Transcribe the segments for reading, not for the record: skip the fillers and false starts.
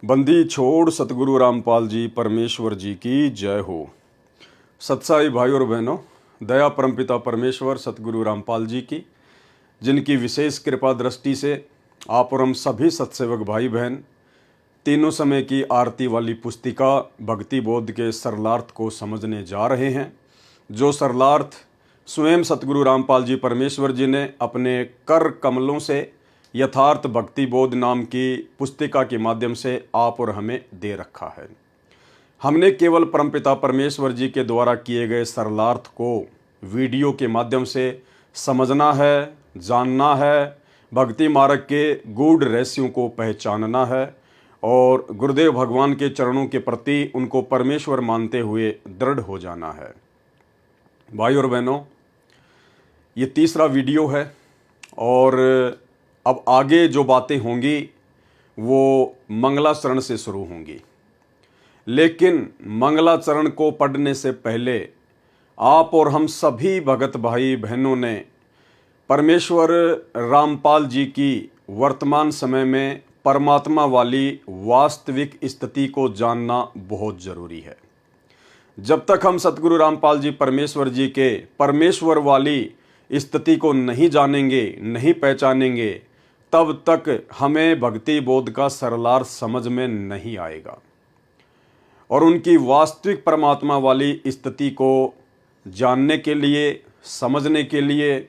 बंदी छोड़ सतगुरु रामपाल जी परमेश्वर जी की जय हो। सत्साई भाई और बहनों, दया परमपिता परमेश्वर सतगुरु रामपाल जी की, जिनकी विशेष कृपा दृष्टि से आप और हम सभी सत्सेवक भाई बहन तीनों समय की आरती वाली पुस्तिका भक्ति बोध के सरलार्थ को समझने जा रहे हैं, जो सरलार्थ स्वयं सतगुरु रामपाल जी परमेश्वर जी ने अपने कर कमलों से यथार्थ भक्ति बोध नाम की पुस्तिका के माध्यम से आप और हमें दे रखा है। हमने केवल परमपिता परमेश्वर जी के द्वारा किए गए सरलार्थ को वीडियो के माध्यम से समझना है, जानना है, भक्ति मार्ग के गूढ़ रहस्यों को पहचानना है और गुरुदेव भगवान के चरणों के प्रति उनको परमेश्वर मानते हुए दृढ़ हो जाना है। भाई और बहनों, ये तीसरा वीडियो है और अब आगे जो बातें होंगी वो मंगलाचरण से शुरू होंगी। लेकिन मंगलाचरण को पढ़ने से पहले आप और हम सभी भगत भाई बहनों ने परमेश्वर रामपाल जी की वर्तमान समय में परमात्मा वाली वास्तविक स्थिति को जानना बहुत जरूरी है। जब तक हम सतगुरु रामपाल जी परमेश्वर जी के परमेश्वर वाली स्थिति को नहीं जानेंगे, नहीं पहचानेंगे, तब तक हमें भक्ति बोध का सरलार्थ समझ में नहीं आएगा। और उनकी वास्तविक परमात्मा वाली स्थिति को जानने के लिए, समझने के लिए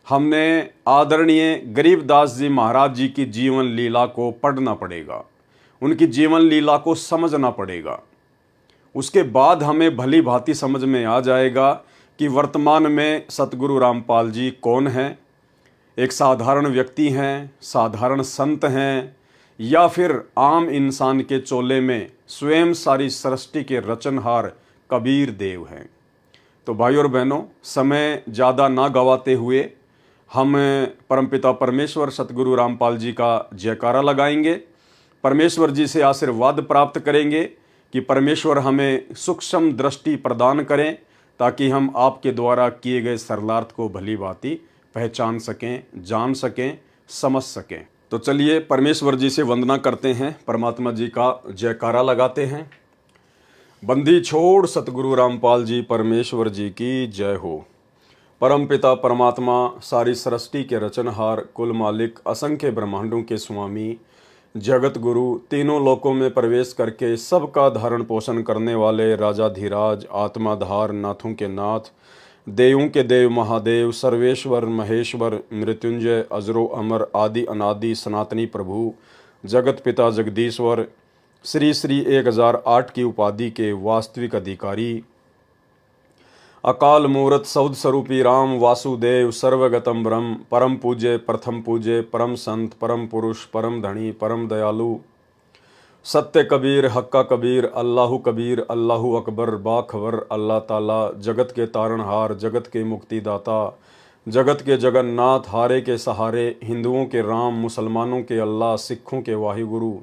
हमने आदरणीय गरीबदास जी महाराज जी की जीवन लीला को पढ़ना पड़ेगा, उनकी जीवन लीला को समझना पड़ेगा। उसके बाद हमें भली भांति समझ में आ जाएगा कि वर्तमान में सतगुरु रामपाल जी कौन हैं। एक साधारण व्यक्ति हैं, साधारण संत हैं, या फिर आम इंसान के चोले में स्वयं सारी सृष्टि के रचनहार कबीर देव हैं। तो भाई और बहनों, समय ज़्यादा ना गवाते हुए हम परमपिता परमेश्वर सतगुरु रामपाल जी का जयकारा लगाएंगे, परमेश्वर जी से आशीर्वाद प्राप्त करेंगे कि परमेश्वर हमें सूक्ष्म दृष्टि प्रदान करें, ताकि हम आपके द्वारा किए गए सरलार्थ को भली भांति पहचान सकें, जान सकें, समझ सकें। तो चलिए परमेश्वर जी से वंदना करते हैं, परमात्मा जी का जयकारा लगाते हैं। बंदी छोड़ सतगुरु रामपाल जी परमेश्वर जी की जय हो। परमपिता परमात्मा सारी सृष्टि के रचनहार, कुल मालिक, असंख्य ब्रह्मांडों के स्वामी, जगत गुरु, तीनों लोकों में प्रवेश करके सबका धारण पोषण करने वाले राजाधिराज, आत्माधार, नाथों के नाथ, देवों के देव महादेव, सर्वेश्वर महेश्वर, मृत्युंजय, अजरो अमर, आदि अनादि सनातनी प्रभु, जगत पिता जगदीश्वर, श्री श्री 1008 की उपाधि के वास्तविक अधिकारी, अकाल मूर्त सौद स्वरूपी राम वासुदेव, सर्वगतम ब्रह्म, परम पूज्य, प्रथम पूज्य, परम संत, परम पुरुष, परम धनी, परम दयालु, सत्य कबीर, हक्का कबीर, अल्लाहु कबीर, अल्लाहु अकबर, बाखबर, अल्लाह ताला, जगत के तारणहार, जगत के मुक्तिदाता, जगत के जगन्नाथ, हारे के सहारे, हिंदुओं के राम, मुसलमानों के अल्लाह, सिखों के वाहिगुरु,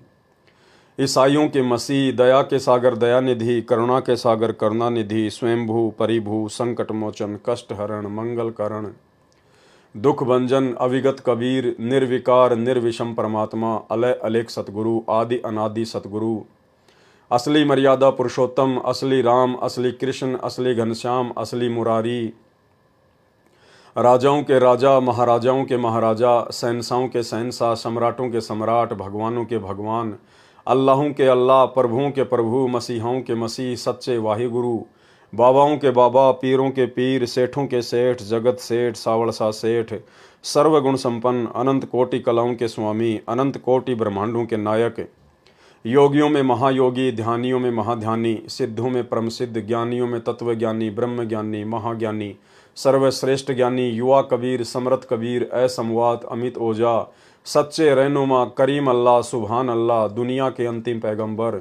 ईसाइयों के मसीह, दया के सागर दयानिधि, करुणा के सागर करुणानिधि, स्वयंभू परिभू, संकट मोचन, कष्ट हरण, मंगल करण, दुख भंजन, अविगत कबीर, निर्विकार निर्विषम परमात्मा, अलय अलेख सतगुरु, आदि अनादि सतगुरु, असली मर्यादा पुरुषोत्तम, असली राम, असली कृष्ण, असली घनश्याम, असली मुरारी, राजाओं के राजा, महाराजाओं के महाराजा, शहंशाहों के शहंशाह, सम्राटों के सम्राट, भगवानों के भगवान, अल्लाहों के अल्लाह, प्रभुओं के प्रभु, मसीहों के मसीह, सच्चे वाहिगुरु, बाबाओं के बाबा, पीरों के पीर, सेठों के सेठ, जगत सेठ, सावड़सा सेठ, सर्वगुण संपन्न, अनंत कोटि कलाओं के स्वामी, अनंत कोटि ब्रह्मांडों के नायक, योगियों में महायोगी, ध्यानियों में महाध्यानी, सिद्धों में परम सिद्ध, ज्ञानियों में तत्वज्ञानी, ब्रह्म ज्ञानी, महाज्ञानी, सर्वश्रेष्ठ ज्ञानी, युवा कबीर, समरथ कबीर, असमवात, अमित ओझा, सच्चे रहनुमा, करीम अल्लाह, सुभान अल्लाह, दुनिया के अंतिम पैगंबर।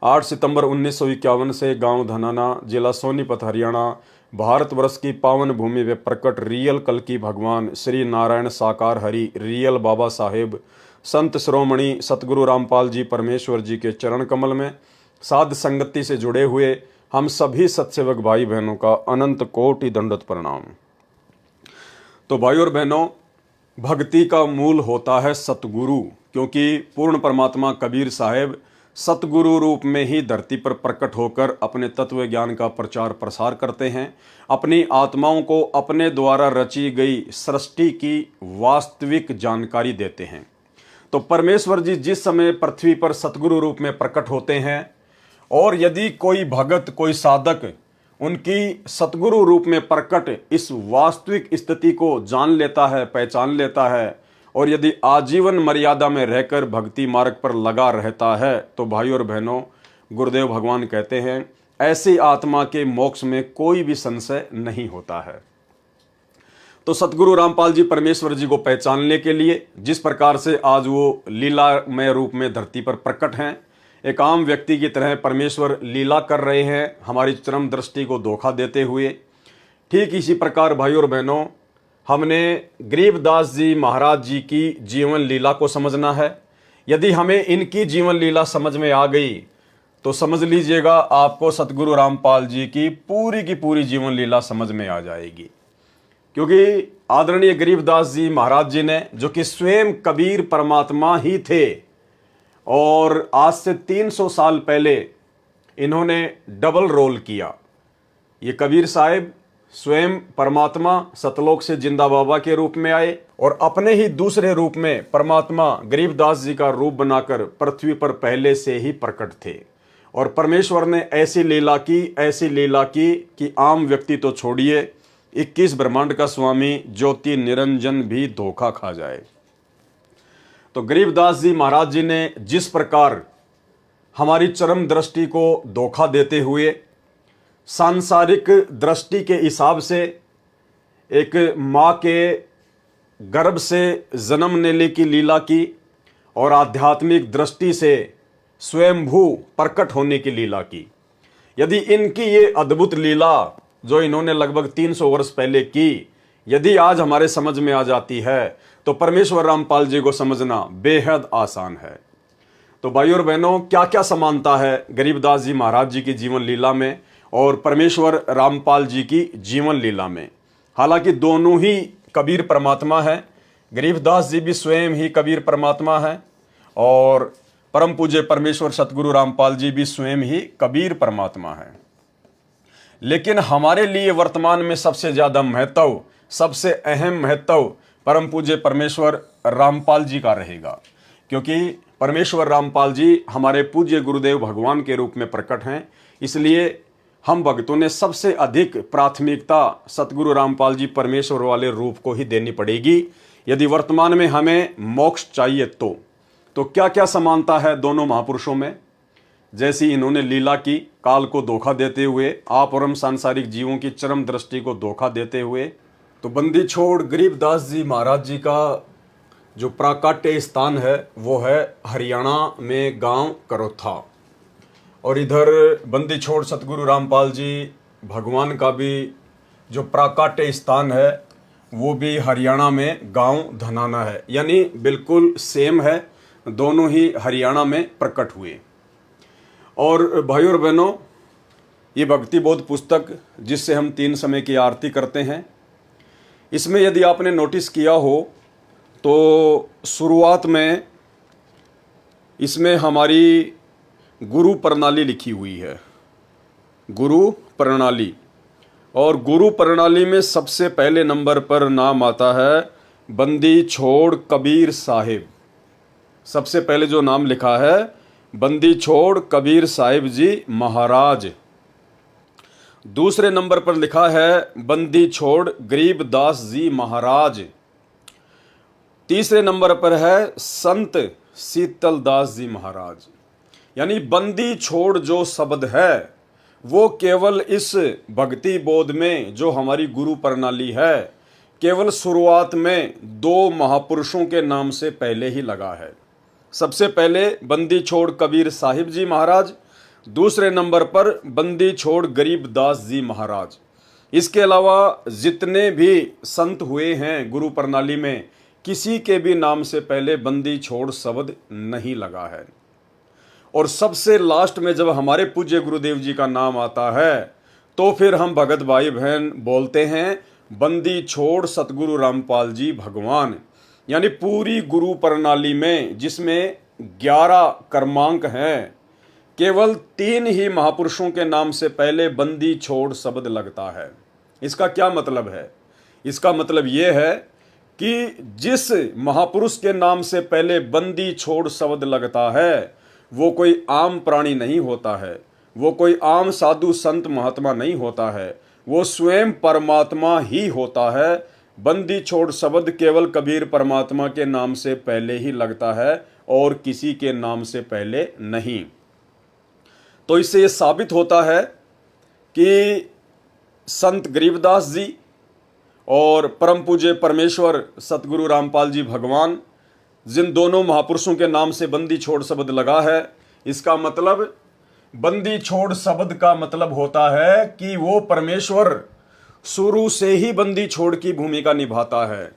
8 सितंबर 1951 से गांव धनाना, जिला सोनीपत, हरियाणा, भारतवर्ष की पावन भूमि में प्रकट रियल कल्कि भगवान श्री नारायण साकार हरि, रियल बाबा साहेब, संत श्रोमणी सतगुरु रामपाल जी परमेश्वर जी के चरण कमल में साध संगति से जुड़े हुए हम सभी सत्सेवक भाई बहनों का अनंत कोटि दंडवत प्रणाम। तो भाई और बहनों, भक्ति का मूल होता है सतगुरु, क्योंकि पूर्ण परमात्मा कबीर साहब सतगुरु रूप में ही धरती पर प्रकट होकर अपने तत्व ज्ञान का प्रचार प्रसार करते हैं, अपनी आत्माओं को अपने द्वारा रची गई सृष्टि की वास्तविक जानकारी देते हैं। तो परमेश्वर जी जिस समय पृथ्वी पर सतगुरु रूप में प्रकट होते हैं और यदि कोई भगत, कोई साधक उनकी सतगुरु रूप में प्रकट इस वास्तविक स्थिति को जान लेता है, पहचान लेता है और यदि आजीवन मर्यादा में रहकर भक्ति मार्ग पर लगा रहता है, तो भाई और बहनों, गुरुदेव भगवान कहते हैं ऐसी आत्मा के मोक्ष में कोई भी संशय नहीं होता है। तो सतगुरु रामपाल जी परमेश्वर जी को पहचानने के लिए जिस प्रकार से आज वो लीलामय रूप में धरती पर प्रकट हैं, एक आम व्यक्ति की तरह परमेश्वर लीला कर रहे हैं हमारी चरम दृष्टि को धोखा देते हुए, ठीक इसी प्रकार भाई और बहनों हमने गरीबदास जी महाराज जी की जीवन लीला को समझना है। यदि हमें इनकी जीवन लीला समझ में आ गई तो समझ लीजिएगा आपको सतगुरु रामपाल जी की पूरी जीवन लीला समझ में आ जाएगी। क्योंकि आदरणीय गरीबदास जी महाराज जी ने, जो कि स्वयं कबीर परमात्मा ही थे और आज से 300 साल पहले इन्होंने डबल रोल किया। ये कबीर साहब स्वयं परमात्मा सतलोक से जिंदा बाबा के रूप में आए और अपने ही दूसरे रूप में परमात्मा गरीबदास जी का रूप बनाकर पृथ्वी पर पहले से ही प्रकट थे। और परमेश्वर ने ऐसी लीला की कि आम व्यक्ति तो छोड़िए, 21 ब्रह्मांड का स्वामी ज्योति निरंजन भी धोखा खा जाए। तो गरीबदास जी महाराज जी ने जिस प्रकार हमारी चरम दृष्टि को धोखा देते हुए सांसारिक दृष्टि के हिसाब से एक माँ के गर्भ से जन्म लेने की लीला की और आध्यात्मिक दृष्टि से स्वयंभू प्रकट होने की लीला की, यदि इनकी ये अद्भुत लीला जो इन्होंने लगभग 300 वर्ष पहले की, यदि आज हमारे समझ में आ जाती है तो परमेश्वर रामपाल जी को समझना बेहद आसान है। तो भाई और बहनों, क्या क्या समानता है गरीबदास जी महाराज जी की जीवन लीला में और परमेश्वर रामपाल जी की जीवन लीला में। हालांकि दोनों ही कबीर परमात्मा है, गरीबदास जी भी स्वयं ही कबीर परमात्मा है और परम पूज्य परमेश्वर सतगुरु रामपाल जी भी स्वयं ही कबीर परमात्मा है। लेकिन हमारे लिए वर्तमान में सबसे ज्यादा महत्व, सबसे अहम महत्व परम पूज्य परमेश्वर रामपाल जी का रहेगा, क्योंकि परमेश्वर रामपाल जी हमारे पूज्य गुरुदेव भगवान के रूप में प्रकट हैं। इसलिए हम भक्तों ने सबसे अधिक प्राथमिकता सतगुरु रामपाल जी परमेश्वर वाले रूप को ही देनी पड़ेगी यदि वर्तमान में हमें मोक्ष चाहिए। तो क्या क्या समानता है दोनों महापुरुषों में। जैसी इन्होंने लीला की काल को धोखा देते हुए, आप और हम सांसारिक जीवों की चरम दृष्टि को धोखा देते हुए, तो बंदी छोड़ गरीबदास जी महाराज जी का जो प्राकाट्य स्थान है वो है हरियाणा में गांव करोथा, और इधर बंदी छोड़ सतगुरु रामपाल जी भगवान का भी जो प्राकाट्य स्थान है वो भी हरियाणा में गांव धनाना है, यानी बिल्कुल सेम है, दोनों ही हरियाणा में प्रकट हुए। और भाइयों और बहनों, ये भक्ति बोध पुस्तक जिससे हम 3 समय की आरती करते हैं, इसमें यदि आपने नोटिस किया हो तो शुरुआत में इसमें हमारी गुरु प्रणाली लिखी हुई है, गुरु प्रणाली। और गुरु प्रणाली में सबसे पहले नंबर पर नाम आता है बंदी छोड़ कबीर साहिब। सबसे पहले जो नाम लिखा है बंदी छोड़ कबीर साहिब जी महाराज। दूसरे नंबर पर लिखा है बंदी छोड़ गरीबदास जी महाराज। तीसरे नंबर पर है संत शीतलदास जी महाराज। यानी बंदी छोड़ जो शब्द है वो केवल इस भक्ति बोध में जो हमारी गुरु प्रणाली है, केवल शुरुआत में 2 महापुरुषों के नाम से पहले ही लगा है। सबसे पहले बंदी छोड़ कबीर साहिब जी महाराज, दूसरे नंबर पर बंदी छोड़ गरीबदास जी महाराज। इसके अलावा जितने भी संत हुए हैं गुरु प्रणाली में, किसी के भी नाम से पहले बंदी छोड़ शब्द नहीं लगा है। और सबसे लास्ट में जब हमारे पूज्य गुरुदेव जी का नाम आता है तो फिर हम भगत भाई बहन बोलते हैं बंदी छोड़ सतगुरु रामपाल जी भगवान। यानी पूरी गुरु प्रणाली में जिसमें 11 क्रमांक हैं, केवल 3 ही महापुरुषों के नाम से पहले बंदी छोड़ शब्द लगता है। इसका क्या मतलब है? इसका मतलब यह है कि जिस महापुरुष के नाम से पहले बंदी छोड़ शब्द लगता है वो कोई आम प्राणी नहीं होता है, वो कोई आम साधु संत महात्मा नहीं होता है, वो स्वयं परमात्मा ही होता है। बंदी छोड़ शब्द केवल कबीर परमात्मा के नाम से पहले ही लगता है और किसी के नाम से पहले नहीं। तो इससे ये साबित होता है कि संत गरीबदास जी और परम पूज्य परमेश्वर सतगुरु रामपाल जी भगवान, जिन दोनों महापुरुषों के नाम से बंदी छोड़ शब्द लगा है, इसका मतलब बंदी छोड़ शब्द का मतलब होता है कि वो परमेश्वर शुरू से ही बंदी छोड़ की भूमिका निभाता है,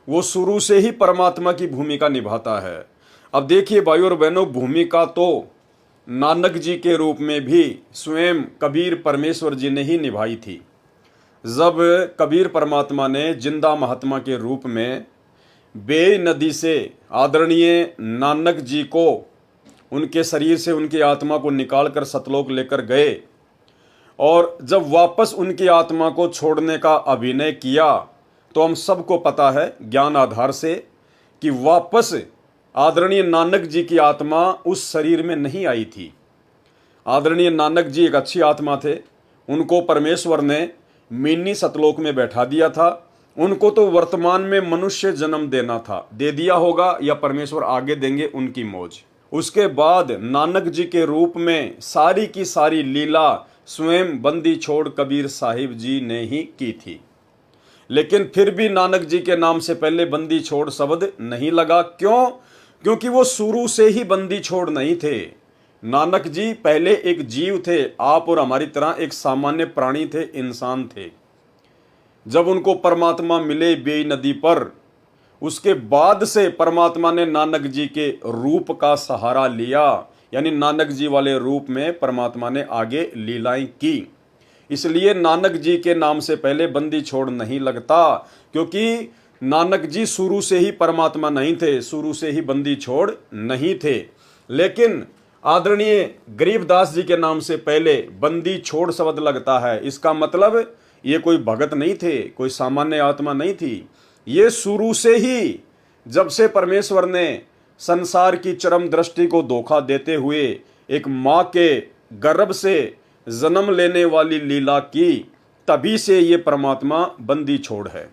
वो शुरू से ही परमात्मा की भूमिका निभाता है। अब देखिए भाई और बहनों, भूमिका तो नानक जी के रूप में भी स्वयं कबीर परमेश्वर जी ने ही निभाई थी। जब कबीर परमात्मा ने जिंदा महात्मा के रूप में बेई नदी से आदरणीय नानक जी को उनके शरीर से उनकी आत्मा को निकालकर सतलोक लेकर गए और जब वापस उनकी आत्मा को छोड़ने का अभिनय किया, तो हम सबको पता है ज्ञान आधार से कि वापस आदरणीय नानक जी की आत्मा उस शरीर में नहीं आई थी। आदरणीय नानक जी एक अच्छी आत्मा थे, उनको परमेश्वर ने मिनी सतलोक में बैठा दिया था। उनको तो वर्तमान में मनुष्य जन्म देना था, दे दिया होगा या परमेश्वर आगे देंगे, उनकी मौज। उसके बाद नानक जी के रूप में सारी की सारी लीला स्वयं बंदी छोड़ कबीर साहिब जी ने ही की थी। लेकिन फिर भी नानक जी के नाम से पहले बंदी छोड़ शब्द नहीं लगा। क्यों? क्योंकि वो शुरू से ही बंदी छोड़ नहीं थे। नानक जी पहले एक जीव थे, आप और हमारी तरह एक सामान्य प्राणी थे, इंसान थे। जब उनको परमात्मा मिले बेई नदी पर, उसके बाद से परमात्मा ने नानक जी के रूप का सहारा लिया, यानी नानक जी वाले रूप में परमात्मा ने आगे लीलाएं की। इसलिए नानक जी के नाम से पहले बंदी छोड़ नहीं लगता, क्योंकि नानक जी शुरू से ही परमात्मा नहीं थे, शुरू से ही बंदी छोड़ नहीं थे। लेकिन आदरणीय गरीबदास जी के नाम से पहले बंदी छोड़ शब्द लगता है। इसका मतलब ये कोई भगत नहीं थे, कोई सामान्य आत्मा नहीं थी। ये शुरू से ही, जब से परमेश्वर ने संसार की चरम दृष्टि को धोखा देते हुए एक माँ के गर्भ से जन्म लेने वाली लीला की, तभी से ये परमात्मा बंदी छोड़ है।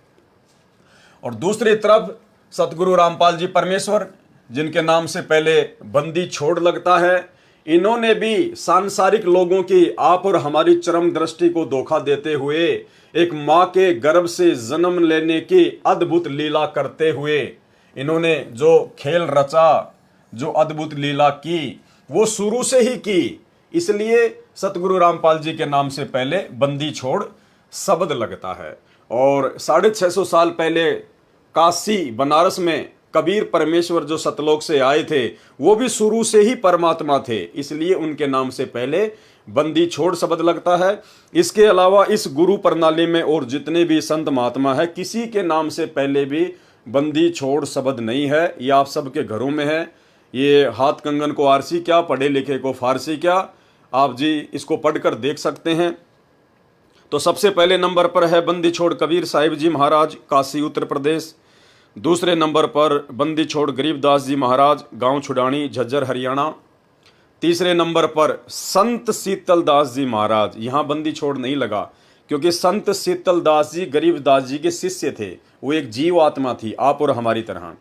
और दूसरी तरफ सतगुरु रामपाल जी परमेश्वर, जिनके नाम से पहले बंदी छोड़ लगता है, इन्होंने भी सांसारिक लोगों की, आप और हमारी चरम दृष्टि को धोखा देते हुए एक माँ के गर्भ से जन्म लेने की अद्भुत लीला करते हुए इन्होंने जो खेल रचा, जो अद्भुत लीला की, वो शुरू से ही की। इसलिए सतगुरु रामपाल जी के नाम से पहले बंदी छोड़ शब्द लगता है। और 650 साल पहले काशी बनारस में कबीर परमेश्वर जो सतलोक से आए थे, वो भी शुरू से ही परमात्मा थे, इसलिए उनके नाम से पहले बंदी छोड़ शब्द लगता है। इसके अलावा इस गुरु प्रणाली में और जितने भी संत महात्मा है, किसी के नाम से पहले भी बंदी छोड़ शब्द नहीं है। ये आप सबके घरों में है। ये हाथ कंगन को आरसी क्या, पढ़े लिखे को फारसी क्या, आप जी इसको पढ़कर देख सकते हैं। तो सबसे पहले नंबर पर है बंदी छोड़ कबीर साहिब जी महाराज, काशी उत्तर प्रदेश। दूसरे नंबर पर बंदी छोड़ गरीबदास जी महाराज, गांव छुडानी, झज्जर, हरियाणा। तीसरे नंबर पर संत शीतलदास जी महाराज, यहाँ बंदी छोड़ नहीं लगा, क्योंकि संत शीतलदास जी गरीबदास जी के शिष्य थे, वो एक जीव आत्मा थी, आप और हमारी तरह।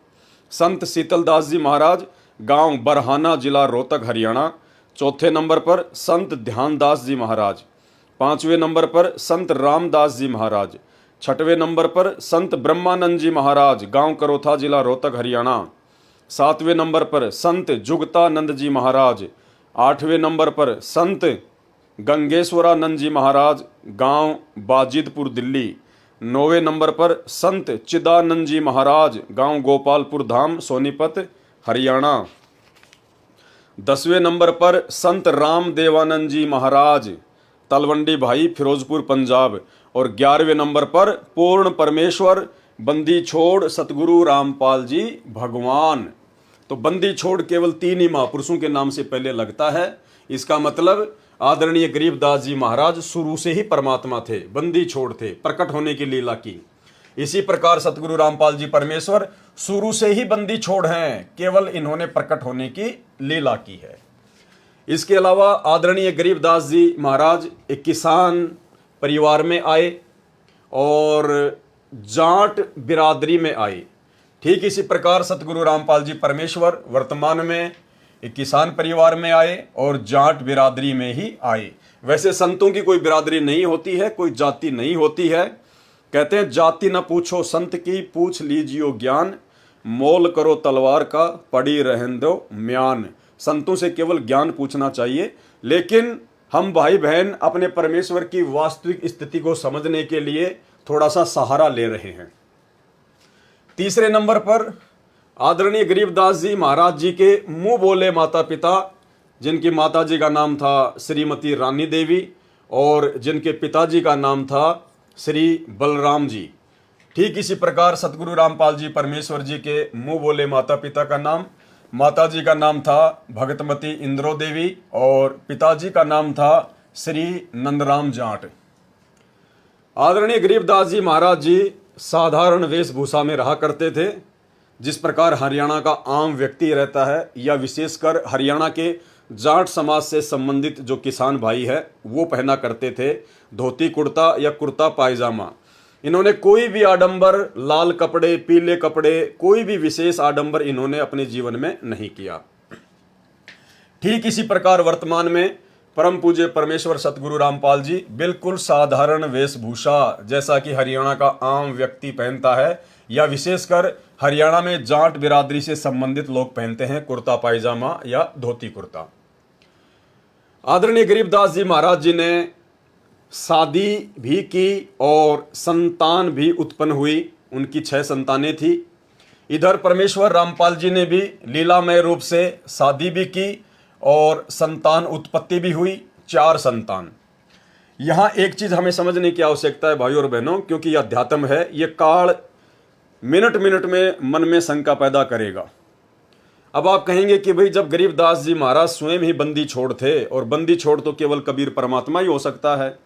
संत शीतलदास जी महाराज, गांव बरहाना, जिला रोहतक, हरियाणा। चौथे नंबर पर संत ध्यानदास जी महाराज। पांचवें नंबर पर संत रामदास जी महाराज। छठवें नंबर पर संत ब्रह्मानंद जी महाराज, गांव करोथा, जिला रोहतक, हरियाणा। सातवें नंबर पर संत जुगतानंद जी महाराज। आठवें नंबर पर संत गंगेश्वरानंद जी महाराज, गांव बाजिदपुर, दिल्ली। नौवें नंबर पर संत चिदानंद जी महाराज, गांव गोपालपुर धाम, सोनीपत, हरियाणा। 10वें नंबर पर संत राम देवानंद जी महाराज, तलवंडी भाई, फिरोजपुर, पंजाब। और 11वें नंबर पर पूर्ण परमेश्वर बंदी छोड़ सतगुरु रामपाल जी भगवान। तो बंदी छोड़ केवल 3 ही महापुरुषों के नाम से पहले लगता है। इसका मतलब आदरणीय गरीबदास जी महाराज शुरू से ही परमात्मा थे, बंदी छोड़ थे, प्रकट होने की लीला की। इसी प्रकार सतगुरु रामपाल जी परमेश्वर शुरू से ही बंदी छोड़ हैं, केवल इन्होंने प्रकट होने की लीला की है। इसके अलावा आदरणीय गरीबदास जी महाराज एक किसान परिवार में आए और जाट बिरादरी में आए। ठीक इसी प्रकार सतगुरु रामपाल जी परमेश्वर वर्तमान में एक किसान परिवार में आए और जाट बिरादरी में ही आए। वैसे संतों की कोई बिरादरी नहीं होती है, कोई जाति नहीं होती है। कहते हैं जाति न पूछो संत की, पूछ लीजियो ज्ञान, मोल करो तलवार का, पड़ी रहन दो म्यान। संतों से केवल ज्ञान पूछना चाहिए, लेकिन हम भाई बहन अपने परमेश्वर की वास्तविक स्थिति को समझने के लिए थोड़ा सा सहारा ले रहे हैं। तीसरे नंबर पर आदरणीय गरीबदास जी महाराज जी के मुंह बोले माता पिता, जिनकी माता जी का नाम था श्रीमती रानी देवी और जिनके पिताजी का नाम था श्री बलराम जी। ठीक इसी प्रकार सतगुरु रामपाल जी परमेश्वर जी के मुंह बोले माता पिता का नाम, माता जी का नाम था भगतमती इंद्रो देवी और पिताजी का नाम था श्री नंदराम जाट। आदरणीय गरीबदास जी महाराज जी साधारण वेशभूषा में रहा करते थे, जिस प्रकार हरियाणा का आम व्यक्ति रहता है या विशेषकर हरियाणा के जाट समाज से संबंधित जो किसान भाई है वो पहना करते थे, धोती कुर्ता या कुर्ता पायजामा। इन्होंने कोई भी आडंबर, लाल कपड़े, पीले कपड़े, कोई भी विशेष आडंबर इन्होंने अपने जीवन में नहीं किया। ठीक इसी प्रकार वर्तमान में परम पूज्य परमेश्वर सतगुरु रामपाल जी बिल्कुल साधारण वेशभूषा जैसा कि हरियाणा का आम व्यक्ति पहनता है या विशेषकर हरियाणा में जाट बिरादरी से संबंधित लोग पहनते हैं, कुर्ता पायजामा या धोती कुर्ता। आदरणीय गरीबदास जी महाराज जी ने शादी भी की और संतान भी उत्पन्न हुई। उनकी 6 संतानें थी। इधर परमेश्वर रामपाल जी ने भी लीलामय रूप से शादी भी की और संतान उत्पत्ति भी हुई, 4 संतान। यहाँ एक चीज हमें समझने की आवश्यकता है भाइयों और बहनों, क्योंकि यह अध्यात्म है, ये काल मिनट मिनट में मन में शंका पैदा करेगा। अब आप कहेंगे कि भाई जब गरीबदास जी महाराज स्वयं ही बंदी छोड़ थे और बंदी छोड़ तो केवल कबीर परमात्मा ही हो सकता है,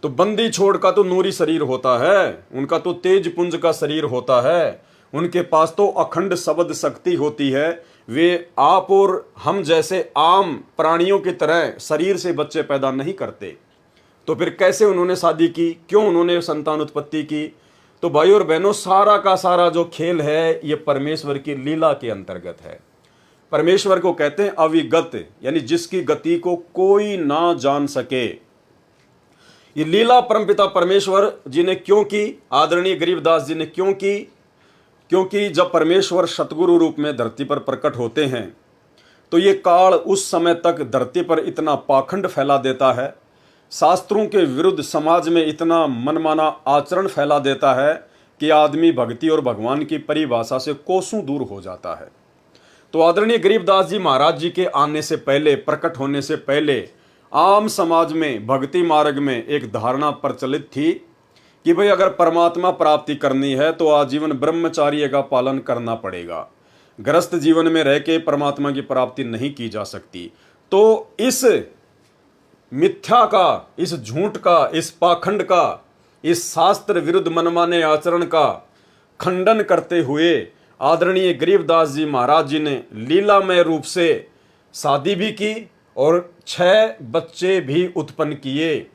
तो बंदी छोड़ का तो नूरी शरीर होता है, उनका तो तेज पुंज का शरीर होता है, उनके पास तो अखंड शब्द शक्ति होती है। वे आप और हम जैसे आम प्राणियों की तरह शरीर से बच्चे पैदा नहीं करते। तो फिर कैसे उन्होंने शादी की, क्यों उन्होंने संतान उत्पत्ति की? तो भाई और बहनों, सारा का सारा जो खेल है ये परमेश्वर की लीला के अंतर्गत है। परमेश्वर को कहते हैं अविगत, यानी जिसकी गति को कोई ना जान सके। ये लीला परमपिता परमेश्वर जी ने क्यों की, आदरणीय गरीबदास जी ने क्यों की? क्योंकि जब परमेश्वर सतगुरु रूप में धरती पर प्रकट होते हैं तो ये काल उस समय तक धरती पर इतना पाखंड फैला देता है, शास्त्रों के विरुद्ध समाज में इतना मनमाना आचरण फैला देता है कि आदमी भक्ति और भगवान की परिभाषा से कोसों दूर हो जाता है। तो आदरणीय गरीबदास जी महाराज जी के आने से पहले, प्रकट होने से पहले आम समाज में भक्ति मार्ग में एक धारणा प्रचलित थी कि भाई अगर परमात्मा प्राप्ति करनी है तो आजीवन ब्रह्मचार्य का पालन करना पड़ेगा, गृहस्थ जीवन में रह के परमात्मा की प्राप्ति नहीं की जा सकती। तो इस मिथ्या का, इस झूठ का, इस पाखंड का, इस शास्त्र विरुद्ध मनमाने आचरण का खंडन करते हुए आदरणीय गरीबदास जी महाराज जी ने लीलामय रूप से शादी भी की और 6 बच्चे भी उत्पन्न किए।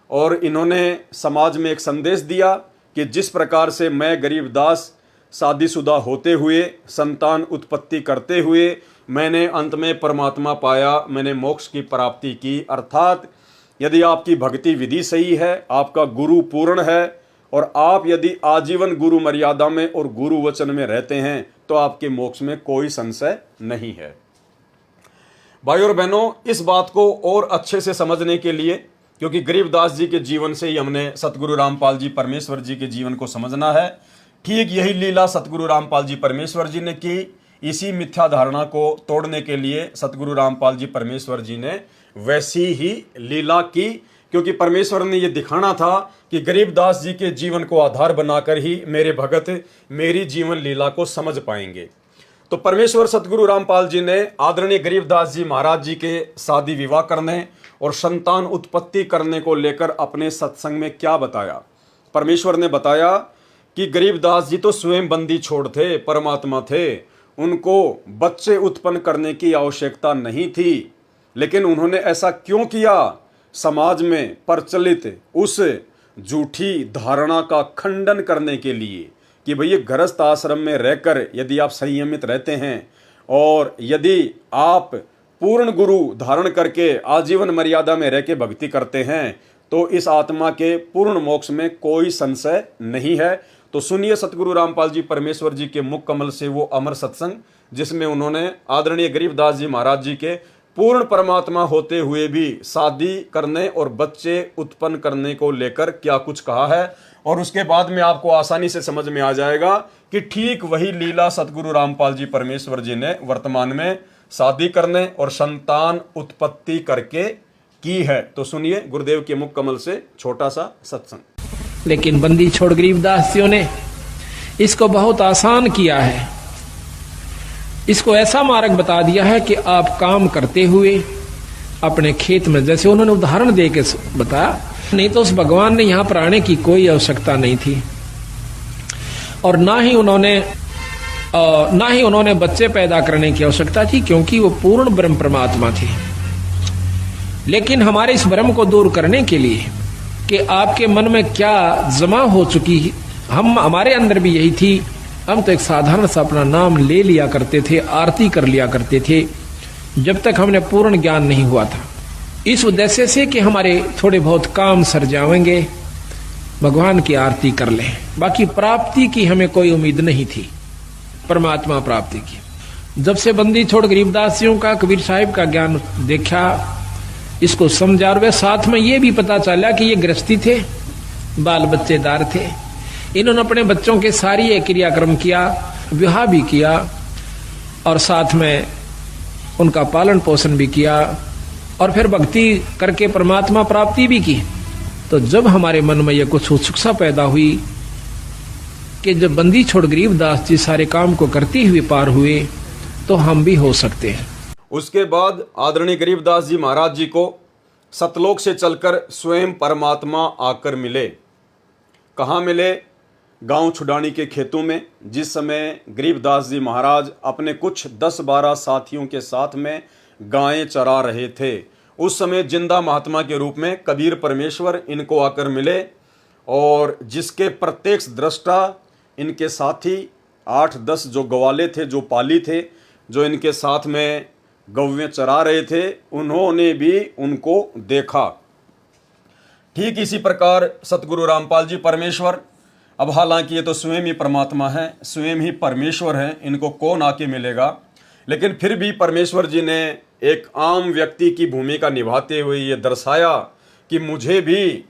और इन्होंने समाज में एक संदेश दिया कि जिस प्रकार से मैं गरीबदास शादीशुदा होते हुए, संतान उत्पत्ति करते हुए मैंने अंत में परमात्मा पाया, मैंने मोक्ष की प्राप्ति की। अर्थात यदि आपकी भक्ति विधि सही है, आपका गुरु पूर्ण है और आप यदि आजीवन गुरु मर्यादा में और गुरु वचन में रहते हैं तो आपके मोक्ष में कोई संशय नहीं है। भाई और बहनों, इस बात को और अच्छे से समझने के लिए, क्योंकि गरीबदास जी के जीवन से ही हमने सतगुरु रामपाल जी परमेश्वर जी के जीवन को समझना है, ठीक यही लीला सतगुरु रामपाल जी परमेश्वर जी ने की। इसी मिथ्या धारणा को तोड़ने के लिए सतगुरु रामपाल जी परमेश्वर जी ने वैसी ही लीला की क्योंकि परमेश्वर ने यह दिखाना था कि गरीबदास जी के जीवन को आधार बनाकर ही मेरे भगत मेरी जीवन लीला को समझ पाएंगे। तो परमेश्वर सतगुरु रामपाल जी ने आदरणीय गरीबदास जी महाराज जी के शादी विवाह करने और संतान उत्पत्ति करने को लेकर अपने सत्संग में क्या बताया। परमेश्वर ने बताया कि गरीबदास जी तो स्वयं बंदी छोड़ थे, परमात्मा थे, उनको बच्चे उत्पन्न करने की आवश्यकता नहीं थी, लेकिन उन्होंने ऐसा क्यों किया? समाज में प्रचलित उस झूठी धारणा का खंडन करने के लिए कि भैया गृहस्थ आश्रम में रहकर यदि आप संयमित रहते हैं और यदि आप पूर्ण गुरु धारण करके आजीवन मर्यादा में रह के भक्ति करते हैं तो इस आत्मा के पूर्ण मोक्ष में कोई संशय नहीं है। तो सुनिए सतगुरु रामपाल जी परमेश्वर जी के मुख कमल से वो अमर सत्संग, जिसमें उन्होंने आदरणीय गरीबदास जी महाराज जी के पूर्ण परमात्मा होते हुए भी शादी करने और बच्चे उत्पन्न करने को लेकर क्या कुछ कहा है, और उसके बाद में आपको आसानी से समझ में आ जाएगा कि ठीक वही लीला सतगुरु रामपाल जी परमेश्वर जी ने वर्तमान में शादी करने और संतान उत्पत्ति करके की है। तो सुनिए गुरुदेव के मुख कमल से छोटा सा सत्संग। लेकिन बंदी छोड़ गरीबदासियों ने इसको बहुत आसान किया है, इसको ऐसा मार्ग बता दिया है कि आप काम करते हुए अपने खेत में, जैसे उन्होंने उदाहरण दे के बताया, नहीं तो उस भगवान ने यहां पर आने की कोई आवश्यकता नहीं थी और ना ही उन्होंने बच्चे पैदा करने की आवश्यकता थी, क्योंकि वो पूर्ण ब्रह्म परमात्मा थे। लेकिन हमारे इस भ्रम को दूर करने के लिए कि आपके मन में क्या जमा हो चुकी, हमारे अंदर भी यही थी, हम तो एक साधारण सा अपना नाम ले लिया करते थे, आरती कर लिया करते थे जब तक हमने पूर्ण ज्ञान नहीं हुआ था, इस उद्देश्य से कि हमारे थोड़े बहुत काम सर जाएंगे, भगवान की आरती कर लें, बाकी प्राप्ति की हमें कोई उम्मीद नहीं थी, परमात्मा प्राप्ति की। जब से बंदी छोड़ गरीबदासियों का, कबीर साहिब का ज्ञान देखा, इसको समझा, और वे साथ में ये भी पता चला कि ये गृहस्थी थे, बाल बच्चेदार थे, इन्होंने अपने बच्चों के सारी ये क्रियाक्रम किया, विवाह भी किया और साथ में उनका पालन पोषण भी किया और फिर भक्ति करके परमात्मा प्राप्ति भी की। तो जब हमारे मन में यह कुछ उत्सुकता पैदा हुई कि जब बंदी छोड़ गरीबदास जी सारे काम को करते हुए पार हुए तो हम भी हो सकते हैं। उसके बाद आदरणीय गरीबदास जी महाराज जी को सतलोक से चलकर स्वयं परमात्मा आकर मिले। कहाँ मिले? गांव छुडानी के खेतों में। जिस समय गरीबदास जी महाराज अपने कुछ 10-12 साथियों के साथ में गायें चरा रहे थे, उस समय जिंदा महात्मा के रूप में कबीर परमेश्वर इनको आकर मिले और जिसके प्रत्यक्ष दृष्टा इनके साथी 8-10 जो ग्वाले थे, जो पाली थे, जो इनके साथ में गौवें चरा रहे थे, उन्होंने भी उनको देखा। ठीक इसी प्रकार सतगुरु रामपाल जी परमेश्वर, अब हालांकि ये तो स्वयं ही परमात्मा है, स्वयं ही परमेश्वर हैं, इनको कौन आके मिलेगा, लेकिन फिर भी परमेश्वर जी ने एक आम व्यक्ति की भूमिका निभाते हुए ये दर्शाया कि मुझे भी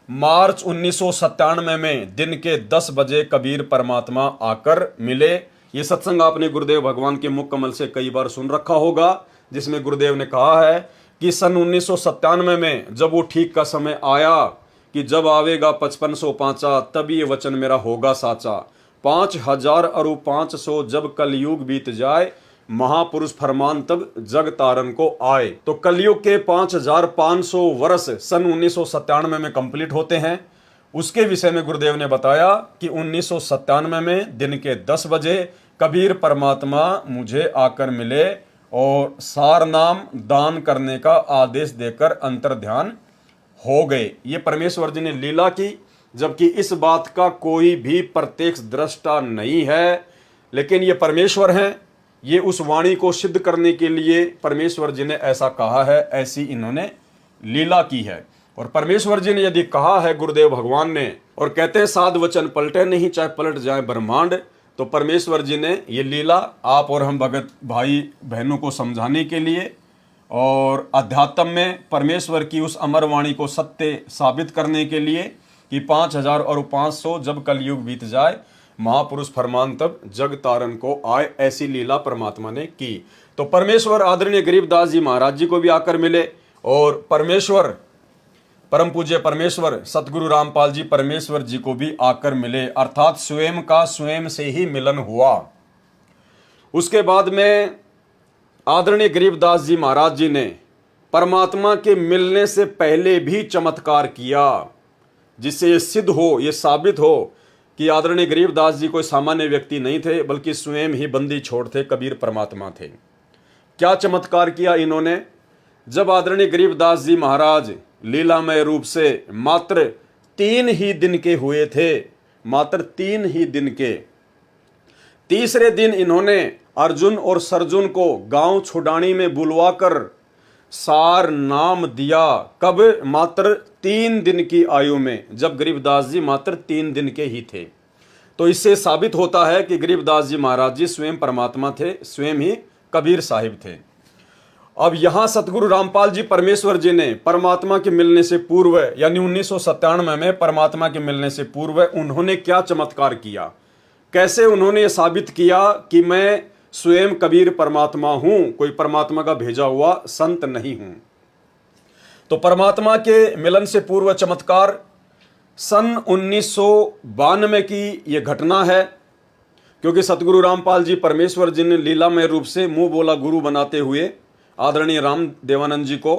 मार्च 1997 में दिन के 10 बजे कबीर परमात्मा आकर मिले। ये सत्संग आपने गुरुदेव भगवान के मुख कमल से कई बार सुन रखा होगा, जिसमें गुरुदेव ने कहा है कि सन 1997 में जब वो ठीक का समय आया कि जब आवेगा 5500 पांचा, तब ये वचन मेरा होगा साचा, 5000 अरु 500 जब कलयुग बीत जाए, महापुरुष फरमान तब जग तारन को आए। तो कलयुग के 5500 वर्ष सन 1997 में कंप्लीट होते हैं। उसके विषय में गुरुदेव ने बताया कि 1997 में दिन के 10 बजे कबीर परमात्मा मुझे आकर मिले और सार नाम दान करने का आदेश देकर अंतर ध्यान हो गए। ये परमेश्वर जी ने लीला की, जबकि इस बात का कोई भी प्रत्यक्ष दृष्टा नहीं है, लेकिन ये परमेश्वर हैं। ये उस वाणी को सिद्ध करने के लिए परमेश्वर जी ने ऐसा कहा है, ऐसी इन्होंने लीला की है। और परमेश्वर जी ने यदि कहा है गुरुदेव भगवान ने, और कहते हैं साध वचन पलटे नहीं चाहे पलट जाए ब्रह्मांड, तो परमेश्वर जी ने ये लीला आप और हम भगत भाई बहनों को समझाने के लिए और अध्यात्म में परमेश्वर की उस अमर वाणी को सत्य साबित करने के लिए कि 5000 और 500 जब कलयुग बीत जाए, महापुरुष फरमान तब जग तारन को आए, ऐसी लीला परमात्मा ने की। तो परमेश्वर आदरणीय गरीबदास जी महाराज जी को भी आकर मिले और परमेश्वर परम पूज्य परमेश्वर सतगुरु रामपाल जी परमेश्वर जी को भी आकर मिले, अर्थात स्वयं का स्वयं से ही मिलन हुआ। उसके बाद में आदरणीय गरीबदास जी महाराज जी ने परमात्मा के मिलने से पहले भी चमत्कार किया, जिससे ये सिद्ध हो, ये साबित हो कि आदरणीय गरीबदास जी कोई सामान्य व्यक्ति नहीं थे, बल्कि स्वयं ही बंदी छोड़ थे, कबीर परमात्मा थे। क्या चमत्कार किया इन्होंने? जब आदरणीय गरीबदास जी महाराज लीलामय रूप से मात्र 3 ही दिन के हुए थे, मात्र 3 ही दिन के, तीसरे दिन इन्होंने अर्जुन और सरजुन को गांव छुडानी में बुलवाकर सार नाम दिया। कब? मात्र 3 दिन की आयु में, जब गरीबदास जी मात्र 3 दिन के ही थे। तो इससे साबित होता है कि गरीबदास जी महाराज जी स्वयं परमात्मा थे, स्वयं ही कबीर साहिब थे। अब यहां सतगुरु रामपाल जी परमेश्वर जी ने परमात्मा के मिलने से पूर्व, यानी 1997 में परमात्मा के मिलने से पूर्व उन्होंने क्या चमत्कार किया, कैसे उन्होंने ये साबित किया कि मैं स्वयं कबीर परमात्मा हूं, कोई परमात्मा का भेजा हुआ संत नहीं हूं। तो परमात्मा के मिलन से पूर्व चमत्कार सन 1992 की यह घटना है, क्योंकि सतगुरु रामपाल जी परमेश्वर जी ने लीलामय रूप से मुंह बोला गुरु बनाते हुए आदरणीय राम देवानंद जी को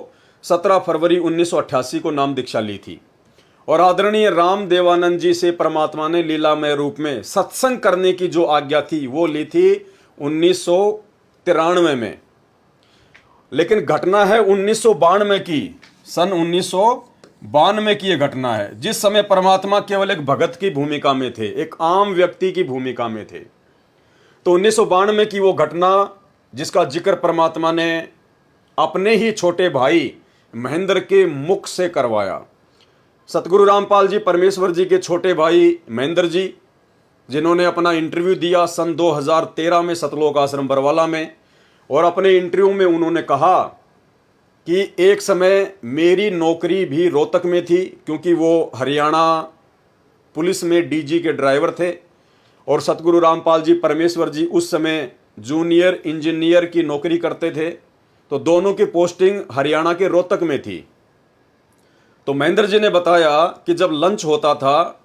17 फरवरी 1988 को नाम दीक्षा ली थी। और आदरणीय राम देवानंद जी से परमात्मा ने लीलामय रूप में सत्संग करने की जो आज्ञा थी वो ली थी 1993 में। लेकिन घटना है 1992 की, सन 1992 की यह घटना है, जिस समय परमात्मा केवल एक भगत की भूमिका में थे, एक आम व्यक्ति की भूमिका में थे। तो 1992 की वो घटना जिसका जिक्र परमात्मा ने अपने ही छोटे भाई महेंद्र के मुख से करवाया। सतगुरु रामपाल जी परमेश्वर जी के छोटे भाई महेंद्र जी, जिन्होंने अपना इंटरव्यू दिया सन 2013 में सतलोक आश्रम बरवाला में, और अपने इंटरव्यू में उन्होंने कहा कि एक समय मेरी नौकरी भी रोहतक में थी, क्योंकि वो हरियाणा पुलिस में डीजी के ड्राइवर थे, और सतगुरु रामपाल जी परमेश्वर जी उस समय जूनियर इंजीनियर की नौकरी करते थे। तो दोनों की पोस्टिंग हरियाणा के रोहतक में थी। तो महेंद्र जी ने बताया कि जब लंच होता था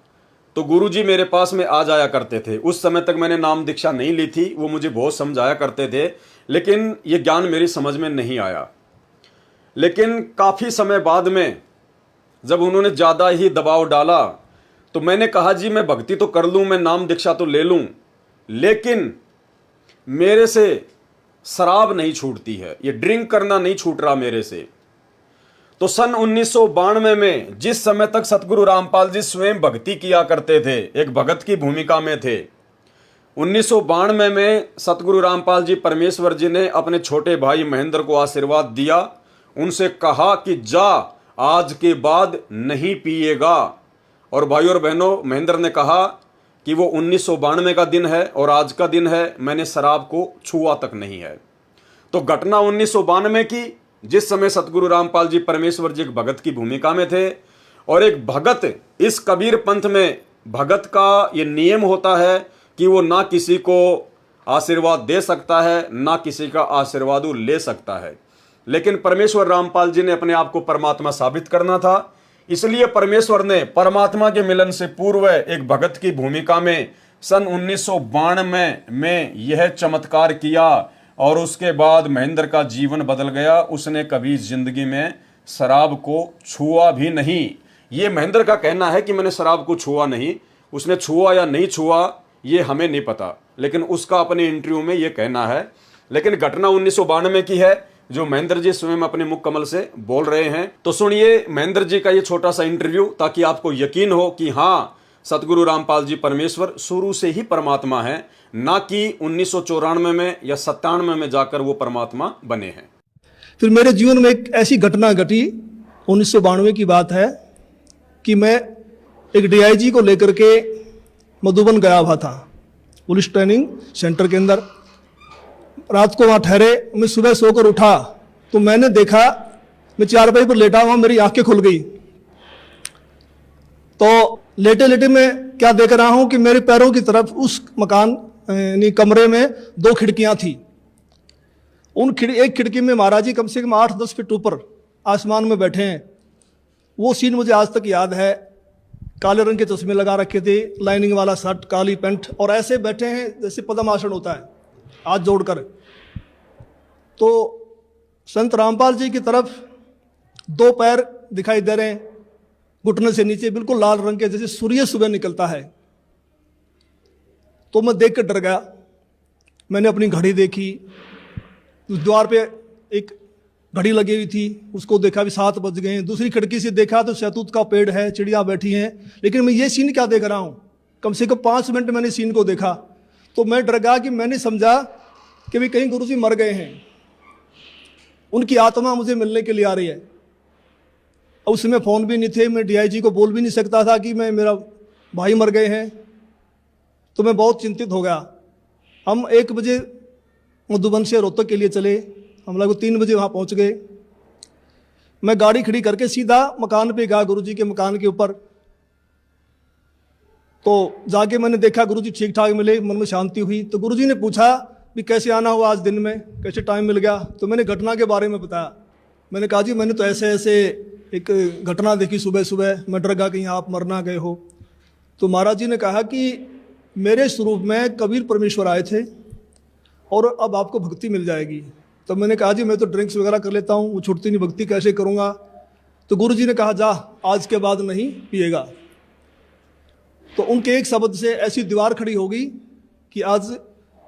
तो गुरुजी मेरे पास में आ जाया करते थे। उस समय तक मैंने नाम दीक्षा नहीं ली थी, वो मुझे बहुत समझाया करते थे, लेकिन ये ज्ञान मेरी समझ में नहीं आया। लेकिन काफ़ी समय बाद में जब उन्होंने ज़्यादा ही दबाव डाला तो मैंने कहा जी मैं भक्ति तो कर लूँ, मैं नाम दीक्षा तो ले लूँ, लेकिन मेरे से शराब नहीं छूटती है, ये ड्रिंक करना नहीं छूट रहा मेरे से। तो सन 1992 में जिस समय तक सतगुरु रामपाल जी स्वयं भक्ति किया करते थे, एक भगत की भूमिका में थे, 1992 में सतगुरु रामपाल जी परमेश्वर जी ने अपने छोटे भाई महेंद्र को आशीर्वाद दिया, उनसे कहा कि जा आज के बाद नहीं पिएगा। और भाइयों और बहनों, महेंद्र ने कहा कि वो 1992 का दिन है और आज का दिन है, मैंने शराब को छुआ तक नहीं है। तो घटना 1992 की, जिस समय सतगुरु रामपाल जी परमेश्वर जी एक भगत की भूमिका में थे, और एक भगत, इस कबीर पंथ में भगत का ये नियम होता है कि वो ना किसी को आशीर्वाद दे सकता है, ना किसी का आशीर्वाद वो ले सकता है। लेकिन परमेश्वर रामपाल जी ने अपने आप को परमात्मा साबित करना था, इसलिए परमेश्वर ने परमात्मा के मिलन से पूर्व एक भगत की भूमिका में सन 1992 में यह चमत्कार किया, और उसके बाद महेंद्र का जीवन बदल गया। उसने कभी जिंदगी में शराब को छुआ भी नहीं। ये महेंद्र का कहना है कि मैंने शराब को छुआ नहीं, उसने छुआ या नहीं छुआ ये हमें नहीं पता, लेकिन उसका अपने इंटरव्यू में ये कहना है। लेकिन घटना 1992 की है, जो महेंद्र जी स्वयं अपने मुख कमल से बोल रहे हैं। तो सुनिए महेंद्र जी का ये छोटा सा इंटरव्यू, ताकि आपको यकीन हो कि हाँ, सतगुरु रामपाल जी परमेश्वर शुरू से ही परमात्मा है, ना कि 1994 में या 97 में जाकर वो परमात्मा बने हैं। फिर मेरे जीवन में एक ऐसी घटना घटी, 1992 की बात है, कि मैं एक डीआईजी को लेकर के मधुबन गया हुआ था, पुलिस ट्रेनिंग सेंटर के अंदर। रात को वहाँ ठहरे, मैं सुबह सोकर उठा तो मैंने देखा, मैं चारपाई पर लेटा हुआ, मेरी आंखें खुल गई। तो लेटे लेटे मैं क्या देख रहा हूं कि मेरे पैरों की तरफ उस मकान यानी कमरे में 2 खिड़कियां थी। एक खिड़की में महाराज जी कम से कम 8-10 फीट ऊपर आसमान में बैठे हैं, वो सीन मुझे आज तक याद है। काले रंग के चश्मे लगा रखे थे, लाइनिंग वाला शर्ट, काली पैंट, और ऐसे बैठे हैं जैसे पद्मासन होता है, हाथ जोड़कर। तो संत रामपाल जी की तरफ 2 पैर दिखाई दे रहे हैं, घुटने से नीचे बिल्कुल लाल रंग के, जैसे सूर्य सुबह निकलता है। तो मैं देख कर डर गया। मैंने अपनी घड़ी देखी, उस द्वार पे एक घड़ी लगी हुई थी, उसको देखा भी 7 बज गए हैं। दूसरी खिड़की से देखा तो शहतूत का पेड़ है, चिड़िया बैठी हैं, लेकिन मैं ये सीन क्या देख रहा हूँ। कम से कम 5 मिनट मैंने सीन को देखा। तो मैं डर गया कि मैंने समझा कि भी कहीं गुरुजी मर गए हैं, उनकी आत्मा मुझे मिलने के लिए आ रही है। अब उसमें फ़ोन भी नहीं थे, मैं डीआईजी को बोल भी नहीं सकता था कि मेरा भाई मर गए हैं। तो मैं बहुत चिंतित हो गया। हम 1 बजे मधुबन से रोहतक के लिए चले, हम लगभग 3 बजे वहाँ पहुँच गए। मैं गाड़ी खड़ी करके सीधा मकान पे गया, गुरुजी के मकान के ऊपर। तो जाके मैंने देखा गुरुजी ठीक ठाक मिले, मन में शांति हुई। तो गुरुजी ने पूछा भी कैसे आना हुआ आज दिन में, कैसे टाइम मिल गया। तो मैंने घटना के बारे में बताया। मैंने कहा जी मैंने तो ऐसे ऐसे एक घटना देखी सुबह सुबह, मैं डर गया कहीं आप मर ना गए हो। तो महाराज जी ने कहा कि मेरे स्वरूप में कबीर परमेश्वर आए थे और अब आपको भक्ति मिल जाएगी। तो मैंने कहा जी मैं तो ड्रिंक्स वगैरह कर लेता हूँ, वो छूटती नहीं, भक्ति कैसे करूँगा। तो गुरुजी ने कहा जा आज के बाद नहीं पिएगा। तो उनके एक शब्द से ऐसी दीवार खड़ी हो गई कि आज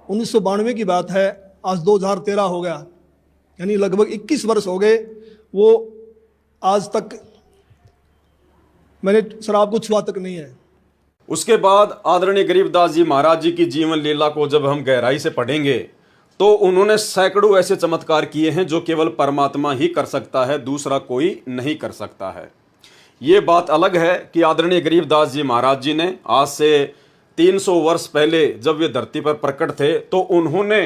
1992 की बात है, आज 2013 हो गया, यानी लगभग 21 वर्ष हो गए। वो आज तक मैंने शराब को छुआ तक नहीं है। उसके बाद आदरणीय गरीबदास जी महाराज जी की जीवन लीला को जब हम गहराई से पढ़ेंगे तो उन्होंने सैकड़ों ऐसे चमत्कार किए हैं जो केवल परमात्मा ही कर सकता है, दूसरा कोई नहीं कर सकता है। ये बात अलग है कि आदरणीय गरीबदास जी महाराज जी ने आज से 300 वर्ष पहले जब वे धरती पर प्रकट थे तो उन्होंने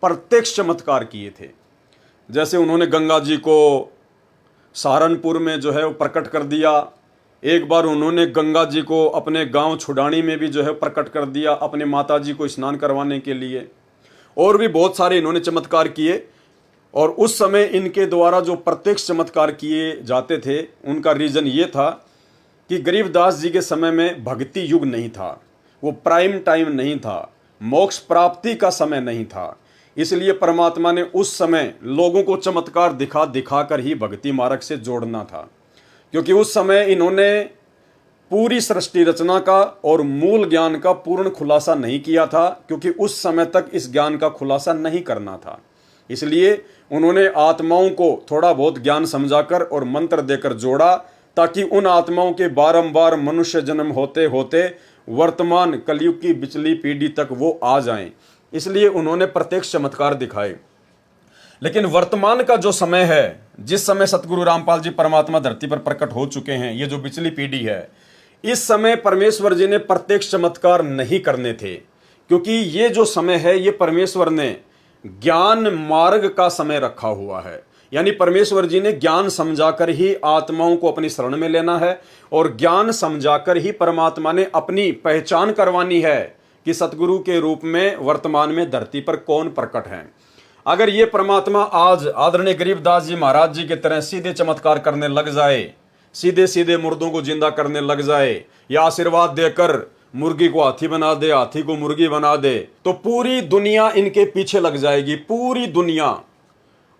प्रत्यक्ष चमत्कार किए थे। जैसे उन्होंने गंगा जी को सहारनपुर में जो है वो प्रकट कर दिया। एक बार उन्होंने गंगा जी को अपने गांव छुडानी में भी जो है प्रकट कर दिया अपने माता जी को स्नान करवाने के लिए। और भी बहुत सारे इन्होंने चमत्कार किए। और उस समय इनके द्वारा जो प्रत्यक्ष चमत्कार किए जाते थे उनका रीज़न ये था कि गरीबदास जी के समय में भक्ति युग नहीं था, वो प्राइम टाइम नहीं था, मोक्ष प्राप्ति का समय नहीं था। इसलिए परमात्मा ने उस समय लोगों को चमत्कार दिखा दिखा कर ही भक्ति मार्ग से जोड़ना था, क्योंकि उस समय इन्होंने पूरी सृष्टि रचना का और मूल ज्ञान का पूर्ण खुलासा नहीं किया था, क्योंकि उस समय तक इस ज्ञान का खुलासा नहीं करना था। इसलिए उन्होंने आत्माओं को थोड़ा बहुत ज्ञान समझाकर और मंत्र देकर जोड़ा, ताकि उन आत्माओं के बारंबार मनुष्य जन्म होते होते वर्तमान कलयुग की पिछली पीढ़ी तक वो आ जाएं। इसलिए उन्होंने प्रत्यक्ष चमत्कार दिखाए। लेकिन वर्तमान का जो समय है, जिस समय सतगुरु रामपाल जी परमात्मा धरती पर प्रकट हो चुके हैं, ये जो पिछली पीढ़ी है, इस समय परमेश्वर जी ने प्रत्यक्ष चमत्कार नहीं करने थे, क्योंकि ये जो समय है ये परमेश्वर ने ज्ञान मार्ग का समय रखा हुआ है। यानी परमेश्वर जी ने ज्ञान समझाकर ही आत्माओं को अपनी शरण में लेना है और ज्ञान समझाकर ही परमात्मा ने अपनी पहचान करवानी है कि सतगुरु के रूप में वर्तमान में धरती पर कौन प्रकट है। अगर ये परमात्मा आज आदरणीय गरीबदास जी महाराज जी की तरह सीधे चमत्कार करने लग जाए, सीधे सीधे मुर्दों को जिंदा करने लग जाए, या आशीर्वाद देकर मुर्गी को हाथी बना दे, हाथी को मुर्गी बना दे, तो पूरी दुनिया इनके पीछे लग जाएगी, पूरी दुनिया।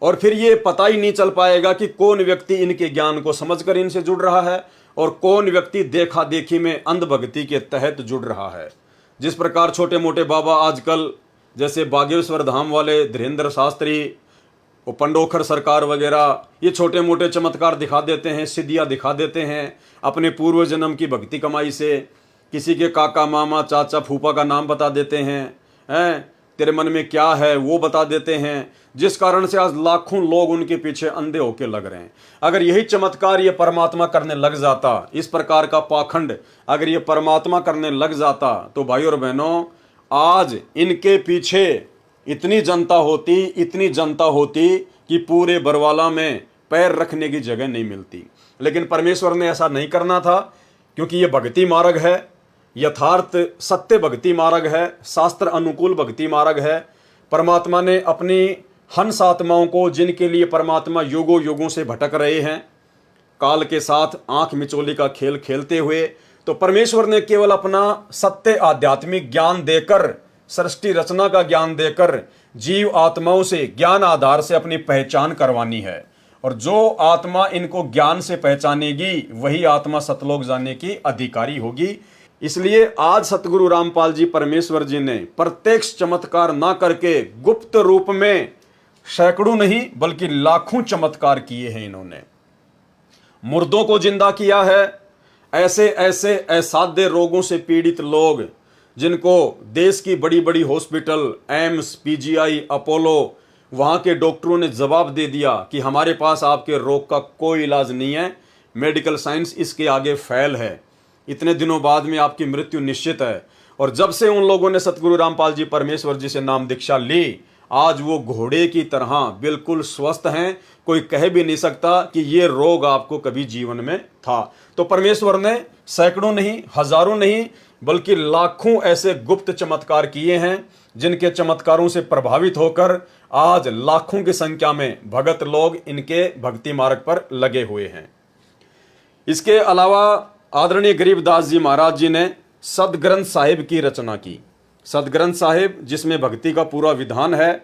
और फिर ये पता ही नहीं चल पाएगा कि कौन व्यक्ति इनके ज्ञान को समझकर इनसे जुड़ रहा है और कौन व्यक्ति देखा देखी में अंधभक्ति के तहत जुड़ रहा है। जिस प्रकार छोटे मोटे बाबा आजकल जैसे बागेश्वर धाम वाले धीरेन्द्र शास्त्री, वो पंडोखर सरकार वगैरह, ये छोटे मोटे चमत्कार दिखा देते हैं, सिद्धियाँ दिखा देते हैं अपने पूर्व जन्म की भक्ति कमाई से। किसी के काका मामा चाचा फूफा का नाम बता देते हैं, तेरे मन में क्या है वो बता देते हैं, जिस कारण से आज लाखों लोग उनके पीछे अंधे होके लग रहे हैं। अगर यही चमत्कार ये परमात्मा करने लग जाता, इस प्रकार का पाखंड अगर ये परमात्मा करने लग जाता, तो भाई और बहनों आज इनके पीछे इतनी जनता होती कि पूरे बरवाला में पैर रखने की जगह नहीं मिलती। लेकिन परमेश्वर ने ऐसा नहीं करना था, क्योंकि ये भक्ति मार्ग है, यथार्थ सत्य भक्ति मार्ग है, शास्त्र अनुकूल भक्ति मार्ग है। परमात्मा ने अपनी हंस आत्माओं को, जिनके लिए परमात्मा युगों युगों से भटक रहे हैं, काल के साथ आंख मिचोली का खेल खेलते हुए, तो परमेश्वर ने केवल अपना सत्य आध्यात्मिक ज्ञान देकर, सृष्टि रचना का ज्ञान देकर जीव आत्माओं से ज्ञान आधार से अपनी पहचान करवानी है। और जो आत्मा इनको ज्ञान से पहचानेगी वही आत्मा सतलोक जाने की अधिकारी होगी। इसलिए आज सतगुरु रामपाल जी परमेश्वर जी ने प्रत्यक्ष चमत्कार ना करके गुप्त रूप में सैकड़ों नहीं बल्कि लाखों चमत्कार किए हैं। इन्होंने मुर्दों को जिंदा किया है। ऐसे ऐसे असाध्य रोगों से पीड़ित लोग जिनको देश की बड़ी बड़ी हॉस्पिटल, एम्स, पीजीआई, अपोलो, वहां के डॉक्टरों ने जवाब दे दिया कि हमारे पास आपके रोग का कोई इलाज नहीं है, मेडिकल साइंस इसके आगे फेल है, इतने दिनों बाद में आपकी मृत्यु निश्चित है। और जब से उन लोगों ने सतगुरु रामपाल जी परमेश्वर जी से नाम दीक्षा ली, आज वो घोड़े की तरह बिल्कुल स्वस्थ हैं। कोई कह भी नहीं सकता कि ये रोग आपको कभी जीवन में था। तो परमेश्वर ने सैकड़ों नहीं, हजारों नहीं बल्कि लाखों ऐसे गुप्त चमत्कार किए हैं, जिनके चमत्कारों से प्रभावित होकर आज लाखों की संख्या में भगत लोग इनके भक्ति मार्ग पर लगे हुए हैं। इसके अलावा आदरणीय गरीबदास जी महाराज जी ने सदग्रंथ साहिब की रचना की। सदग्रंथ साहिब जिसमें भक्ति का पूरा विधान है,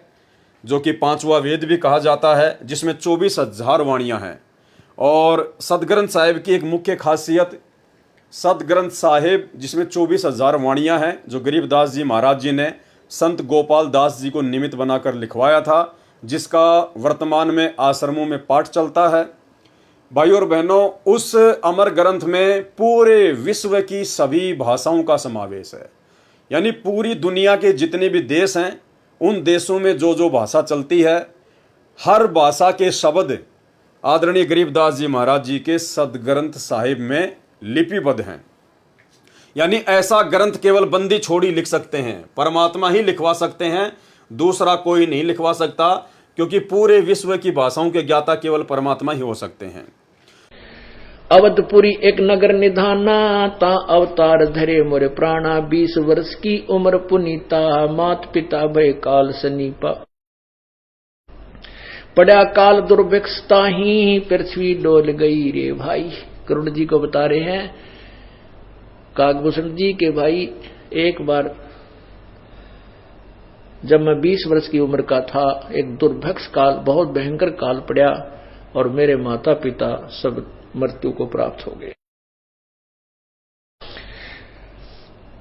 जो कि 5वां वेद भी कहा जाता है, जिसमें 24,000 वाणियां हैं। और सदग्रंथ साहिब की एक मुख्य खासियत, सदग्रंथ साहिब जिसमें 24,000 वाणियां हैं, जो गरीबदास जी महाराज जी ने संत गोपाल दास जी को निमित्त बनाकर लिखवाया था, जिसका वर्तमान में आश्रमों में पाठ चलता है। भाइयों और बहनों, उस अमर ग्रंथ में पूरे विश्व की सभी भाषाओं का समावेश है। यानी पूरी दुनिया के जितने भी देश हैं, उन देशों में जो जो भाषा चलती है, हर भाषा के शब्द आदरणीय गरीबदास जी महाराज जी के सदग्रंथ साहिब में लिपिबद्ध हैं। यानी ऐसा ग्रंथ केवल बंदी छोड़ी लिख सकते हैं, परमात्मा ही लिखवा सकते हैं, दूसरा कोई नहीं लिखवा सकता, क्योंकि पूरे विश्व की भाषाओं के ज्ञाता केवल परमात्मा ही हो सकते हैं। अवधपुरी एक नगर निधाना, ता अवतार धरे मोरे प्राणा, 20 वर्ष की उम्र पुनीता, मात पिता भय काल सनीपा, पड़ा काल दुर्भिक्षता ही, पृथ्वी डोल गई रे भाई। करुण जी को बता रहे हैं काकभूषण जी के भाई, एक बार जब मैं 20 वर्ष की उम्र का था, एक दुर्भिक्ष काल, बहुत भयंकर काल पड़ा और मेरे माता पिता सब मृत्यु को प्राप्त हो गए।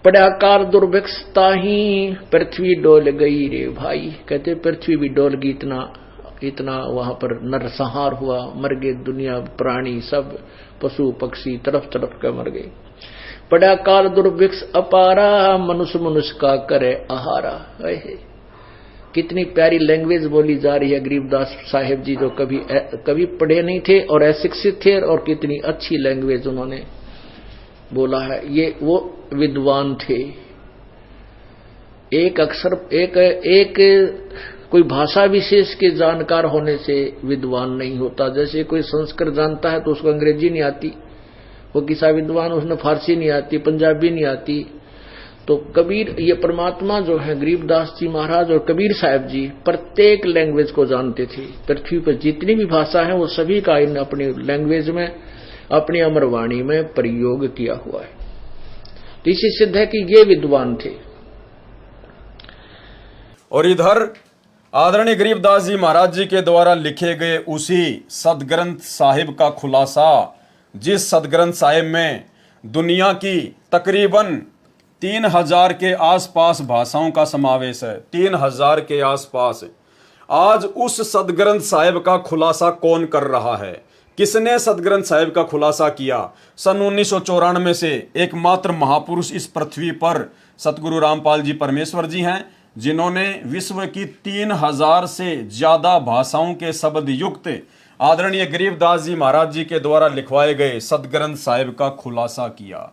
पड़ा काल दुर्भिक्षता ही, पृथ्वी डोल गई रे भाई। कहते पृथ्वी भी डोल गई, इतना वहां पर नरसंहार हुआ, मर गए दुनिया, प्राणी सब, पशु पक्षी तरफ तरफ के मर गए। पड़ा काल दुर्भिक्ष अपारा, मनुष्य मनुष्य का करे आहारा। कितनी प्यारी लैंग्वेज बोली जा रही है गरीबदास साहिब जी, जो कभी पढ़े नहीं थे और अशिक्षित थे, और कितनी अच्छी लैंग्वेज उन्होंने बोला है। ये वो विद्वान थे। एक अक्षर एक कोई भाषा विशेष के जानकार होने से विद्वान नहीं होता। जैसे कोई संस्कृत जानता है तो उसको अंग्रेजी नहीं आती, वो किसा विद्वान, उसने फारसी नहीं आती, पंजाबी नहीं आती। तो कबीर, ये परमात्मा जो है गरीबदास जी महाराज और कबीर साहब जी, प्रत्येक लैंग्वेज को जानते थे। पृथ्वी पर जितनी भी भाषा है वो सभी का इन अपनी लैंग्वेज में, अपनी अमर वाणी में प्रयोग किया हुआ है। तो इसी सिद्ध है कि ये विद्वान थे। और इधर आदरणीय गरीबदास जी महाराज जी के द्वारा लिखे गए उसी सदग्रंथ साहिब का खुलासा, जिस सदग्रंथ साहिब में दुनिया की तकरीबन 3000 के आसपास भाषाओं का समावेश है, 3000 के आसपास। आज उस सदग्रंथ साहिब का खुलासा कौन कर रहा है? किसने सदग्रंथ साहिब का खुलासा किया? सन 1994 से एकमात्र महापुरुष इस पृथ्वी पर सतगुरु रामपाल जी परमेश्वर जी हैं, जिन्होंने विश्व की 3000 से ज्यादा भाषाओं के शब्द युक्त आदरणीय गरीबदास जी महाराज जी के द्वारा लिखवाए गए सदग्रंथ साहिब का खुलासा किया।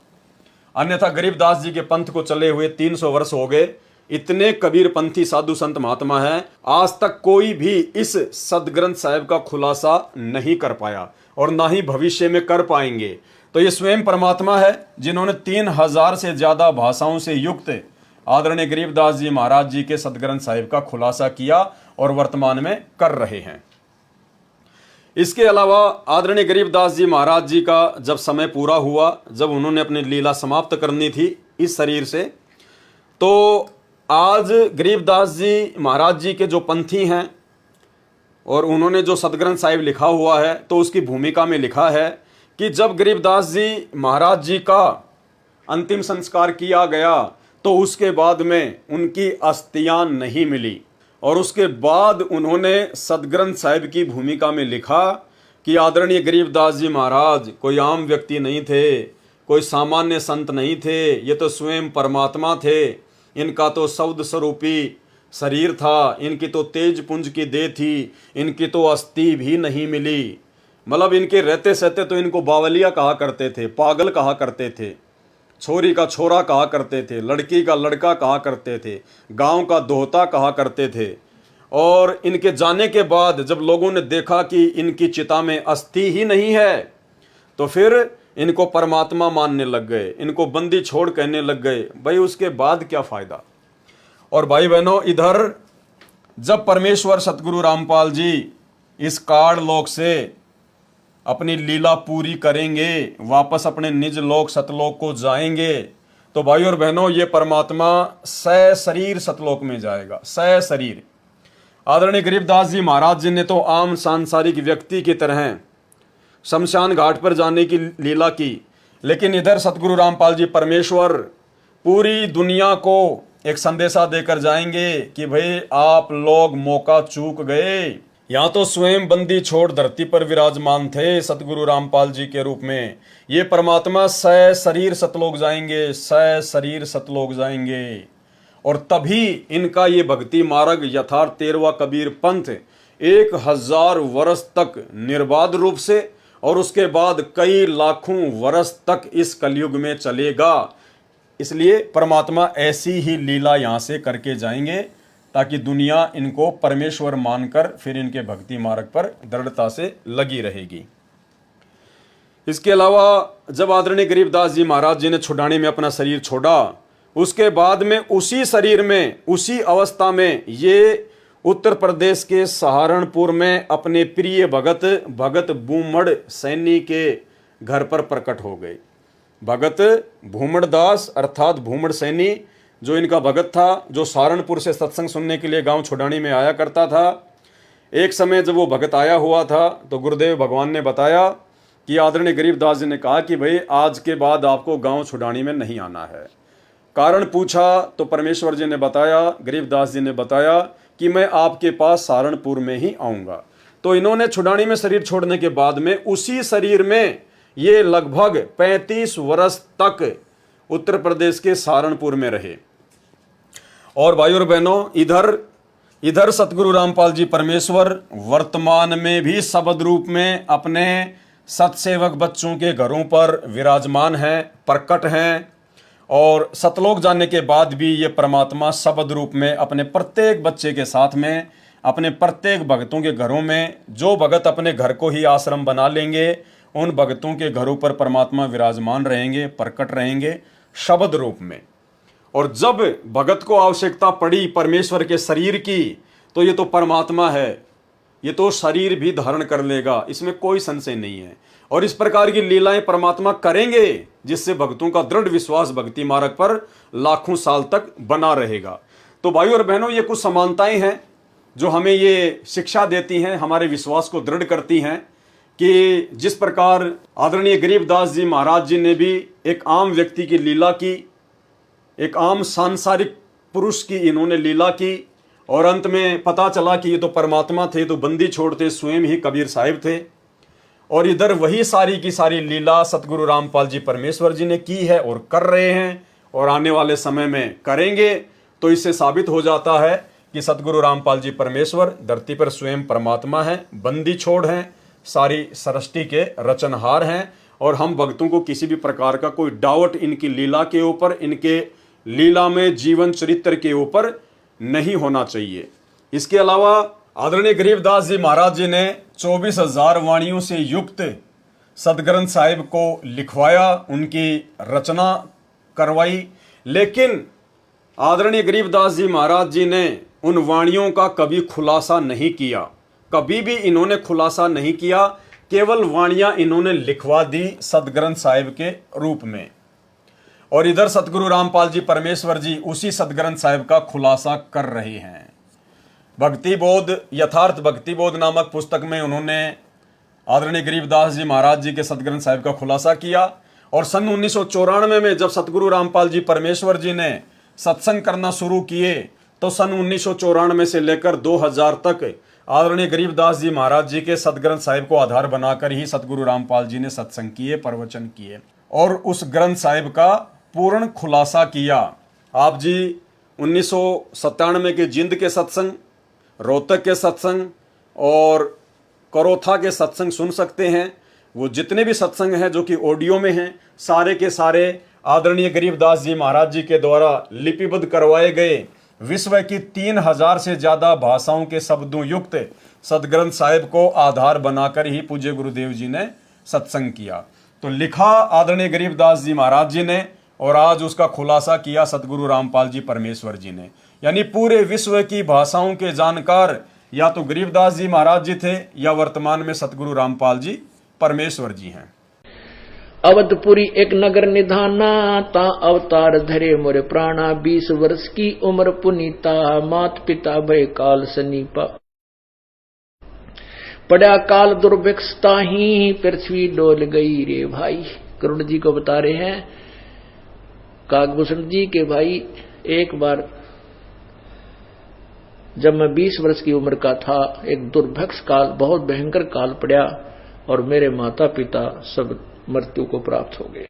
अन्यथा गरीबदास जी के पंथ को चले हुए 300 वर्ष हो गए। इतने कबीरपंथी साधु संत महात्मा हैं, आज तक कोई भी इस सदग्रंथ साहिब का खुलासा नहीं कर पाया और ना ही भविष्य में कर पाएंगे। तो ये स्वयं परमात्मा है जिन्होंने 3000 से ज्यादा भाषाओं से युक्त आदरणीय गरीबदास जी महाराज जी के सदग्रंथ साहिब का खुलासा किया और वर्तमान में कर रहे हैं। इसके अलावा आदरणीय गरीबदास जी महाराज जी का जब समय पूरा हुआ, जब उन्होंने अपनी लीला समाप्त करनी थी इस शरीर से, तो आज गरीबदास जी महाराज जी के जो पंथी हैं और उन्होंने जो सतग्रंथ साहिब लिखा हुआ है, तो उसकी भूमिका में लिखा है कि जब गरीबदास जी महाराज जी का अंतिम संस्कार किया गया तो उसके बाद में उनकी अस्थियां नहीं मिली, और उसके बाद उन्होंने सतग्रंथ साहिब की भूमिका में लिखा कि आदरणीय गरीबदास जी महाराज कोई आम व्यक्ति नहीं थे, कोई सामान्य संत नहीं थे, ये तो स्वयं परमात्मा थे। इनका तो शब्द स्वरूपी शरीर था, इनकी तो तेज पुंज की देह थी, इनकी तो अस्थि भी नहीं मिली। मतलब इनके रहते सहते तो इनको बावलिया कहा करते थे, पागल कहा करते थे, छोरी का छोरा कहा करते थे, लड़की का लड़का कहा करते थे, गांव का दोहता कहा करते थे। और इनके जाने के बाद जब लोगों ने देखा कि इनकी चिता में अस्थि ही नहीं है, तो फिर इनको परमात्मा मानने लग गए, इनको बंदी छोड़ कहने लग गए। भाई उसके बाद क्या फायदा। और भाई बहनों, इधर जब परमेश्वर सतगुरु रामपाल जी इस काल लोक से अपनी लीला पूरी करेंगे, वापस अपने निज लोक सतलोक को जाएंगे, तो भाई और बहनों ये परमात्मा सशरीर सतलोक में जाएगा, सशरीर। आदरणीय गरीबदास जी महाराज जी ने तो आम सांसारिक व्यक्ति की तरह शमशान घाट पर जाने की लीला की, लेकिन इधर सतगुरु रामपाल जी परमेश्वर पूरी दुनिया को एक संदेशा देकर जाएंगे कि भाई आप लोग मौका चूक गए। यहाँ तो स्वयं बंदी छोड़ धरती पर विराजमान थे सतगुरु रामपाल जी के रूप में, ये परमात्मा सशरीर सतलोक जाएंगे, सशरीर सतलोक जाएंगे। और तभी इनका ये भक्ति मार्ग यथार्थ 13वां कबीर पंथ 1000 वर्ष तक निर्बाध रूप से और उसके बाद कई लाखों वर्ष तक इस कलयुग में चलेगा। इसलिए परमात्मा ऐसी ही लीला यहाँ से करके जाएंगे ताकि दुनिया इनको परमेश्वर मानकर फिर इनके भक्ति मार्ग पर दृढ़ता से लगी रहेगी। इसके अलावा जब आदरणीय गरीबदास जी महाराज जी ने छुड़ाने में अपना शरीर छोड़ा, उसके बाद में उसी शरीर में उसी अवस्था में ये उत्तर प्रदेश के सहारनपुर में अपने प्रिय भगत भूमड़ सैनी के घर पर प्रकट हो गए। भगत भूमड़ दास अर्थात भूमड़ सैनी जो इनका भगत था, जो सहारनपुर से सत्संग सुनने के लिए गांव छुड़ानी में आया करता था। एक समय जब वो भगत आया हुआ था तो गुरुदेव भगवान ने बताया कि आदरणीय गरीबदास जी ने कहा कि भाई आज के बाद आपको गांव छुड़ानी में नहीं आना है। कारण पूछा तो परमेश्वर जी ने बताया, गरीबदास जी ने बताया कि मैं आपके पास सहारनपुर में ही आऊँगा। तो इन्होंने छुड़ानी में शरीर छोड़ने के बाद में उसी शरीर में ये लगभग 35 वर्ष तक उत्तर प्रदेश के सहारनपुर में रहे। और भाई और बहनों, इधर सतगुरु रामपाल जी परमेश्वर वर्तमान में भी शब्द रूप में अपने सतसेवक बच्चों के घरों पर विराजमान हैं, प्रकट हैं। और सतलोक जाने के बाद भी ये परमात्मा शब्द रूप में अपने प्रत्येक बच्चे के साथ में, अपने प्रत्येक भक्तों के घरों में, जो भगत अपने घर को ही आश्रम बना लेंगे उन भक्तों के घरों पर परमात्मा विराजमान रहेंगे, प्रकट रहेंगे शब्द रूप में। और जब भगत को आवश्यकता पड़ी परमेश्वर के शरीर की, तो ये तो परमात्मा है, ये तो शरीर भी धारण कर लेगा, इसमें कोई संशय नहीं है। और इस प्रकार की लीलाएं परमात्मा करेंगे जिससे भक्तों का दृढ़ विश्वास भक्ति मार्ग पर लाखों साल तक बना रहेगा। तो भाई और बहनों, ये कुछ समानताएं हैं जो हमें ये शिक्षा देती हैं, हमारे विश्वास को दृढ़ करती हैं कि जिस प्रकार आदरणीय गरीबदास जी महाराज जी ने भी एक आम व्यक्ति की लीला की, एक आम सांसारिक पुरुष की इन्होंने लीला की, और अंत में पता चला कि ये तो परमात्मा थे, तो बंदी छोड़ते स्वयं ही कबीर साहिब थे। और इधर वही सारी की सारी लीला सतगुरु रामपाल जी परमेश्वर जी ने की है और कर रहे हैं और आने वाले समय में करेंगे। तो इससे साबित हो जाता है कि सतगुरु रामपाल जी परमेश्वर धरती पर स्वयं परमात्मा हैं, बंदी छोड़ हैं, सारी सृष्टि के रचनहार हैं। और हम भक्तों को किसी भी प्रकार का कोई डाउट इनकी लीला के ऊपर, इनके लीला में जीवन चरित्र के ऊपर नहीं होना चाहिए। इसके अलावा आदरणीय गरीबदास जी महाराज जी ने 24,000 वाणियों से युक्त सतग्रंथ साहिब को लिखवाया, उनकी रचना करवाई, लेकिन आदरणीय गरीबदास जी महाराज जी ने उन वाणियों का कभी खुलासा नहीं किया। कभी भी इन्होंने खुलासा नहीं किया, केवल वाणियां इन्होंने लिखवा दी सदग्रंथ साहिब के रूप में। और इधर सतगुरु रामपाल जी परमेश्वर जी उसी सदग्रंथ साहिब का खुलासा कर रहे हैं। भक्ति बोध, यथार्थ भक्ति बोध नामक पुस्तक में उन्होंने आदरणीय गरीबदास जी महाराज जी के सदग्रंथ साहिब का खुलासा किया। और सन 1994 में जब सतगुरु रामपाल जी परमेश्वर जी ने सत्संग करना शुरू किए, तो सन 1994 से लेकर 2000 तक आदरणीय गरीबदास जी महाराज जी के सदग्रंथ साहिब को आधार बनाकर ही सतगुरु रामपाल जी ने सत्संग किए, प्रवचन किए और उस ग्रंथ साहिब का पूर्ण खुलासा किया। आप जी 1997 के जिंद के सत्संग, रोहतक के सत्संग और करोथा के सत्संग सुन सकते हैं। वो जितने भी सत्संग हैं जो कि ऑडियो में हैं, सारे के सारे आदरणीय गरीबदास जी महाराज जी के द्वारा लिपिबद्ध करवाए गए विश्व की 3000 से ज्यादा भाषाओं के शब्दों युक्त सदग्रंथ साहिब को आधार बनाकर ही पूज्य गुरुदेव जी ने सत्संग किया। तो लिखा आदरणीय गरीबदास जी महाराज जी ने और आज उसका खुलासा किया सतगुरु रामपाल जी परमेश्वर जी ने। यानी पूरे विश्व की भाषाओं के जानकार या तो गरीबदास जी महाराज जी थे या वर्तमान में सतगुरु रामपाल जी परमेश्वर जी हैं। अवधपुरी एक नगर निधाना, ता अवतार धरे मोरे प्राणा, 20 वर्ष की उम्र पुनीता, मात पिता भय काल सनीपा। पड़ा काल दुर्भिक्षता ही, पृथ्वी डोल गई रे भाई। करुण जी को बता रहे हैं काकभूषण जी के भाई, एक बार जब मैं 20 वर्ष की उम्र का था, एक दुर्भिक्ष काल, बहुत भयंकर काल पड़ा और मेरे माता पिता सब मृत्यु को प्राप्त हो गए।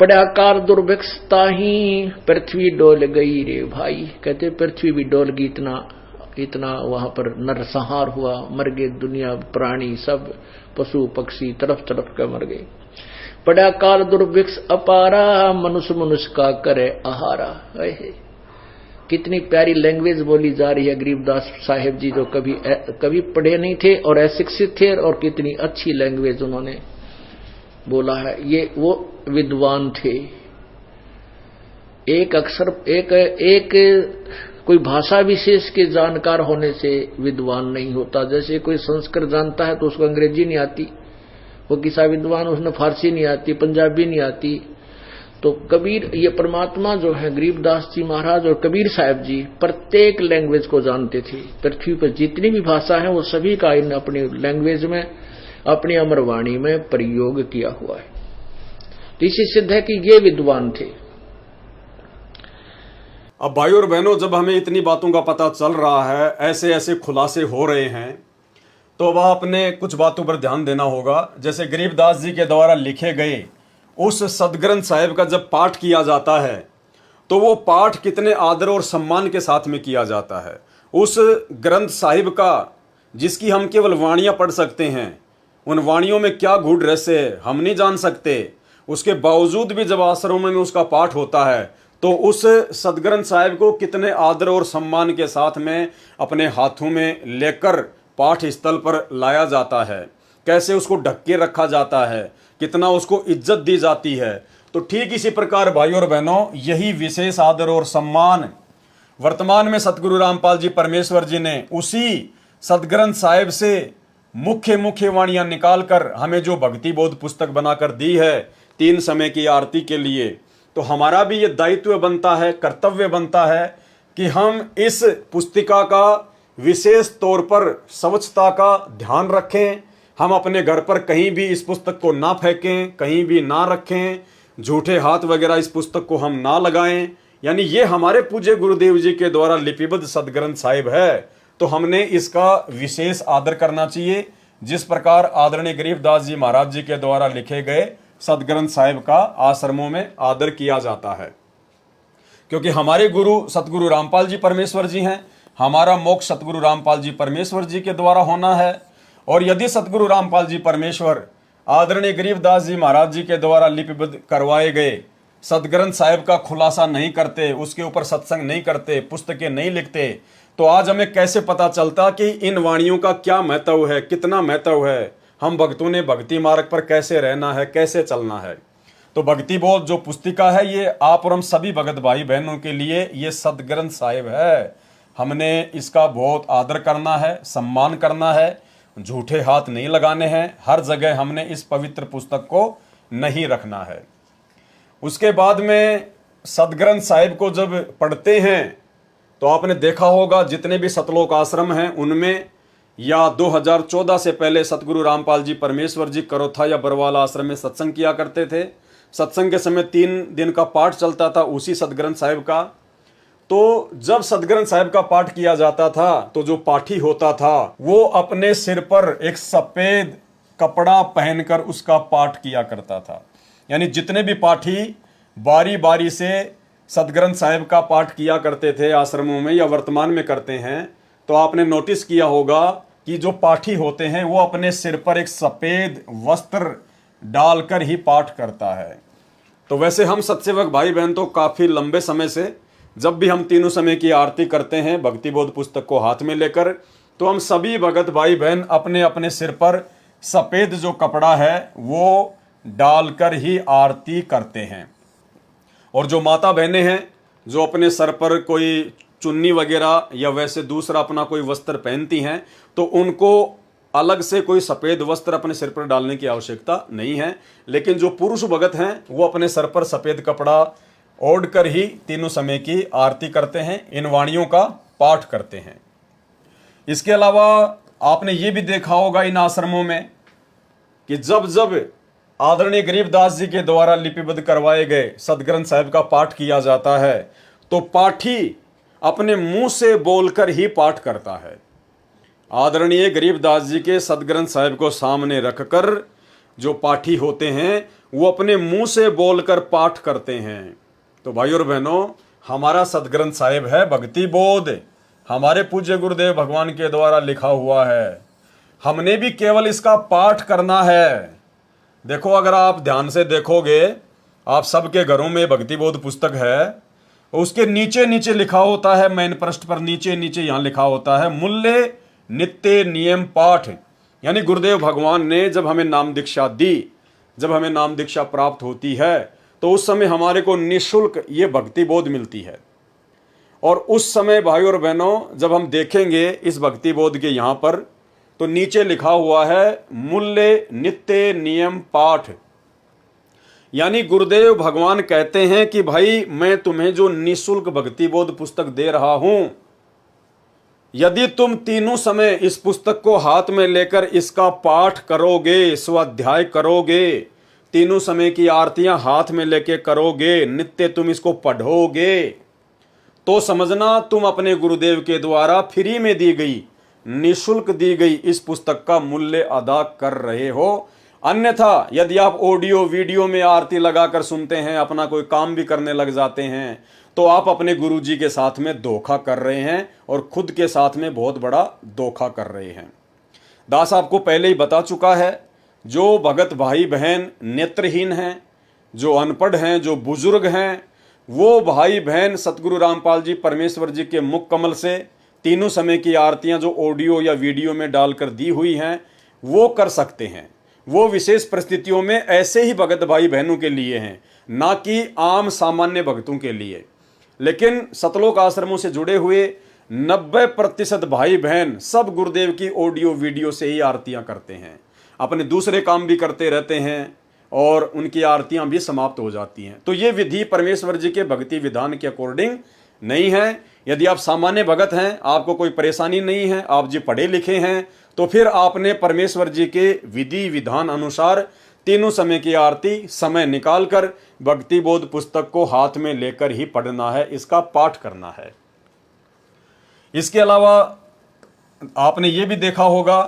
पड़ा काल दुर्भिक्षता ही, पृथ्वी डोल गई रे भाई। कहते पृथ्वी भी डोल गई, इतना वहां पर नरसंहार हुआ, मर गए दुनिया, प्राणी सब, पशु पक्षी तरफ तरफ का मर गए। पड़ा काल दुर्भिक्ष अपारा, मनुष्य का करे आहारा। कितनी प्यारी लैंग्वेज बोली जा रही है गरीबदास साहिब जी, जो कभी पढ़े नहीं थे और अशिक्षित थे, और कितनी अच्छी लैंग्वेज उन्होंने बोला है। ये वो विद्वान थे। एक अक्षर एक कोई भाषा विशेष के जानकार होने से विद्वान नहीं होता। जैसे कोई संस्कृत जानता है तो उसको अंग्रेजी नहीं आती, वो किसा विद्वान, उसने फारसी नहीं आती, पंजाबी नहीं आती। तो कबीर, ये परमात्मा जो है गरीबदास जी महाराज और कबीर साहब जी प्रत्येक लैंग्वेज को जानते थे। पृथ्वी पर जितनी भी भाषा है वो सभी का इन अपनी लैंग्वेज में, अपनी अमरवाणी में प्रयोग किया हुआ है। तो इसी सिद्ध है कि ये विद्वान थे। अब भाई और बहनों, जब हमें इतनी बातों का पता चल रहा है, ऐसे ऐसे खुलासे हो रहे हैं, तो वह अपने कुछ बातों पर ध्यान देना होगा। जैसे गरीबदास जी के द्वारा लिखे गए उस सदग्रंथ साहिब का जब पाठ किया जाता है, तो वो पाठ कितने आदर और सम्मान के साथ में किया जाता है। उस ग्रंथ साहिब का, जिसकी हम केवल वाणियां पढ़ सकते हैं, उन वाणियों में क्या गूढ़ रहस्य है हम नहीं जान सकते। उसके बावजूद भी जब आश्रमों में उसका पाठ होता है, तो उस सदग्रंथ साहिब को कितने आदर और सम्मान के साथ में अपने हाथों में लेकर पाठ स्थल पर लाया जाता है, कैसे उसको ढक के रखा जाता है, कितना उसको इज्जत दी जाती है। तो ठीक इसी प्रकार भाइयों और बहनों, यही विशेष आदर और सम्मान वर्तमान में सतगुरु रामपाल जी परमेश्वर जी ने उसी सदग्रंथ साहिब से मुख्य वाणियां निकालकर हमें जो भक्ति बोध पुस्तक बनाकर दी है 3 समय की आरती के लिए, तो हमारा भी ये दायित्व बनता है, कर्तव्य बनता है कि हम इस पुस्तिका का विशेष तौर पर स्वच्छता का ध्यान रखें। हम अपने घर पर कहीं भी इस पुस्तक को ना फेंकें, कहीं भी ना रखें, झूठे हाथ वगैरह इस पुस्तक को हम ना लगाएं। यानी ये हमारे पूज्य गुरुदेव जी के द्वारा लिपिबद्ध सदग्रंथ साहिब है, तो हमने इसका विशेष आदर करना चाहिए। जिस प्रकार आदरणीय गरीबदास जी महाराज जी के द्वारा लिखे गए सदग्रंथ साहिब का आश्रमों में आदर किया जाता है, क्योंकि हमारे गुरु सतगुरु रामपाल जी परमेश्वर जी हैं। हमारा मोक्ष सतगुरु रामपाल जी परमेश्वर जी के द्वारा होना है। और यदि सतगुरु रामपाल जी परमेश्वर आदरणीय गरीबदास जी महाराज जी के द्वारा लिपिबद्ध करवाए गए सदग्रंथ साहिब का खुलासा नहीं करते, उसके ऊपर सत्संग नहीं करते, पुस्तकें नहीं लिखते, तो आज हमें कैसे पता चलता कि इन वाणियों का क्या महत्व है, कितना महत्व है, हम भक्तों ने भक्ति मार्ग पर कैसे रहना है, कैसे चलना है। तो भक्ति बोध जो पुस्तिका है, ये आप और हम सभी भगत भाई बहनों के लिए ये सदग्रंथ साहिब है। हमने इसका बहुत आदर करना है, सम्मान करना है, झूठे हाथ नहीं लगाने हैं, हर जगह हमने इस पवित्र पुस्तक को नहीं रखना है। उसके बाद में सदग्रंथ साहिब को जब पढ़ते हैं तो आपने देखा होगा जितने भी सतलोक आश्रम हैं उनमें, या 2014 से पहले सतगुरु रामपाल जी परमेश्वर जी करोथा या बरवाला आश्रम में सत्संग किया करते थे। सत्संग के समय 3 दिन का पाठ चलता था उसी सदग्रंथ साहिब का। तो जब सदग्रंथ साहिब का पाठ किया जाता था तो जो पाठी होता था वो अपने सिर पर एक सफेद कपड़ा पहनकर उसका पाठ किया करता था। यानी जितने भी पाठी बारी बारी से सदग्रंथ साहिब का पाठ किया करते थे आश्रमों में या वर्तमान में करते हैं, तो आपने नोटिस किया होगा कि जो पाठी होते हैं वो अपने सिर पर एक सफेद वस्त्र डालकर ही पाठ करता है। तो वैसे हम सत्सेवक भाई बहन तो काफी लंबे समय से जब भी हम तीनों समय की आरती करते हैं भक्ति बोध पुस्तक को हाथ में लेकर, तो हम सभी भगत भाई बहन अपने अपने सिर पर सफेद जो कपड़ा है वो डालकर ही आरती करते हैं। और जो माता बहनें हैं जो अपने सर पर कोई चुन्नी वगैरह या वैसे दूसरा अपना कोई वस्त्र पहनती हैं, तो उनको अलग से कोई सफेद वस्त्र अपने सिर पर डालने की आवश्यकता नहीं है। लेकिन जो पुरुष भगत हैं वो अपने सर पर सफेद कपड़ा ओढ़ कर ही तीनों समय की आरती करते हैं, इन वाणियों का पाठ करते हैं। इसके अलावा आपने ये भी देखा होगा इन आश्रमों में कि जब जब आदरणीय गरीबदास जी के द्वारा लिपिबद्ध करवाए गए सदग्रंथ साहिब का पाठ किया जाता है तो पाठी अपने मुंह से बोलकर ही पाठ करता है। आदरणीय गरीबदास जी के सदग्रंथ साहिब को सामने रखकर जो पाठी होते हैं वो अपने मुंह से बोलकर पाठ करते हैं। तो भाई और बहनों, हमारा सदग्रंथ साहिब है भक्ति बोध, हमारे पूज्य गुरुदेव भगवान के द्वारा लिखा हुआ है। हमने भी केवल इसका पाठ करना है। देखो, अगर आप ध्यान से देखोगे, आप सबके घरों में भक्ति बोध पुस्तक है, उसके नीचे नीचे लिखा होता है, मेन पृष्ठ पर नीचे नीचे यहां लिखा होता है मूल्य नित्य नियम पाठ। यानी गुरुदेव भगवान ने जब हमें नाम दीक्षा दी, जब हमें नाम दीक्षा प्राप्त होती है तो उस समय हमारे को निःशुल्क ये भक्ति बोध मिलती है। और उस समय भाई और बहनों जब हम देखेंगे इस भक्ति बोध के यहां पर, तो नीचे लिखा हुआ है मूल्य नित्य नियम पाठ। यानी गुरुदेव भगवान कहते हैं कि भाई मैं तुम्हें जो निःशुल्क भक्ति बोध पुस्तक दे रहा हूं, यदि तुम तीनों समय इस पुस्तक को हाथ में लेकर इसका पाठ करोगे, स्वाध्याय करोगे, तीनों समय की आरतियां हाथ में लेके करोगे, नित्य तुम इसको पढ़ोगे, तो समझना तुम अपने गुरुदेव के द्वारा फ्री में दी गई, निःशुल्क दी गई इस पुस्तक का मूल्य अदा कर रहे हो। अन्यथा यदि आप ऑडियो वीडियो में आरती लगाकर सुनते हैं, अपना कोई काम भी करने लग जाते हैं, तो आप अपने गुरुजी के साथ में धोखा कर रहे हैं और खुद के साथ में बहुत बड़ा धोखा कर रहे हैं। दास आपको पहले ही बता चुका है, जो भगत भाई बहन नेत्रहीन हैं, जो अनपढ़ हैं, जो बुजुर्ग हैं, वो भाई बहन सतगुरु रामपाल जी परमेश्वर जी के मुख कमल से तीनों समय की आरतियां जो ऑडियो या वीडियो में डालकर दी हुई हैं वो कर सकते हैं। वो विशेष परिस्थितियों में ऐसे ही भगत भाई बहनों के लिए हैं, ना कि आम सामान्य भक्तों के लिए। लेकिन सतलोक आश्रमों से जुड़े हुए 90% भाई बहन सब गुरुदेव की ऑडियो वीडियो से ही आरतियां करते हैं, अपने दूसरे काम भी करते रहते हैं और उनकी आरतियां भी समाप्त हो जाती हैं। तो ये विधि परमेश्वर जी के भक्ति विधान के अकॉर्डिंग नहीं है। यदि आप सामान्य भगत हैं, आपको कोई परेशानी नहीं है, आप जी पढ़े लिखे हैं, तो फिर आपने परमेश्वर जी के विधि विधान अनुसार तीनों समय की आरती समय निकालकर भक्ति बोध पुस्तक को हाथ में लेकर ही पढ़ना है, इसका पाठ करना है। इसके अलावा आपने ये भी देखा होगा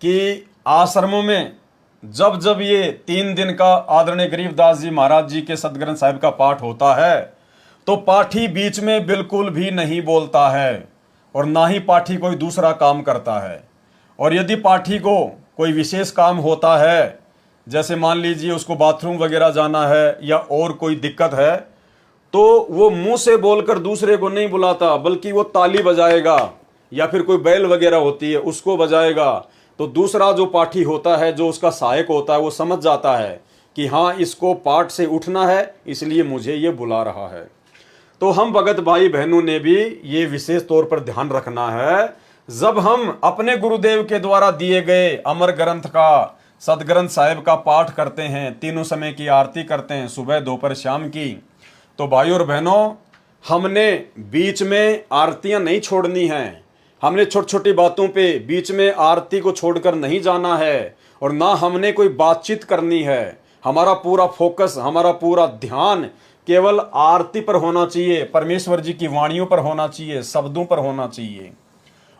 कि आश्रमों में जब जब ये 3 दिन का आदरणीय गरीबदास जी महाराज जी के सदग्रंथ साहिब का पाठ होता है तो पाठी बीच में बिल्कुल भी नहीं बोलता है और ना ही पाठी कोई दूसरा काम करता है। और यदि पाठी को कोई विशेष काम होता है, जैसे मान लीजिए उसको बाथरूम वगैरह जाना है या और कोई दिक्कत है, तो वो मुंह से बोलकर दूसरे को नहीं बुलाता, बल्कि वो ताली बजाएगा या फिर कोई बैल वगैरह होती है उसको बजाएगा। तो दूसरा जो पाठी होता है, जो उसका सहायक होता है, वो समझ जाता है कि हाँ इसको पाठ से उठना है, इसलिए मुझे ये बुला रहा है। तो हम भगत भाई बहनों ने भी ये विशेष तौर पर ध्यान रखना है, जब हम अपने गुरुदेव के द्वारा दिए गए अमर ग्रंथ का, सदग्रंथ साहिब का पाठ करते हैं, तीनों समय की आरती करते हैं, सुबह दोपहर शाम की, तो भाई और बहनों हमने बीच में आरतियां नहीं छोड़नी हैं। हमने छोटी छोटी बातों पे बीच में आरती को छोड़कर नहीं जाना है, और ना हमने कोई बातचीत करनी है। हमारा पूरा फोकस, हमारा पूरा ध्यान केवल आरती पर होना चाहिए, परमेश्वर जी की वाणियों पर होना चाहिए, शब्दों पर होना चाहिए।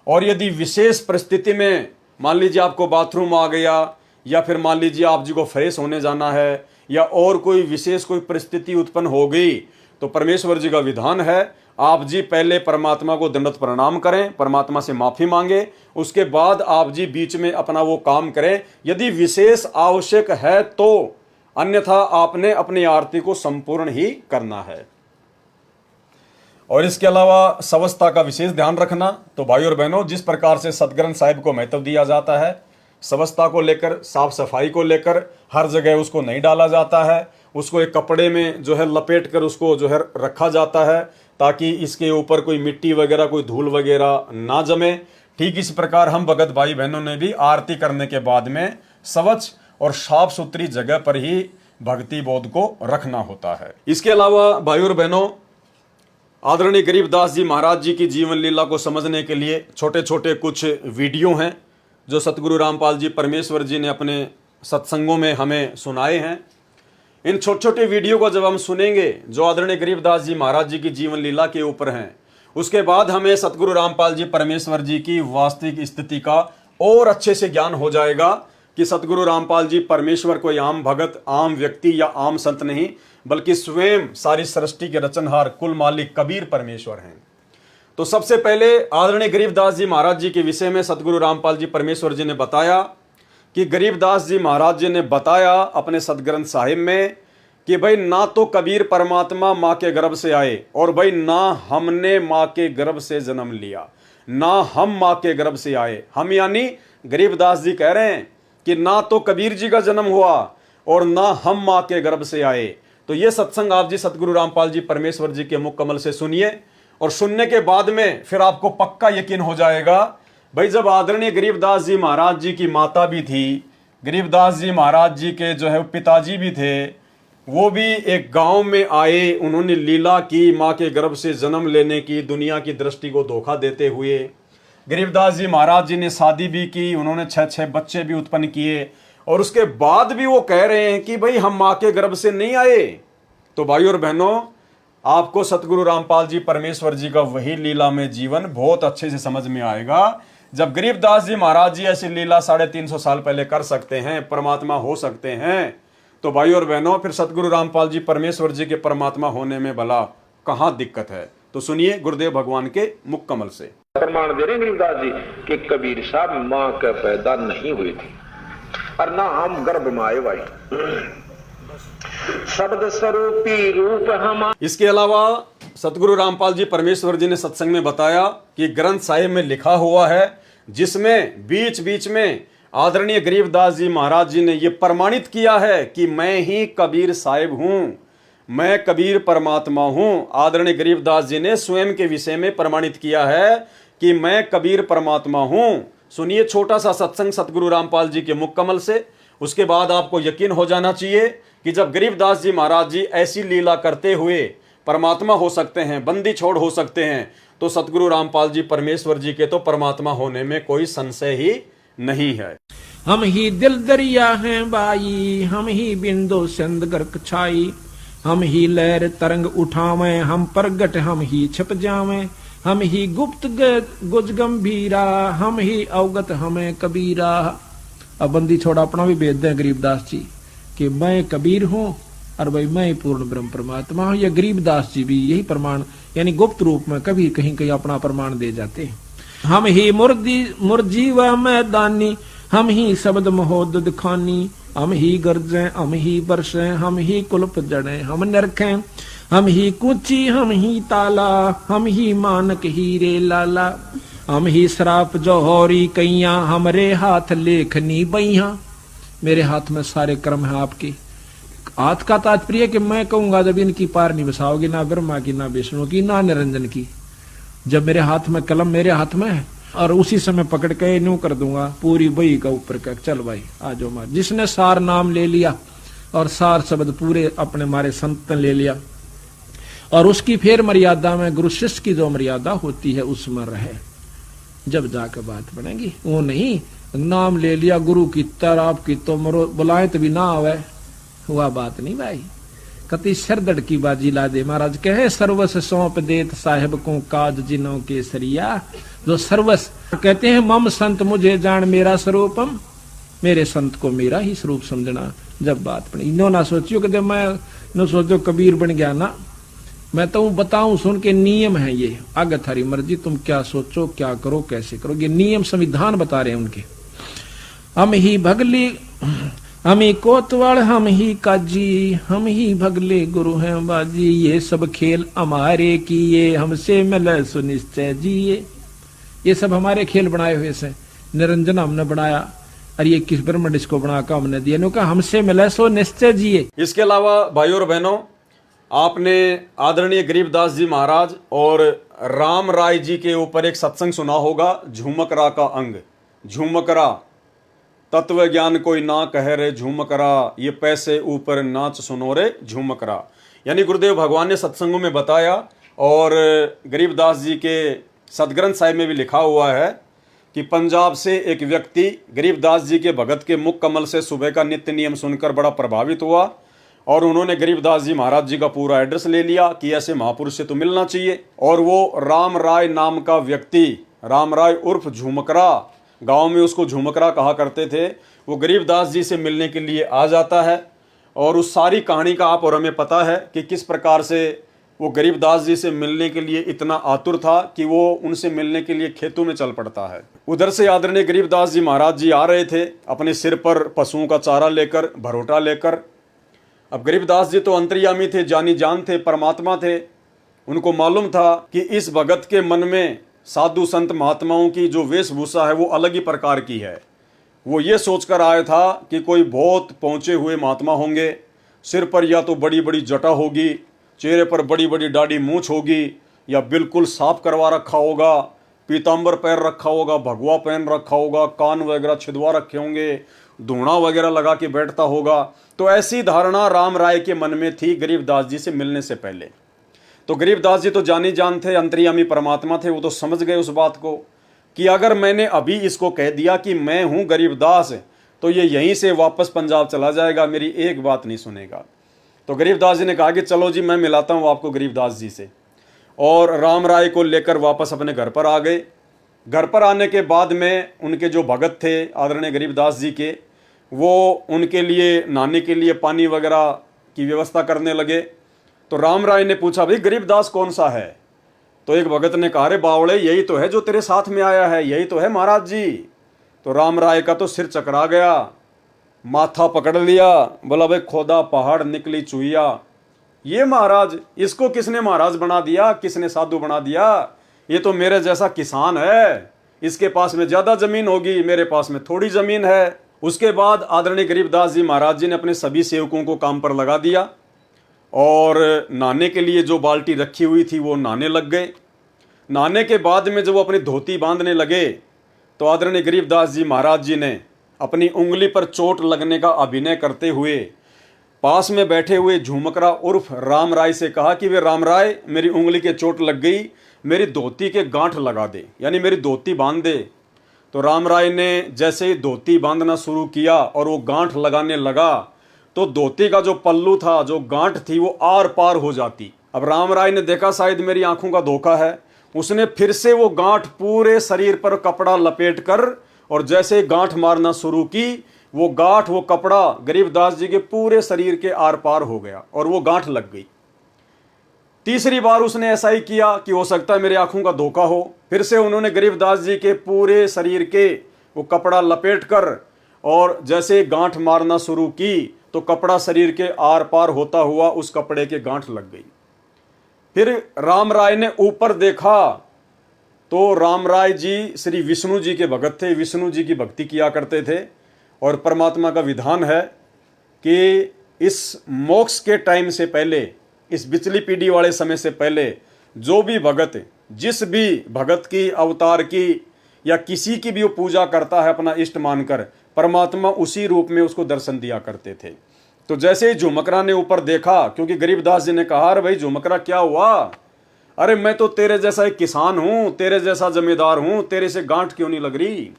और यदि विशेष परिस्थिति में मान लीजिए आपको बाथरूम आ गया, या फिर मान लीजिए आप जी को फ्रेश होने जाना है, या और कोई विशेष कोई परिस्थिति उत्पन्न हो गई, तो परमेश्वर जी का विधान है आप जी पहले परमात्मा को दंडवत प्रणाम करें, परमात्मा से माफी मांगे, उसके बाद आप जी बीच में अपना वो काम करें यदि विशेष आवश्यक है तो, अन्यथा आपने अपनी आरती को संपूर्ण ही करना है। और इसके अलावा स्वच्छता का विशेष ध्यान रखना। तो भाई और बहनों, जिस प्रकार से सदग्रंथ साहिब को महत्व दिया जाता है, स्वच्छता को लेकर, साफ सफाई को लेकर, हर जगह उसको नहीं डाला जाता है, उसको एक कपड़े में जो है लपेट कर उसको जो है रखा जाता है, ताकि इसके ऊपर कोई मिट्टी वगैरह, कोई धूल वगैरह ना जमे। ठीक इस प्रकार हम भगत भाई बहनों ने भी आरती करने के बाद में स्वच्छ और साफ सुथरी जगह पर ही भक्ति बोध को रखना होता है। इसके अलावा भाई और बहनों, आदरणीय गरीबदास जी महाराज जी की जीवन लीला को समझने के लिए छोटे छोटे कुछ वीडियो हैं जो सतगुरु रामपाल जी परमेश्वर जी ने अपने सत्संगों में हमें सुनाए हैं। इन छोटे छोटे वीडियो को जब हम सुनेंगे जो आदरणीय गरीबदास जी महाराज जी की जीवन लीला के ऊपर हैं, उसके बाद हमें सतगुरु रामपाल जी परमेश्वर जी की वास्तविक स्थिति का और अच्छे से ज्ञान हो जाएगा कि सतगुरु रामपाल जी परमेश्वर कोई आम भगत, आम व्यक्ति या आम संत नहीं, बल्कि स्वयं सारी सृष्टि के रचनहार कुल मालिक कबीर परमेश्वर हैं। तो सबसे पहले आदरणीय गरीबदास जी महाराज जी के विषय में सतगुरु रामपाल जी परमेश्वर जी ने बताया कि गरीबदास जी महाराज जी ने बताया अपने सदग्रंथ साहिब में कि भाई ना तो कबीर परमात्मा माँ के गर्भ से आए, और भाई ना हमने माँ के गर्भ से जन्म लिया, ना हम माँ के गर्भ से आए। हम यानी गरीबदास जी कह रहे हैं कि ना तो कबीर जी का जन्म हुआ और ना हम माँ के गर्भ से आए। तो ये सत्संग आप जी सतगुरु रामपाल जी परमेश्वर जी के मुख कमल से सुनिए, और सुनने के बाद में फिर आपको पक्का यकीन हो जाएगा भाई जब आदरणीय गरीबदास जी महाराज जी की माता भी थी, गरीबदास जी महाराज जी के जो है पिताजी भी थे, वो भी एक गांव में आए, उन्होंने लीला की माँ के गर्भ से जन्म लेने की, दुनिया की दृष्टि को धोखा देते हुए। गरीबदास जी महाराज जी ने शादी भी की, उन्होंने 6 बच्चे भी उत्पन्न किए, और उसके बाद भी वो कह रहे हैं कि भाई हम माँ के गर्भ से नहीं आए। तो भाई और बहनों, आपको सतगुरु रामपाल जी परमेश्वर जी का वही लीला में जीवन बहुत अच्छे से समझ में आएगा। जब गरीबदास जी महाराज जी ऐसी लीला 350 साल पहले कर सकते हैं, परमात्मा हो सकते हैं, तो भाई और बहनों फिर सतगुरु रामपाल जी परमेश्वर जी के परमात्मा होने में भला कहाँ दिक्कत है। तो सुनिए गुरुदेव भगवान के मुख कमल से। प्रमाण दे रहे गरीबदास जी कि कबीर साहब माँ के पैदा नहीं हुए थे और ना हम गर्भ में आए भाई, शब्द स्वरूपी रूप हम। इसके अलावा सतगुरु रामपाल जी परमेश्वर जी ने सत्संग में बताया कि ग्रंथ साहिब में लिखा हुआ है, जिसमें बीच बीच में आदरणीय गरीबदास जी महाराज जी ने यह प्रमाणित किया है कि मैं ही कबीर साहिब हूं, मैं कबीर परमात्मा हूं। आदरणीय गरीबदास जी ने स्वयं के विषय में प्रमाणित किया है कि मैं कबीर परमात्मा हूं। सुनिए छोटा सा सत्संग सतगुरु रामपाल जी के मुख कमल से, उसके बाद आपको यकीन हो जाना चाहिए कि जब गरीबदास जी महाराज जी ऐसी लीला करते हुए परमात्मा हो सकते हैं, बंदी छोड़ हो सकते हैं, तो सतगुरु रामपाल जी परमेश्वर जी के तो परमात्मा होने में कोई संशय ही नहीं है। हम ही दिल दरिया हैं बाई, हम ही बिंदु सिंध गर्क छाई, हम ही लहर तरंग उठावें, हम प्रगट हम ही छिप जावें, हम ही गुप्त गुज गंभीरा, हम ही अवगत हमें कबीरा। अब बंदी छोड़ा अपना भी भेद दें गरीबदास जी कि मैं कबीर हूं और भाई मैं पूर्ण ब्रह्म परमात्मा हूं। ये गरीबदास जी भी यही प्रमाण यानी गुप्त रूप में कभी कहीं कहीं अपना प्रमाण दे जाते हैं। हम ही मुर्जी व मैदानी, हम ही शब्द महोद खानी, हम ही गरजें हम ही बरसें, हम ही कुल्फ जड़ें हम नरखें, हम ही कुची हम ही ताला, हम ही मानक हीरे लाला, हम ही शराप जौहरी कैया, हमरे हाथ लेखनी बैया। मेरे हाथ में सारे कर्म है आपके, हाथ का तात्पर्य कि मैं कहूंगा जब इनकी पार नहीं बसाओगी, ना ब्रह्मा की, ना विष्णु की, ना निरंजन की, जब मेरे हाथ में कलम मेरे हाथ में है और उसी समय पकड़ के यूं कर दूंगा पूरी बही का ऊपर का, चल भाई आ जाओ मार। जिसने सार नाम ले लिया और सार शब्द पूरे अपने मारे संत ने ले लिया और उसकी फिर मर्यादा में गुरु शिष्य की जो मर्यादा होती है उसमें रहे, जब जाकर बात बनेगी। वो नहीं नाम ले लिया गुरु की तर आपकी तो मरो बुलाए तो भी ना आवे, हुआ बात नहीं भाई। कति सरदड़ की बाजी ला दे। महाराज कहे सर्वस सौंप देत साहेब को काज जिनों के सरिया, जो सर्वस कहते हैं मम संत मुझे जान मेरा स्वरूपम, मेरे संत को मेरा ही स्वरूप समझना। जब बात बनी इन्हों ना सोचियो कि मैं न सोचो कबीर बन गया ना, मैं तो बताऊं सुन के नियम है ये, आगे थारी मर्जी तुम क्या सोचो क्या करो कैसे करो, ये नियम संविधान बता रहे हैं उनके। हम ही भगली हम ही कोतवाल हम ही काजी, हम ही भगले गुरु हैं बाजी, ये सब खेल हमारे किए हमसे मिले सुनिश्चय जिए। ये सब हमारे खेल बनाए हुए से, निरंजन हमने बनाया और ये किस ब्रह्मंड इसको बना कर हमने दिया, नो का हमसे मिले सो निश्चय जिए। इसके अलावा भाइयों और बहनों, आपने आदरणीय गरीबदास जी महाराज और राम राय जी के ऊपर एक सत्संग सुना होगा, झूमकरा का अंग। झूमकरा तत्व ज्ञान कोई ना कहे रे झूमकरा, ये पैसे ऊपर नाच सुनो रे झूमकरा। यानी गुरुदेव भगवान ने सत्संगों में बताया और गरीबदास जी के सदग्रंथ साहिब में भी लिखा हुआ है कि पंजाब से एक व्यक्ति गरीबदास जी के भगत के मुख कमल से सुबह का नित्य नियम सुनकर बड़ा प्रभावित हुआ और उन्होंने गरीबदास जी महाराज जी का पूरा एड्रेस ले लिया कि ऐसे महापुरुष से तो मिलना चाहिए। और वो राम राय नाम का व्यक्ति, राम राय उर्फ झूमकरा, गांव में उसको झूमकरा कहा करते थे, वो गरीबदास जी से मिलने के लिए आ जाता है। और उस सारी कहानी का आप और हमें पता है कि किस प्रकार से वो गरीबदास जी से मिलने के लिए इतना आतुर था कि वो उनसे मिलने के लिए खेतों में चल पड़ता है। उधर से आदरणीय गरीबदास जी महाराज जी आ रहे थे अपने सिर पर पशुओं का चारा लेकर, भरोटा लेकर। अब गरीबदास जी तो अंतर्यामी थे, जानी जान थे, परमात्मा थे। उनको मालूम था कि इस भगत के मन में साधु संत महात्माओं की जो वेशभूषा है वो अलग ही प्रकार की है। वो ये सोचकर आया था कि कोई बहुत पहुँचे हुए महात्मा होंगे, सिर पर या तो बड़ी बड़ी जटा होगी, चेहरे पर बड़ी बड़ी दाढ़ी मूंछ होगी, या बिल्कुल साफ करवा रखा होगा, पीताम्बर पहन रखा होगा, भगवा पहन रखा होगा, कान वगैरह छिदवा रखे होंगे, धूणा वगैरह लगा के बैठता होगा। तो ऐसी धारणा राम राय के मन में थी गरीबदास जी से मिलने से पहले। तो गरीबदास जी तो जानी जान थे, अंतर्यामी परमात्मा थे, वो तो समझ गए उस बात को कि अगर मैंने अभी इसको कह दिया कि मैं हूं गरीबदास, तो ये यहीं से वापस पंजाब चला जाएगा, मेरी एक बात नहीं सुनेगा। तो गरीबदास जी ने कहा कि चलो जी मैं मिलाता हूं आपको गरीबदास जी से, और राम राय को लेकर वापस अपने घर पर आ गए। घर पर आने के बाद में उनके जो भगत थे आदरणीय गरीबदास जी के, वो उनके लिए नहाने के लिए पानी वगैरह की व्यवस्था करने लगे। तो राम राय ने पूछा भाई गरीबदास कौन सा है? तो एक भगत ने कहा रे बावड़े, यही तो है जो तेरे साथ में आया है, यही तो है महाराज जी। तो राम राय का तो सिर चकरा गया, माथा पकड़ लिया, बोला भाई खोदा पहाड़ निकली चुहिया, ये महाराज, इसको किसने महाराज बना दिया, किसने साधु बना दिया? ये तो मेरे जैसा किसान है, इसके पास में ज्यादा जमीन होगी, मेरे पास में थोड़ी जमीन है। उसके बाद आदरणीय गरीबदास जी महाराज जी ने अपने सभी सेवकों को काम पर लगा दिया और नहाने के लिए जो बाल्टी रखी हुई थी वो नहाने लग गए। नहाने के बाद में जब वो अपनी धोती बांधने लगे तो आदरणीय गरीबदास जी महाराज जी ने अपनी उंगली पर चोट लगने का अभिनय करते हुए पास में बैठे हुए झूमकरा उर्फ राम राय से कहा कि वे राम राय, मेरी उंगली के चोट लग गई, मेरी धोती के गांठ लगा दे, यानी मेरी धोती बांध दे। तो राम राय ने जैसे ही धोती बांधना शुरू किया और वो गांठ लगाने लगा तो धोती का जो पल्लू था, जो गांठ थी, वो आर पार हो जाती। अब राम राय ने देखा शायद मेरी आंखों का धोखा है, उसने फिर से वो गांठ पूरे शरीर पर कपड़ा लपेट कर और जैसे गांठ मारना शुरू की, वो गांठ, वो कपड़ा गरीबदास जी के पूरे शरीर के आर पार हो गया और वो गांठ लग गई। तीसरी बार उसने ऐसा ही किया कि हो सकता है मेरी आंखों का धोखा हो। फिर से उन्होंने गरीबदास जी के पूरे शरीर के वो कपड़ा लपेट कर और जैसे गांठ मारना शुरू की तो कपड़ा शरीर के आर पार होता हुआ उस कपड़े के गांठ लग गई। फिर राम राय ने ऊपर देखा तो राम राय जी श्री विष्णु जी के भगत थे, विष्णु जी की भक्ति किया करते थे और परमात्मा का विधान है कि इस मोक्ष के टाइम से पहले, इस बिचली पीढ़ी वाले समय से पहले जो भी भगत जिस भी भगत की, अवतार की या किसी की भी वो पूजा करता है अपना इष्ट मानकर, परमात्मा उसी रूप में उसको दर्शन दिया करते थे। तो जैसे ही झुमकरा ने ऊपर देखा, क्योंकि गरीबदास जी ने कहा, अरे भाई झुमकरा क्या हुआ, अरे मैं तो तेरे जैसा एक किसान हूं, तेरे जैसा जमींदार हूं, तेरे से गांठ क्यों नहीं लग रही।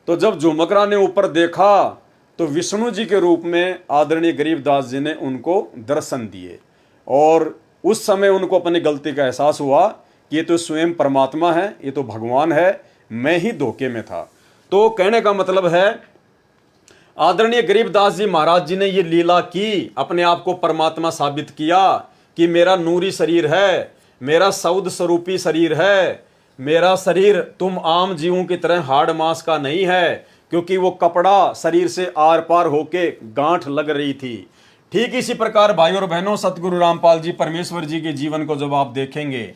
तो जब झुमकरा ने ऊपर देखा तो विष्णु जी के रूप में आदरणीय गरीबदास जी ने उनको दर्शन दिए, और उस समय उनको अपनी गलती का एहसास हुआ कि ये तो स्वयं परमात्मा है, ये तो भगवान है, मैं ही धोखे में था। तो कहने का मतलब है आदरणीय गरीबदास जी महाराज जी ने ये लीला की, अपने आप को परमात्मा साबित किया कि मेरा नूरी शरीर है, मेरा सौद स्वरूपी शरीर है, मेरा शरीर तुम आम जीवों की तरह हाड़ मांस का नहीं है, क्योंकि वो कपड़ा शरीर से आर पार होके गांठ लग रही थी। ठीक इसी प्रकार भाई और बहनों, सतगुरु रामपाल जी परमेश्वर जी के जीवन को जब आप देखेंगे,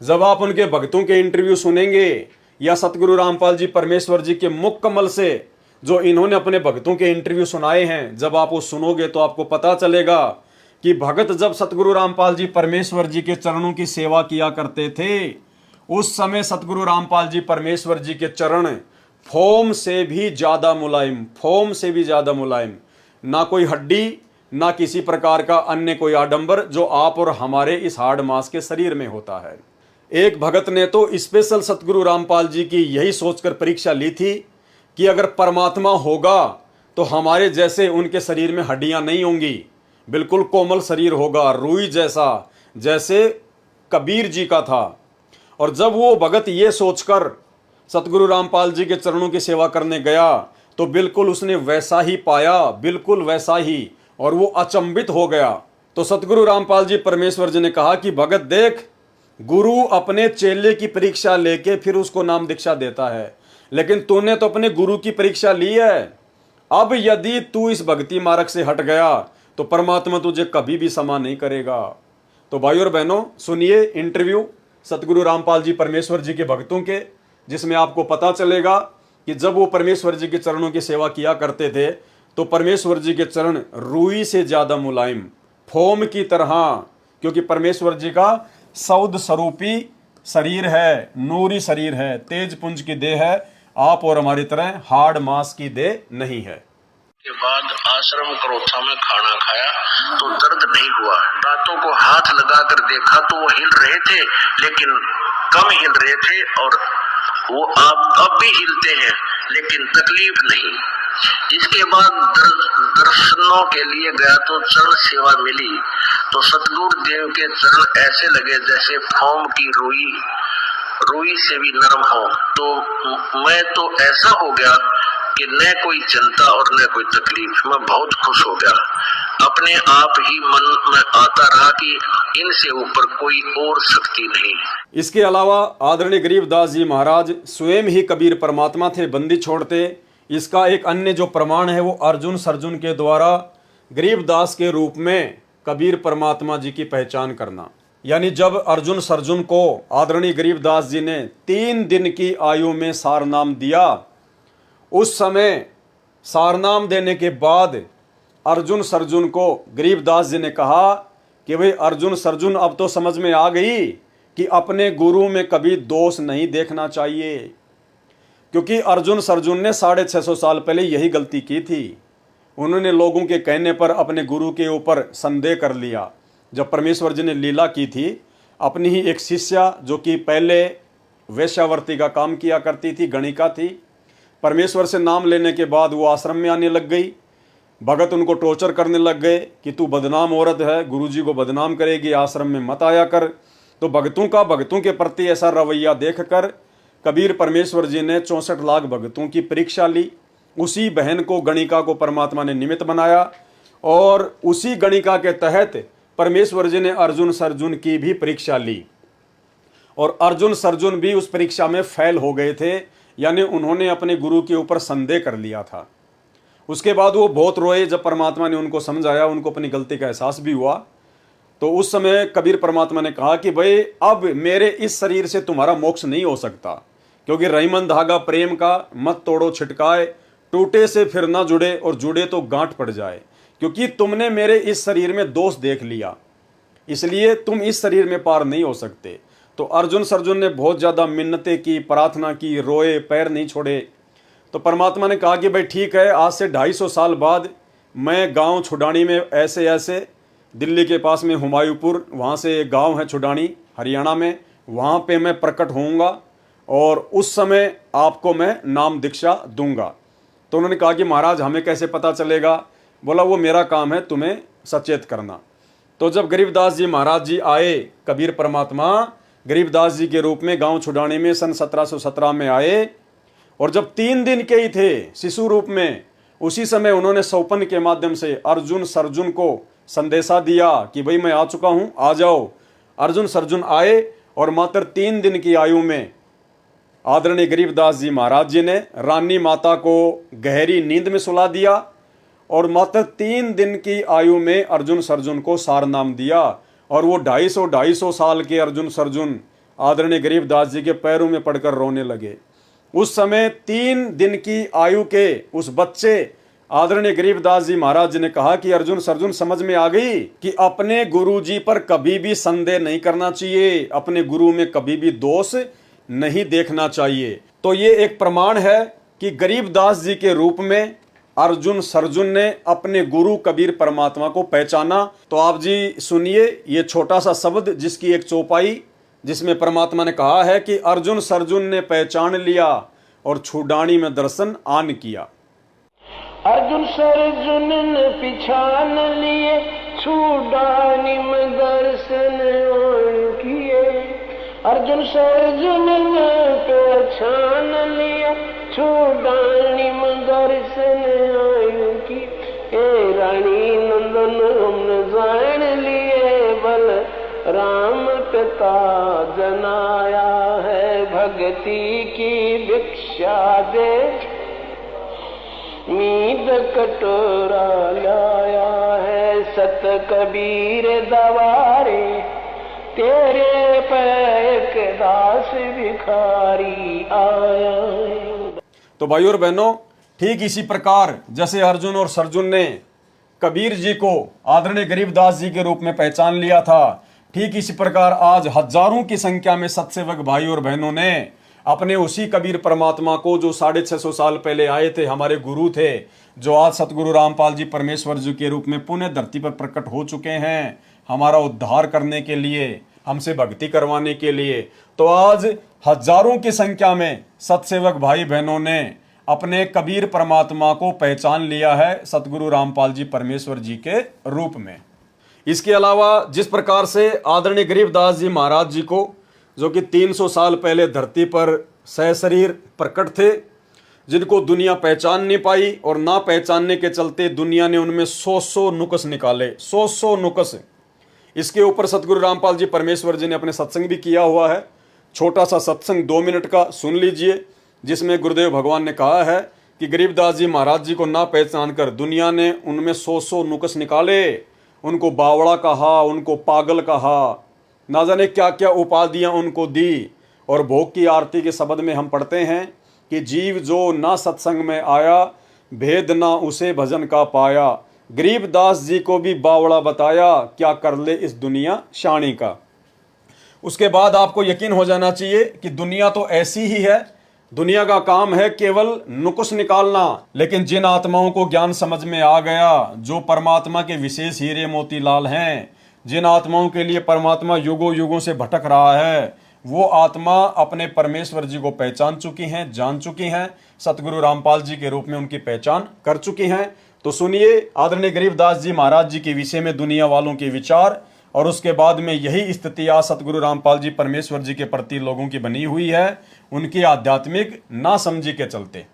जब आप उनके भक्तों के इंटरव्यू सुनेंगे, या सतगुरु रामपाल जी परमेश्वर जी के मुख कमल से जो इन्होंने अपने भक्तों के इंटरव्यू सुनाए हैं, जब आप वो सुनोगे तो आपको पता चलेगा कि भगत जब सतगुरु रामपाल जी परमेश्वर जी के चरणों की सेवा किया करते थे, उस समय सतगुरु रामपाल जी परमेश्वर जी के चरण फोम से भी ज्यादा मुलायम, फोम से भी ज्यादा मुलायम, ना कोई हड्डी, ना किसी प्रकार का अन्य कोई आडंबर जो आप और हमारे इस हाड़ मांस के शरीर में होता है। एक भगत ने तो स्पेशल सतगुरु रामपाल जी की यही सोचकर परीक्षा ली थी कि अगर परमात्मा होगा तो हमारे जैसे उनके शरीर में हड्डियां नहीं होंगी, बिल्कुल कोमल शरीर होगा, रुई जैसा, जैसे कबीर जी का था। और जब वो भगत ये सोचकर सतगुरु रामपाल जी के चरणों की सेवा करने गया तो बिल्कुल उसने वैसा ही पाया, बिल्कुल वैसा ही, और वो अचंभित हो गया। तो सतगुरु रामपाल जी परमेश्वर जी ने कहा कि भगत देख, गुरु अपने चेले की परीक्षा लेके फिर उसको नाम दीक्षा देता है, लेकिन तूने तो अपने गुरु की परीक्षा ली है। अब यदि तू इस भक्ति मार्ग से हट गया तो परमात्मा तुझे कभी भी क्षमा नहीं करेगा। तो भाई और बहनों, सुनिए इंटरव्यू सतगुरु रामपाल जी परमेश्वर जी के भक्तों के, जिसमें आपको पता चलेगा कि जब वो परमेश्वर जी के चरणों की सेवा किया करते थे तो परमेश्वर जी के चरण रुई से ज्यादा मुलायम, फोम की तरह, क्योंकि परमेश्वर जी का सौद स्वरूपी शरीर है, नूरी शरीर है, तेज पुंज की देह है, आप और हमारी तरह हाड़ मांस की देह नहीं है। के बाद आश्रम क्रोथा में खाना खाया तो दर्द नहीं हुआ। दांतों को हाथ लगाकर देखा तो वो हिल रहे थे, लेकिन कम हिल रहे थे, और वो अब भी हिलते हैं, लेकिन तकलीफ नहीं। इसके बाद दर्शनों के लिए गया तो चरण सेवा मिली तो सतगुरु देव के चरण ऐसे लगे जैसे फोम की रुई से भी नरम हो। तो मैं तो ऐसा हो गया कि न कोई चिंता और न कोई तकलीफ। मैं बहुत खुश हो गया। अपने आप ही मन में आता रहा कि इनसे ऊपर कोई और शक्ति नहीं। इसके अलावा आदरणीय गरीबदास जी महाराज स्वयं ही कबीर परमात्मा थे, बंदी छोड़ते। इसका एक अन्य जो प्रमाण है वो अर्जुन सर्जुन के द्वारा गरीबदास के रूप में कबीर परमात्मा जी की पहचान करना। यानी जब अर्जुन सर्जुन को आदरणीय गरीबदास जी ने 3 दिन की आयु में सारनाम दिया, उस समय सारनाम देने के बाद अर्जुन सर्जुन को गरीबदास जी ने कहा कि भाई अर्जुन सर्जुन, अब तो समझ में आ गई कि अपने गुरु में कभी दोष नहीं देखना चाहिए, क्योंकि अर्जुन सर्जुन ने 650 साल पहले यही गलती की थी। उन्होंने लोगों के कहने पर अपने गुरु के ऊपर संदेह कर लिया। जब परमेश्वर जी ने लीला की थी, अपनी ही एक शिष्या जो कि पहले वेश्यावर्ती का काम किया करती थी, गणिका थी, परमेश्वर से नाम लेने के बाद वो आश्रम में आने लग गई। भगत उनको टॉर्चर करने लग गए कि तू बदनाम औरत है, गुरुजी को बदनाम करेगी, आश्रम में मत आया कर। तो भक्तों के प्रति ऐसा रवैया देखकर कबीर परमेश्वर जी ने 64 लाख भक्तों की परीक्षा ली। उसी बहन को, गणिका को परमात्मा ने निमित्त बनाया, और उसी गणिका के तहत परमेश्वर जी ने अर्जुन सर्जुन की भी परीक्षा ली, और अर्जुन सर्जुन भी उस परीक्षा में फेल हो गए थे। यानी उन्होंने अपने गुरु के ऊपर संदेह कर लिया था। उसके बाद वो बहुत रोए। जब परमात्मा ने उनको समझाया, उनको अपनी गलती का एहसास भी हुआ, तो उस समय कबीर परमात्मा ने कहा कि भाई अब मेरे इस शरीर से तुम्हारा मोक्ष नहीं हो सकता, क्योंकि रहीमन धागा प्रेम का मत तोड़ो छिटकाए, टूटे से फिर ना जुड़े और जुड़े तो गांठ पड़ जाए। क्योंकि तुमने मेरे इस शरीर में दोष देख लिया, इसलिए तुम इस शरीर में पार नहीं हो सकते। तो अर्जुन सर्जुन ने बहुत ज़्यादा मिन्नतें की, प्रार्थना की, रोए, पैर नहीं छोड़े। तो परमात्मा ने कहा कि भाई ठीक है, आज से 250 साल बाद मैं गांव छुडानी में ऐसे ऐसे, दिल्ली के पास में हुमायूंपुर, वहाँ से एक गांव है छुडानी हरियाणा में, वहाँ पे मैं प्रकट होऊंगा और उस समय आपको मैं नाम दीक्षा दूंगा। तो उन्होंने कहा कि महाराज हमें कैसे पता चलेगा? बोला वो मेरा काम है तुम्हें सचेत करना। तो जब गरीबदास जी महाराज जी आए, कबीर परमात्मा गरीबदास जी के रूप में गांव छुडानी में सन 1717 में आए, और जब 3 दिन के ही थे शिशु रूप में, उसी समय उन्होंने सौपन के माध्यम से अर्जुन सर्जुन को संदेशा दिया कि भाई मैं आ चुका हूं, आ जाओ। अर्जुन सर्जुन आए और मात्र 3 दिन की आयु में आदरणीय गरीबदास जी महाराज जी ने रानी माता को गहरी नींद में सुला दिया और मात्र 3 दिन की आयु में अर्जुन सर्जुन को सार नाम दिया। और वो 250 साल के अर्जुन सर्जुन आदरणीय गरीबदास जी के पैरों में पड़कर रोने लगे। उस समय 3 दिन की आयु के उस बच्चे आदरणीय गरीबदास जी महाराज जी ने कहा कि अर्जुन सर्जुन समझ में आ गई कि अपने गुरु जी पर कभी भी संदेह नहीं करना चाहिए, अपने गुरु में कभी भी दोष नहीं देखना चाहिए। तो ये एक प्रमाण है कि गरीबदास जी के रूप में अर्जुन सर्जुन ने अपने गुरु कबीर परमात्मा को पहचाना। तो आप जी सुनिए ये छोटा सा शब्द जिसकी एक चौपाई, जिसमें परमात्मा ने कहा है कि अर्जुन सर्जुन ने पहचान लिया और छुडानी में दर्शन आन किया। अर्जुन सर्जुन ने पहचान लिए, छुडानी में दर्शन आन किए। अर्जुन सर्जुन ने पहचान लिया, छुडानी में दर्शन आन किए। ए रानी नंदन हमने जान लिए, बल राम पिता जनाया है, भक्ति की भिक्षा दे मीद कटोरा लाया है। सत कबीर दवारे तेरे पैक दास भिखारी आया है। तो भाइयों और बहनों, ठीक इसी प्रकार जैसे अर्जुन और सर्जुन ने कबीर जी को आदरणीय गरीबदास जी के रूप में पहचान लिया था, ठीक इसी प्रकार आज हजारों की संख्या में सत्सेवक भाई और बहनों ने अपने उसी कबीर परमात्मा को, जो 650 साल पहले आए थे, हमारे गुरु थे, जो आज सतगुरु रामपाल जी परमेश्वर जी के रूप में पुण्य धरती पर प्रकट हो चुके हैं हमारा उद्धार करने के लिए, हमसे भक्ति करवाने के लिए। तो आज हजारों की संख्या में सत्सेवक भाई बहनों ने अपने कबीर परमात्मा को पहचान लिया है सतगुरु रामपाल जी परमेश्वर जी के रूप में। इसके अलावा जिस प्रकार से आदरणीय गरीबदास जी महाराज जी को, जो कि 300 साल पहले धरती पर सहशरीर प्रकट थे, जिनको दुनिया पहचान नहीं पाई और ना पहचानने के चलते दुनिया ने उनमें 100 नुक्स निकाले, 100 नुक्स। इसके ऊपर सतगुरु रामपाल जी परमेश्वर जी ने अपने सत्संग भी किया हुआ है। छोटा सा सत्संग 2 मिनट का सुन लीजिए, जिसमें गुरुदेव भगवान ने कहा है कि गरीबदास जी महाराज जी को ना पहचान कर दुनिया ने उनमें 100 नुक्स निकाले, उनको बावड़ा कहा, उनको पागल कहा, ना जाने क्या क्या उपाधियां उनको दी। और भोग की आरती के शब्द में हम पढ़ते हैं कि जीव जो ना सत्संग में आया, भेद ना उसे भजन का पाया। गरीबदास जी को भी बावड़ा बताया, क्या कर ले इस दुनिया शानी का। उसके बाद आपको यकीन हो जाना चाहिए कि दुनिया तो ऐसी ही है, दुनिया का काम है केवल नुक्स निकालना। लेकिन जिन आत्माओं को ज्ञान समझ में आ गया, जो परमात्मा के विशेष हीरे मोतीलाल हैं, जिन आत्माओं के लिए परमात्मा युगों युगों से भटक रहा है, वो आत्मा अपने परमेश्वर जी को पहचान चुकी हैं, जान चुकी हैं, सतगुरु रामपाल जी के रूप में उनकी पहचान कर चुकी हैं। तो सुनिए आदरणीय गरीबदास जी महाराज जी के विषय में दुनिया वालों के विचार, और उसके बाद में यही स्थिति आज सतगुरु रामपाल जी परमेश्वर जी के प्रति लोगों की बनी हुई है, उनकी आध्यात्मिक ना समझी के चलते।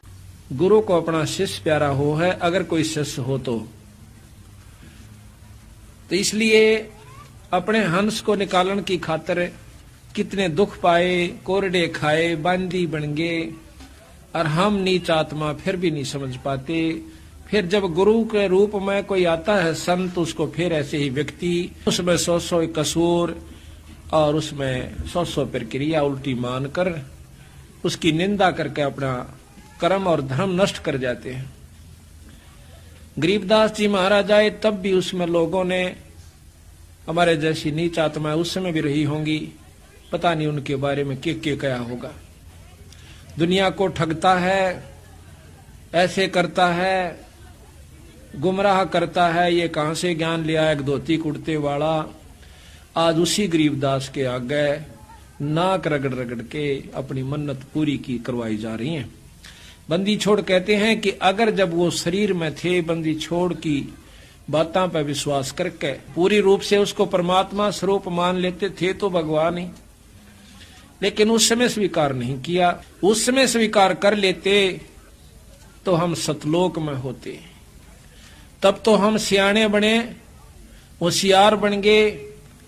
गुरु को अपना शिष्य प्यारा हो है, अगर कोई शिष्य हो तो इसलिए अपने हंस को निकालने की खातिर कितने दुख पाए, कोरडे खाए, बांदी बन गए, और हम नीच आत्मा फिर भी नहीं समझ पाते। फिर जब गुरु के रूप में कोई आता है संत, उसको फिर ऐसे ही व्यक्ति उसमें 100 कसूर और उसमें 100 प्रक्रिया उल्टी मानकर उसकी निंदा करके अपना कर्म और धर्म नष्ट कर जाते हैं। गरीबदास जी महाराज आए तब भी उसमें लोगों ने, हमारे जैसी नीच आत्मा उस समय भी रही होंगी, पता नहीं उनके बारे में क्या क्या होगा। दुनिया को ठगता है, ऐसे करता है, गुमराह करता है, ये कहां से ज्ञान लिया, एक धोती कुर्ते वाला। आज उसी गरीबदास के आगे नाक रगड़ रगड़ के अपनी मन्नत पूरी की करवाई जा रही है। बंदी छोड़ कहते हैं कि अगर जब वो शरीर में थे, बंदी छोड़ की बातों पर विश्वास करके पूरी रूप से उसको परमात्मा स्वरूप मान लेते थे तो भगवान ही, लेकिन उस समय स्वीकार नहीं किया। उस समय स्वीकार कर लेते तो हम सतलोक में होते, तब तो हम सियाणे बने, होशियार बन गए,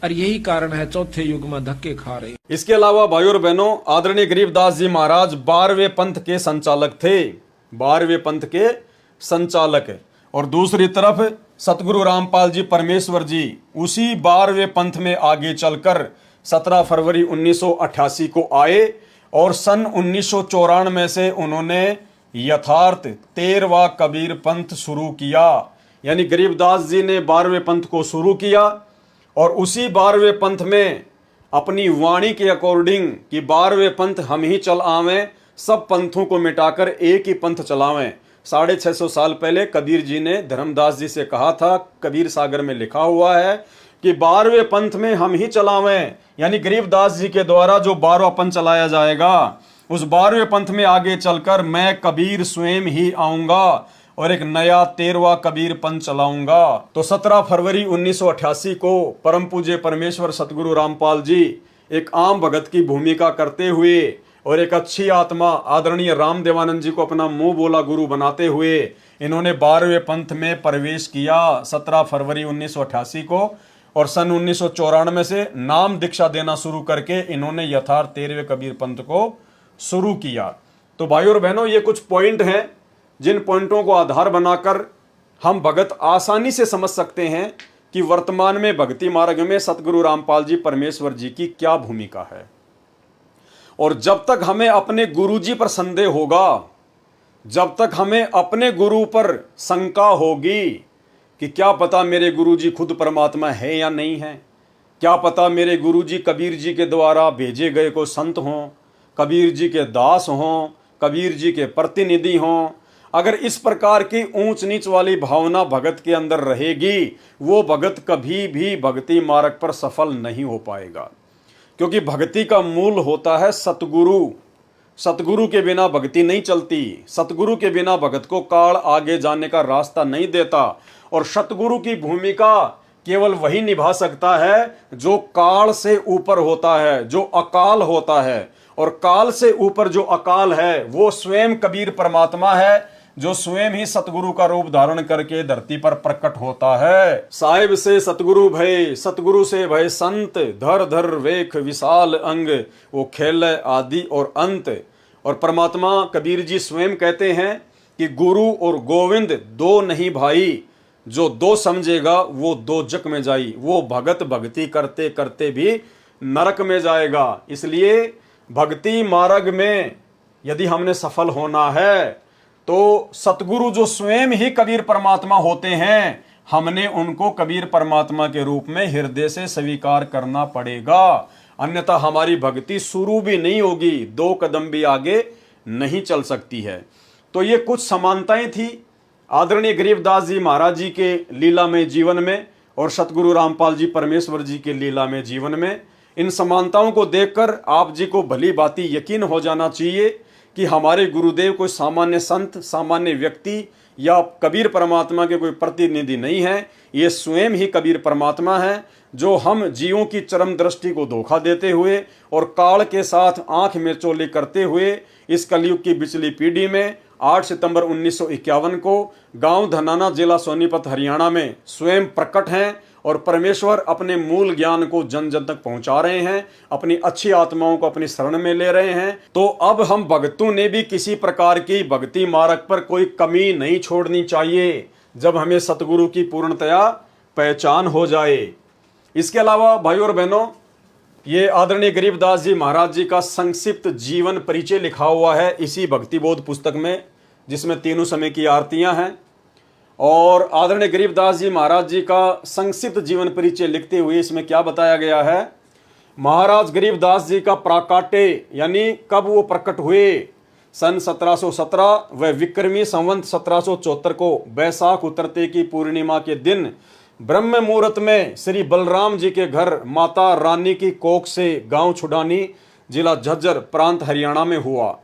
और यही कारण है चौथे युग में धक्के खा रहे। इसके अलावा भाइयों और बहनों, आदरणीय गरीबदास जी महाराज 12वें पंथ के संचालक थे, 12वें पंथ के संचालक। और दूसरी तरफ सतगुरु रामपाल जी परमेश्वर जी उसी 12वें पंथ में आगे चलकर 17 फरवरी 1988 को आए और सन 1994 से उन्होंने यथार्थ 13वां कबीर पंथ शुरू किया। यानी गरीबदास जी ने 12वें पंथ को शुरू किया और उसी 12वें पंथ में अपनी वाणी के अकॉर्डिंग कि 12वें पंथ हम ही चल आवें, सब पंथों को मिटाकर एक ही पंथ चलावें। 650 साल पहले कबीर जी ने धर्मदास जी से कहा था, कबीर सागर में लिखा हुआ है कि 12वें पंथ में हम ही चलावें। यानी गरीबदास जी के द्वारा जो 12वां पंथ चलाया जाएगा, उस 12वें पंथ में आगे चलकर मैं कबीर स्वयं ही आऊंगा और एक नया 13वां कबीर पंथ चलाऊंगा। तो 17 फरवरी 1988 को परम पूज्य परमेश्वर सतगुरु रामपाल जी एक आम भगत की भूमिका करते हुए और एक अच्छी आत्मा आदरणीय राम देवानंद जी को अपना मुंह बोला गुरु बनाते हुए इन्होंने 12वें पंथ में प्रवेश किया 17 फरवरी 1988 को। और सन 1994 से नाम दीक्षा देना शुरू करके इन्होंने यथार्थ 13वें कबीर पंथ को शुरू किया। तो भाइयों और बहनों, ये कुछ पॉइंट हैं जिन पॉइंटों को आधार बनाकर हम भगत आसानी से समझ सकते हैं कि वर्तमान में भक्ति मार्ग में सतगुरु रामपाल जी परमेश्वर जी की क्या भूमिका है। और जब तक हमें अपने गुरु जी पर संदेह होगा, जब तक हमें अपने गुरु पर शंका होगी कि क्या पता मेरे गुरु जी खुद परमात्मा है या नहीं है, क्या पता मेरे गुरु जी कबीर जी के द्वारा भेजे गए को संत हों, कबीर जी के दास हों, कबीर जी के प्रतिनिधि हों, अगर इस प्रकार की ऊंच नीच वाली भावना भगत के अंदर रहेगी, वो भगत कभी भी भक्ति मार्ग पर सफल नहीं हो पाएगा। क्योंकि भक्ति का मूल होता है सतगुरु। सतगुरु के बिना भक्ति नहीं चलती, सतगुरु के बिना भगत को काल आगे जाने का रास्ता नहीं देता। और सतगुरु की भूमिका केवल वही निभा सकता है जो काल से ऊपर होता है, जो अकाल होता है। और काल से ऊपर जो अकाल है वो स्वयं कबीर परमात्मा है, जो स्वयं ही सतगुरु का रूप धारण करके धरती पर प्रकट होता है। साहिब से सतगुरु भय, सतगुरु से भय संत, धर धर वेख विशाल अंग, वो खेल आदि और अंत। और परमात्मा कबीर जी स्वयं कहते हैं कि गुरु और गोविंद दो नहीं भाई, जो दो समझेगा वो दो जग में जाई। वो भगत भक्ति करते करते भी नरक में जाएगा। इसलिए भक्ति मार्ग में यदि हमने सफल होना है तो सतगुरु जो स्वयं ही कबीर परमात्मा होते हैं, हमने उनको कबीर परमात्मा के रूप में हृदय से स्वीकार करना पड़ेगा, अन्यथा हमारी भक्ति शुरू भी नहीं होगी, 2 कदम भी आगे नहीं चल सकती है। तो ये कुछ समानताएं थी आदरणीय गरीबदास जी महाराज जी के लीलामय जीवन में और सतगुरु रामपाल जी परमेश्वर जी के लीलामय जीवन में। इन समानताओं को देखकर आप जी को भली भांति यकीन हो जाना चाहिए कि हमारे गुरुदेव कोई सामान्य संत, सामान्य व्यक्ति या कबीर परमात्मा के कोई प्रतिनिधि नहीं है। ये स्वयं ही कबीर परमात्मा है, जो हम जीवों की चरम दृष्टि को धोखा देते हुए और काल के साथ आंख में चोली करते हुए इस कलयुग की बिचली पीढ़ी में 8 सितंबर 1951 को गांव धनाना, जिला सोनीपत, हरियाणा में स्वयं प्रकट हैं और परमेश्वर अपने मूल ज्ञान को जन जन तक पहुंचा रहे हैं, अपनी अच्छी आत्माओं को अपनी शरण में ले रहे हैं। तो अब हम भक्तों ने भी किसी प्रकार की भक्ति मार्ग पर कोई कमी नहीं छोड़नी चाहिए, जब हमें सतगुरु की पूर्णतया पहचान हो जाए। इसके अलावा भाइयों और बहनों, ये आदरणीय गरीबदास जी महाराज जी का संक्षिप्त जीवन परिचय लिखा हुआ है इसी भक्ति बोध पुस्तक में, जिसमें तीनों समय की आरतियां हैं। और आदरणीय गरीबदास जी महाराज जी का संक्षिप्त जीवन परिचय लिखते हुए इसमें क्या बताया गया है। महाराज गरीबदास जी का प्राकाट्य यानी कब वो प्रकट हुए, सन 1717 व विक्रमी संवत 1774 को बैसाख उतरते की पूर्णिमा के दिन ब्रह्म मुहूर्त में श्री बलराम जी के घर माता रानी की कोख से गांव छुडानी, जिला झज्जर, प्रांत हरियाणा में हुआ।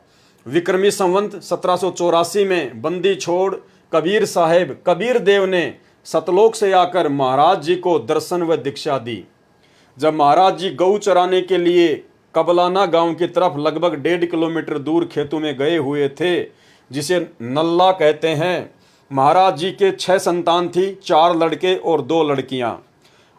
विक्रमी संवत 1784 में बंदी छोड़ कबीर साहेब कबीर देव ने सतलोक से आकर महाराज जी को दर्शन व दीक्षा दी। जब महाराज जी गऊ चराने के लिए कबलाना गांव की तरफ लगभग 1.5 किलोमीटर दूर खेतों में गए हुए थे, जिसे नल्ला कहते हैं, महाराज जी के 6 संतान थी, 4 लड़के और 2 लड़कियां।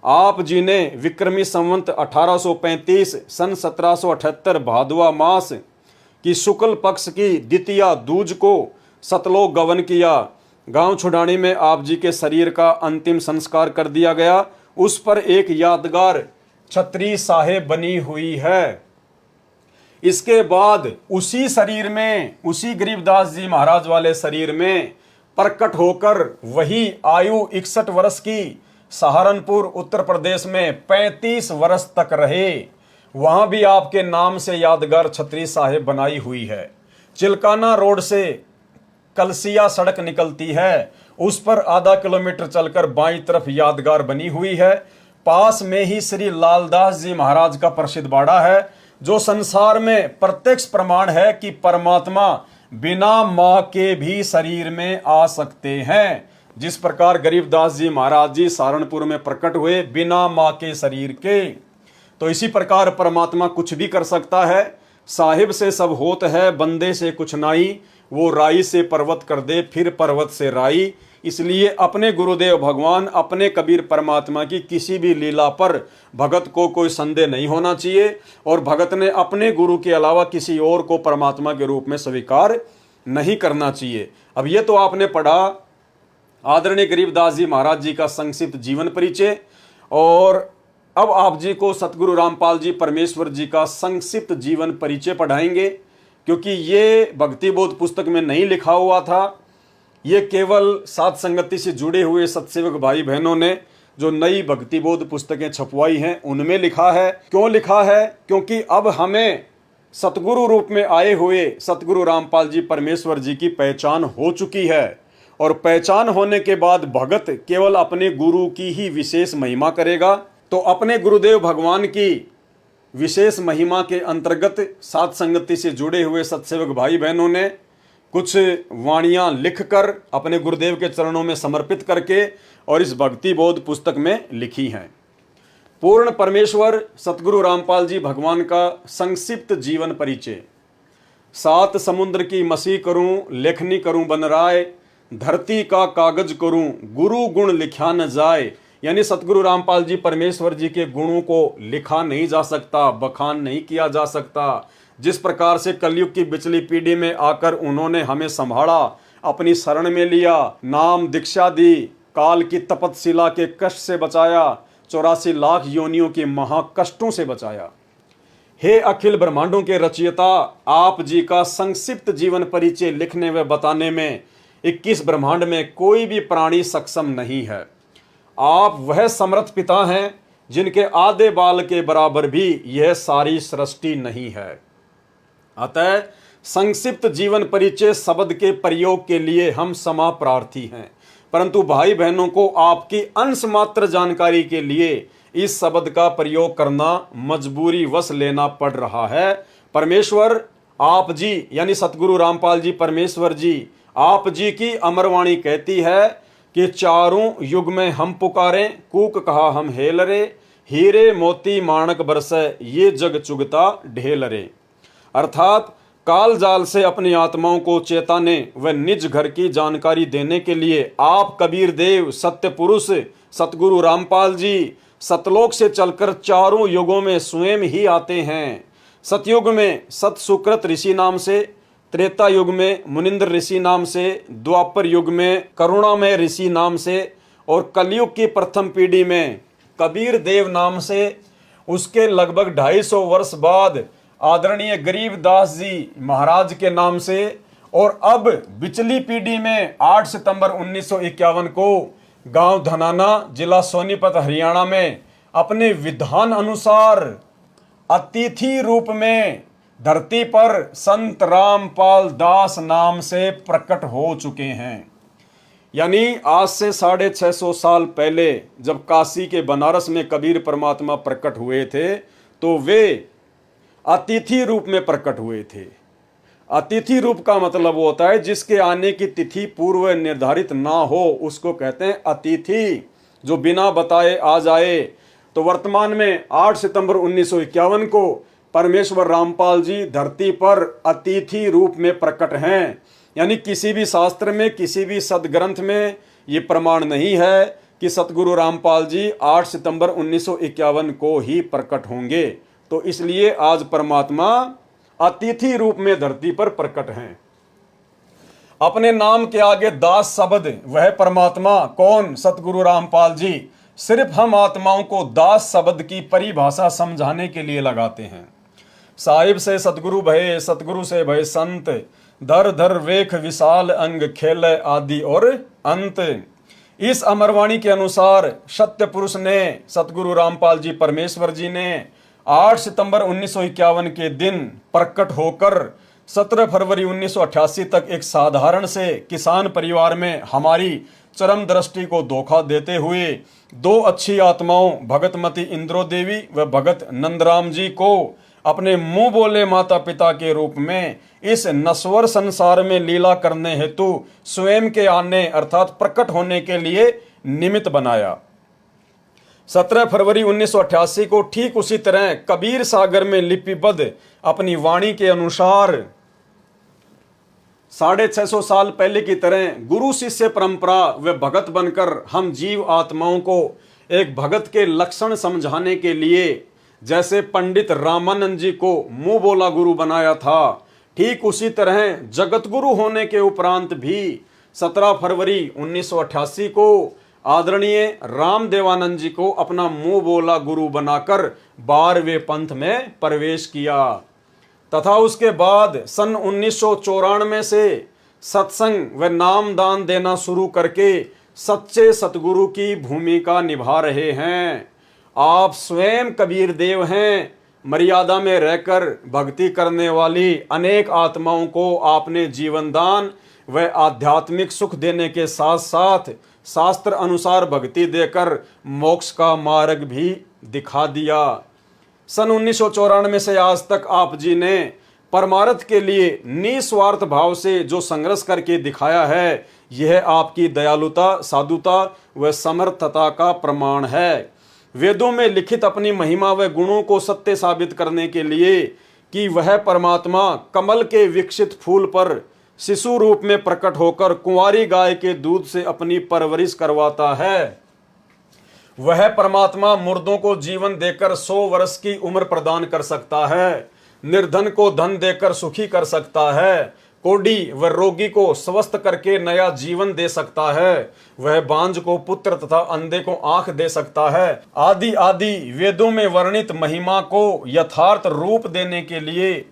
आप जी ने विक्रमी संवत 1835 सन 1778 भादवा मास की शुक्ल पक्ष की द्वितीया दूज को सतलोक गमन किया। गांव छुडानी में आप जी के शरीर का अंतिम संस्कार कर दिया गया। उस पर एक यादगार छतरी साहेब बनी हुई है। इसके बाद उसी शरीर में, उसी गरीबदास जी महाराज वाले शरीर में प्रकट होकर वही आयु 61 वर्ष की सहारनपुर उत्तर प्रदेश में 35 वर्ष तक रहे। वहां भी आपके नाम से यादगार छतरी साहेब बनाई हुई है। चिलकाना रोड से कलसिया सड़क निकलती है, उस पर आधा किलोमीटर चलकर बाईं तरफ यादगार बनी हुई है। पास में ही श्री लालदास जी महाराज का प्रसिद्ध बाड़ा है, जो संसार में प्रत्यक्ष प्रमाण है कि परमात्मा बिना मां के भी शरीर में आ सकते हैं। जिस प्रकार गरीबदास जी महाराज जी सहारनपुर में प्रकट हुए बिना मां के शरीर के, तो इसी प्रकार परमात्मा कुछ भी कर सकता है। साहिब से सब होत है, बंदे से कुछ नाई, वो राई से पर्वत कर दे, फिर पर्वत से राई। इसलिए अपने गुरुदेव भगवान, अपने कबीर परमात्मा की किसी भी लीला पर भगत को कोई संदेह नहीं होना चाहिए, और भगत ने अपने गुरु के अलावा किसी और को परमात्मा के रूप में स्वीकार नहीं करना चाहिए। अब ये तो आपने पढ़ा आदरणीय गरीबदास जी महाराज जी का संक्षिप्त जीवन परिचय, और अब आप जी को सतगुरु रामपाल जी परमेश्वर जी का संक्षिप्त जीवन परिचय पढ़ाएंगे, क्योंकि ये भक्ति बोध पुस्तक में नहीं लिखा हुआ था। ये केवल साध संगति से जुड़े हुए सत्सेवक भाई बहनों ने जो नई भक्ति बोध पुस्तकें छपवाई हैं उनमें लिखा है। क्यों लिखा है? क्योंकि अब हमें सतगुरु रूप में आए हुए सतगुरु रामपाल जी परमेश्वर जी की पहचान हो चुकी है, और पहचान होने के बाद भगत केवल अपने गुरु की ही विशेष महिमा करेगा। तो अपने गुरुदेव भगवान की विशेष महिमा के अंतर्गत साध संगति से जुड़े हुए सत्सेवक भाई बहनों ने कुछ वाणियां लिखकर अपने गुरुदेव के चरणों में समर्पित करके और इस भक्ति बोध पुस्तक में लिखी हैं। पूर्ण परमेश्वर सतगुरु रामपाल जी भगवान का संक्षिप्त जीवन परिचय। 7 समुद्र की मसी करूं, लेखनी करूं बनराय, धरती का कागज करूं, गुरु गुण लिखा न जाए। यानी सतगुरु रामपाल जी परमेश्वर जी के गुणों को लिखा नहीं जा सकता, बखान नहीं किया जा सकता। जिस प्रकार से कलयुग की बिचली पीढ़ी में आकर उन्होंने हमें संभाला, अपनी शरण में लिया, नाम दीक्षा दी, काल की तपतशिला के कष्ट से बचाया, 84 लाख योनियों के महाकष्टों से बचाया। हे अखिल ब्रह्मांडों के रचयिता, आप जी का संक्षिप्त जीवन परिचय लिखने व बताने में 21 ब्रह्मांड में कोई भी प्राणी सक्षम नहीं है। आप वह समर्थ पिता हैं जिनके आधे बाल के बराबर भी यह सारी सृष्टि नहीं है। अतः संक्षिप्त जीवन परिचय शब्द के प्रयोग के लिए हम क्षमा प्रार्थी हैं, परंतु भाई बहनों को आपकी अंश मात्र जानकारी के लिए इस शब्द का प्रयोग करना मजबूरी वश लेना पड़ रहा है। परमेश्वर आप जी यानी सतगुरु रामपाल जी परमेश्वर जी, आप जी की अमरवाणी कहती है कि चारों युग में हम पुकारें, कूक कहा हम हेल रे, हीरे मोती माणक बरसे, ये जग चुगता ढेल रे। अर्थात काल जाल से अपनी आत्माओं को चेताने व निज घर की जानकारी देने के लिए आप कबीर देव सत्य पुरुष सतगुरु रामपाल जी सतलोक से चलकर चारों युगों में स्वयं ही आते हैं। सतयुग में सत सुकृत ऋषि नाम से, त्रेता युग में मुनिंद्र ऋषि नाम से, द्वापर युग में करुणामय ऋषि नाम से, और कलयुग की प्रथम पीढ़ी में कबीर देव नाम से। उसके लगभग 250 वर्ष बाद आदरणीय गरीबदास जी महाराज के नाम से, और अब बिचली पीढ़ी में 8 सितंबर 1951 को गांव धनाना, जिला सोनीपत, हरियाणा में अपने विधान अनुसार अतिथि रूप में धरती पर संत रामपाल दास नाम से प्रकट हो चुके हैं। यानी आज से 650 साल पहले जब काशी के बनारस में कबीर परमात्मा प्रकट हुए थे तो वे अतिथि रूप में प्रकट हुए थे। अतिथि रूप का मतलब होता है जिसके आने की तिथि पूर्व निर्धारित ना हो, उसको कहते हैं अतिथि, जो बिना बताए आ जाए। तो वर्तमान में 8 सितंबर 1951 को परमेश्वर रामपाल जी धरती पर अतिथि रूप में प्रकट हैं। यानी किसी भी शास्त्र में, किसी भी सदग्रंथ में ये प्रमाण नहीं है कि सतगुरु रामपाल जी 8 सितंबर 1951 को ही प्रकट होंगे। तो इसलिए आज परमात्मा अतिथि रूप में धरती पर प्रकट हैं। अपने नाम के आगे दास शब्द, वह परमात्मा कौन? सतगुरु रामपाल जी सिर्फ हम आत्माओं को दास शब्द की परिभाषा समझाने के लिए लगाते हैं। साहिब से सतगुरु भये, सतगुरु से भय संत, धर धर वेख विशाल अंग, खेल आदि और अंत। इस अमरवाणी के अनुसार सत्य पुरुष ने, सतगुरु रामपाल जी परमेश्वर जी ने 8 सितंबर 1951 के दिन प्रकट होकर 17 फरवरी 1988 तक एक साधारण से किसान परिवार में हमारी चरम दृष्टि को धोखा देते हुए 2 अच्छी आत्माओं भगतमती इंद्रो देवी व भगत नंदराम जी को अपने मुंह बोले माता पिता के रूप में इस नश्वर संसार में लीला करने हेतु स्वयं के आने अर्थात प्रकट होने के लिए निमित्त बनाया। 17 फरवरी 1988 को ठीक उसी तरह कबीर सागर में लिपिबद्ध अपनी वाणी के अनुसार 650 साल पहले की तरह गुरु शिष्य परंपरा व भगत बनकर हम जीव आत्माओं को एक भगत के लक्षण समझाने के लिए जैसे पंडित रामानंद जी को मुंह बोला गुरु बनाया था, ठीक उसी तरह जगत गुरु होने के उपरांत भी 17 फरवरी 1988 को आदरणीय रामदेवानंद जी को अपना मुंह बोला गुरु बनाकर 12वें पंथ में प्रवेश किया तथा उसके बाद सन 1994 से सत्संग व नाम दान देना शुरू करके सच्चे सतगुरु की भूमिका निभा रहे हैं। आप स्वयं कबीर देव हैं। मर्यादा में रहकर भक्ति करने वाली अनेक आत्माओं को आपने जीवन दान व आध्यात्मिक सुख देने के साथ साथ शास्त्र अनुसार भक्ति देकर मोक्ष का मार्ग भी दिखा दिया। सन 1994 से आज तक आप जी ने परमार्थ के लिए निस्वार्थ भाव से जो संघर्ष करके दिखाया है, यह आपकी दयालुता, साधुता व समर्थता का प्रमाण है। वेदों में लिखित अपनी महिमा व गुणों को सत्य साबित करने के लिए कि वह परमात्मा कमल के विकसित फूल पर शिशु रूप में प्रकट होकर कुंवारी गाय के दूध से अपनी परवरिश करवाता है। वह परमात्मा मुर्दों को जीवन देकर 100 वर्ष की उम्र प्रदान कर सकता है, निर्धन को धन देकर सुखी कर सकता है, कोढ़ी व रोगी को स्वस्थ करके नया जीवन दे सकता है, वह बांझ को पुत्र तथा अंधे को आंख दे सकता है, आदि आदि वेदों में वर्णित महिमा को यथार्थ रूप देने के लिए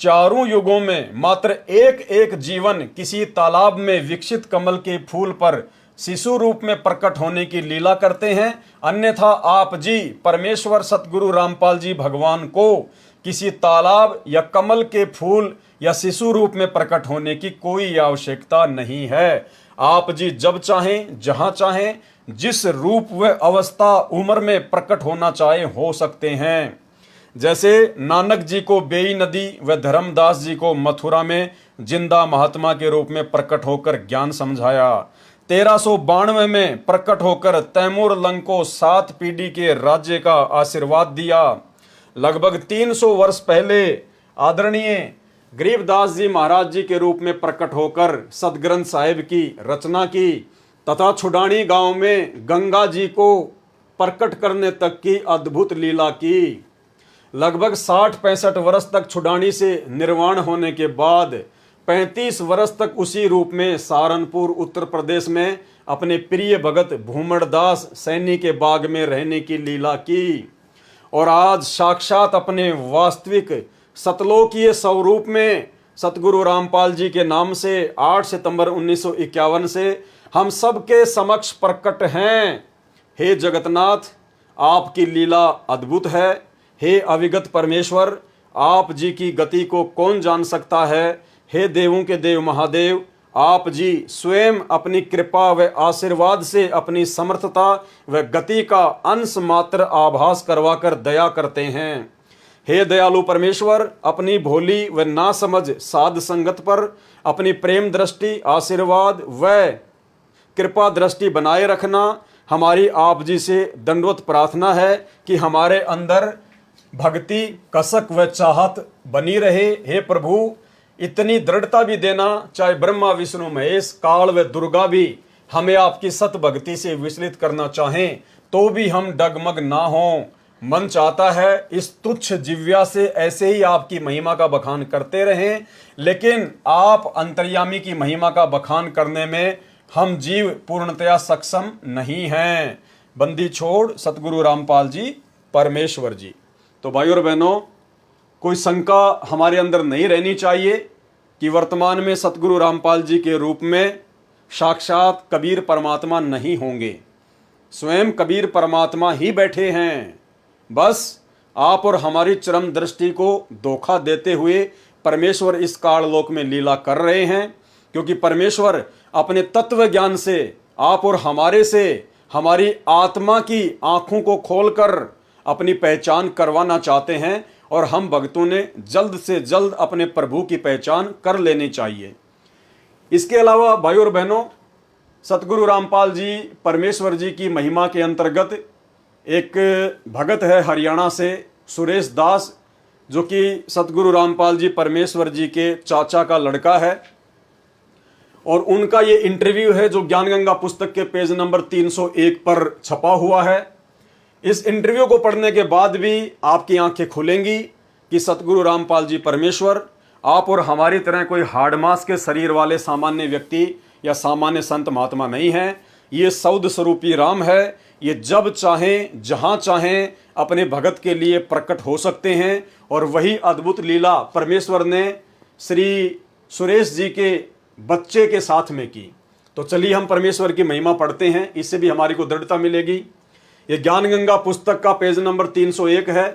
चारों युगों में मात्र एक एक जीवन किसी तालाब में विकसित कमल के फूल पर शिशु रूप में प्रकट होने की लीला करते हैं। अन्यथा आप जी परमेश्वर सतगुरु रामपाल जी भगवान को किसी तालाब या कमल के फूल या शिशु रूप में प्रकट होने की कोई आवश्यकता नहीं है। आप जी जब चाहें, जहां चाहें, जिस रूप व अवस्था उम्र में प्रकट होना चाहे हो सकते हैं। जैसे नानक जी को बेई नदी व धर्मदास जी को मथुरा में जिंदा महात्मा के रूप में प्रकट होकर ज्ञान समझाया। 1392 में प्रकट होकर तैमूर लंग को 7 पीढ़ी के राज्य का आशीर्वाद दिया। लगभग 300 वर्ष पहले आदरणीय गरीबदास जी महाराज जी के रूप में प्रकट होकर सदग्रंथ साहिब की रचना की तथा छुडानी गांव में गंगा जी को प्रकट करने तक की अद्भुत लीला की। लगभग 60-65 वर्ष तक छुडानी से निर्वाण होने के बाद 35 वर्ष तक उसी रूप में सहारनपुर उत्तर प्रदेश में अपने प्रिय भगत भूमड़दास सैनी के बाग में रहने की लीला की और आज साक्षात अपने वास्तविक सतलोकीय स्वरूप में सतगुरु रामपाल जी के नाम से 8 सितंबर 1951 से हम सबके समक्ष प्रकट हैं। हे जगन्नाथ, आपकी लीला अद्भुत है। हे अविगत परमेश्वर, आप जी की गति को कौन जान सकता है। हे देवों के देव महादेव, आप जी स्वयं अपनी कृपा व आशीर्वाद से अपनी समर्थता व गति का अंश मात्र आभास करवाकर दया करते हैं। हे दयालु परमेश्वर, अपनी भोली व नासमझ साध संगत पर अपनी प्रेम दृष्टि, आशीर्वाद व कृपा दृष्टि बनाए रखना। हमारी आप जी से दंडवत प्रार्थना है कि हमारे अंदर भक्ति, कसक व चाहत बनी रहे। हे प्रभु, इतनी दृढ़ता भी देना, चाहे ब्रह्मा विष्णु महेश काल व दुर्गा भी हमें आपकी सत भक्ति से विचलित करना चाहें तो भी हम डगमग ना हों। मन चाहता है इस तुच्छ जिव्या से ऐसे ही आपकी महिमा का बखान करते रहें, लेकिन आप अंतर्यामी की महिमा का बखान करने में हम जीव पूर्णतया सक्षम नहीं हैं। बंदी छोड़ सतगुरु रामपाल जी परमेश्वर जी। तो भाइयों और बहनों, कोई शंका हमारे अंदर नहीं रहनी चाहिए कि वर्तमान में सतगुरु रामपाल जी के रूप में साक्षात कबीर परमात्मा नहीं होंगे। स्वयं कबीर परमात्मा ही बैठे हैं। बस आप और हमारी चरम दृष्टि को धोखा देते हुए परमेश्वर इस काललोक में लीला कर रहे हैं, क्योंकि परमेश्वर अपने तत्व ज्ञान से आप और हमारे से हमारी आत्मा की आंखों को खोलकर अपनी पहचान करवाना चाहते हैं, और हम भक्तों ने जल्द से जल्द अपने प्रभु की पहचान कर लेनी चाहिए। इसके अलावा भाइयों और बहनों, सतगुरु रामपाल जी परमेश्वर जी की महिमा के अंतर्गत एक भगत है हरियाणा से, सुरेश दास, जो कि सतगुरु रामपाल जी परमेश्वर जी के चाचा का लड़का है। और उनका ये इंटरव्यू है जो ज्ञानगंगा पुस्तक के पेज नंबर 301 पर छपा हुआ है। इस इंटरव्यू को पढ़ने के बाद भी आपकी आंखें खुलेंगी कि सतगुरु रामपाल जी परमेश्वर आप और हमारी तरह कोई हार्ड मास के शरीर वाले सामान्य व्यक्ति या सामान्य संत महात्मा नहीं है। ये सौद स्वरूपी राम है। ये जब चाहें जहां चाहें अपने भगत के लिए प्रकट हो सकते हैं, और वही अद्भुत लीला परमेश्वर ने श्री सुरेश जी के बच्चे के साथ में की। तो चलिए हम परमेश्वर की महिमा पढ़ते हैं, इससे भी हमारी को दृढ़ता मिलेगी। ये ज्ञानगंगा पुस्तक का पेज नंबर 301 है।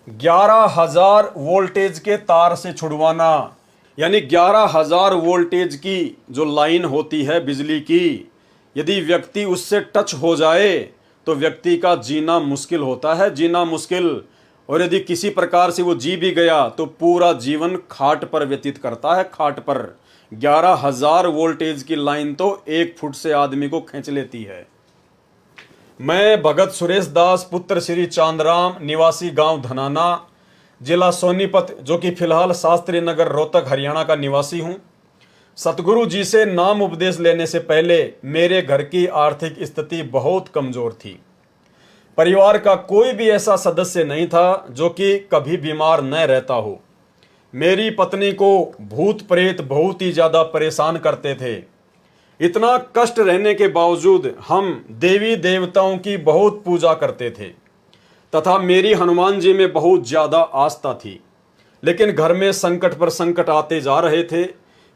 11,000 वोल्टेज के तार से छुड़वाना, यानी 11,000 वोल्टेज की जो लाइन होती है बिजली की, यदि व्यक्ति उससे टच हो जाए तो व्यक्ति का जीना मुश्किल होता है, जीना मुश्किल। और यदि किसी प्रकार से वो जी भी गया तो पूरा जीवन खाट पर व्यतीत करता है, खाट पर। 11,000 वोल्टेज की लाइन तो 1 फुट से आदमी को खींच लेती है। मैं भगत सुरेश दास, पुत्र श्री चांदराम, निवासी गांव धनाना, जिला सोनीपत, जो कि फिलहाल शास्त्री नगर रोहतक हरियाणा का निवासी हूं। सतगुरु जी से नाम उपदेश लेने से पहले मेरे घर की आर्थिक स्थिति बहुत कमजोर थी। परिवार का कोई भी ऐसा सदस्य नहीं था जो कि कभी बीमार न रहता हो। मेरी पत्नी को भूत प्रेत बहुत ही ज्यादा परेशान करते थे। इतना कष्ट रहने के बावजूद हम देवी देवताओं की बहुत पूजा करते थे तथा मेरी हनुमान जी में बहुत ज्यादा आस्था थी। लेकिन घर में संकट पर संकट आते जा रहे थे,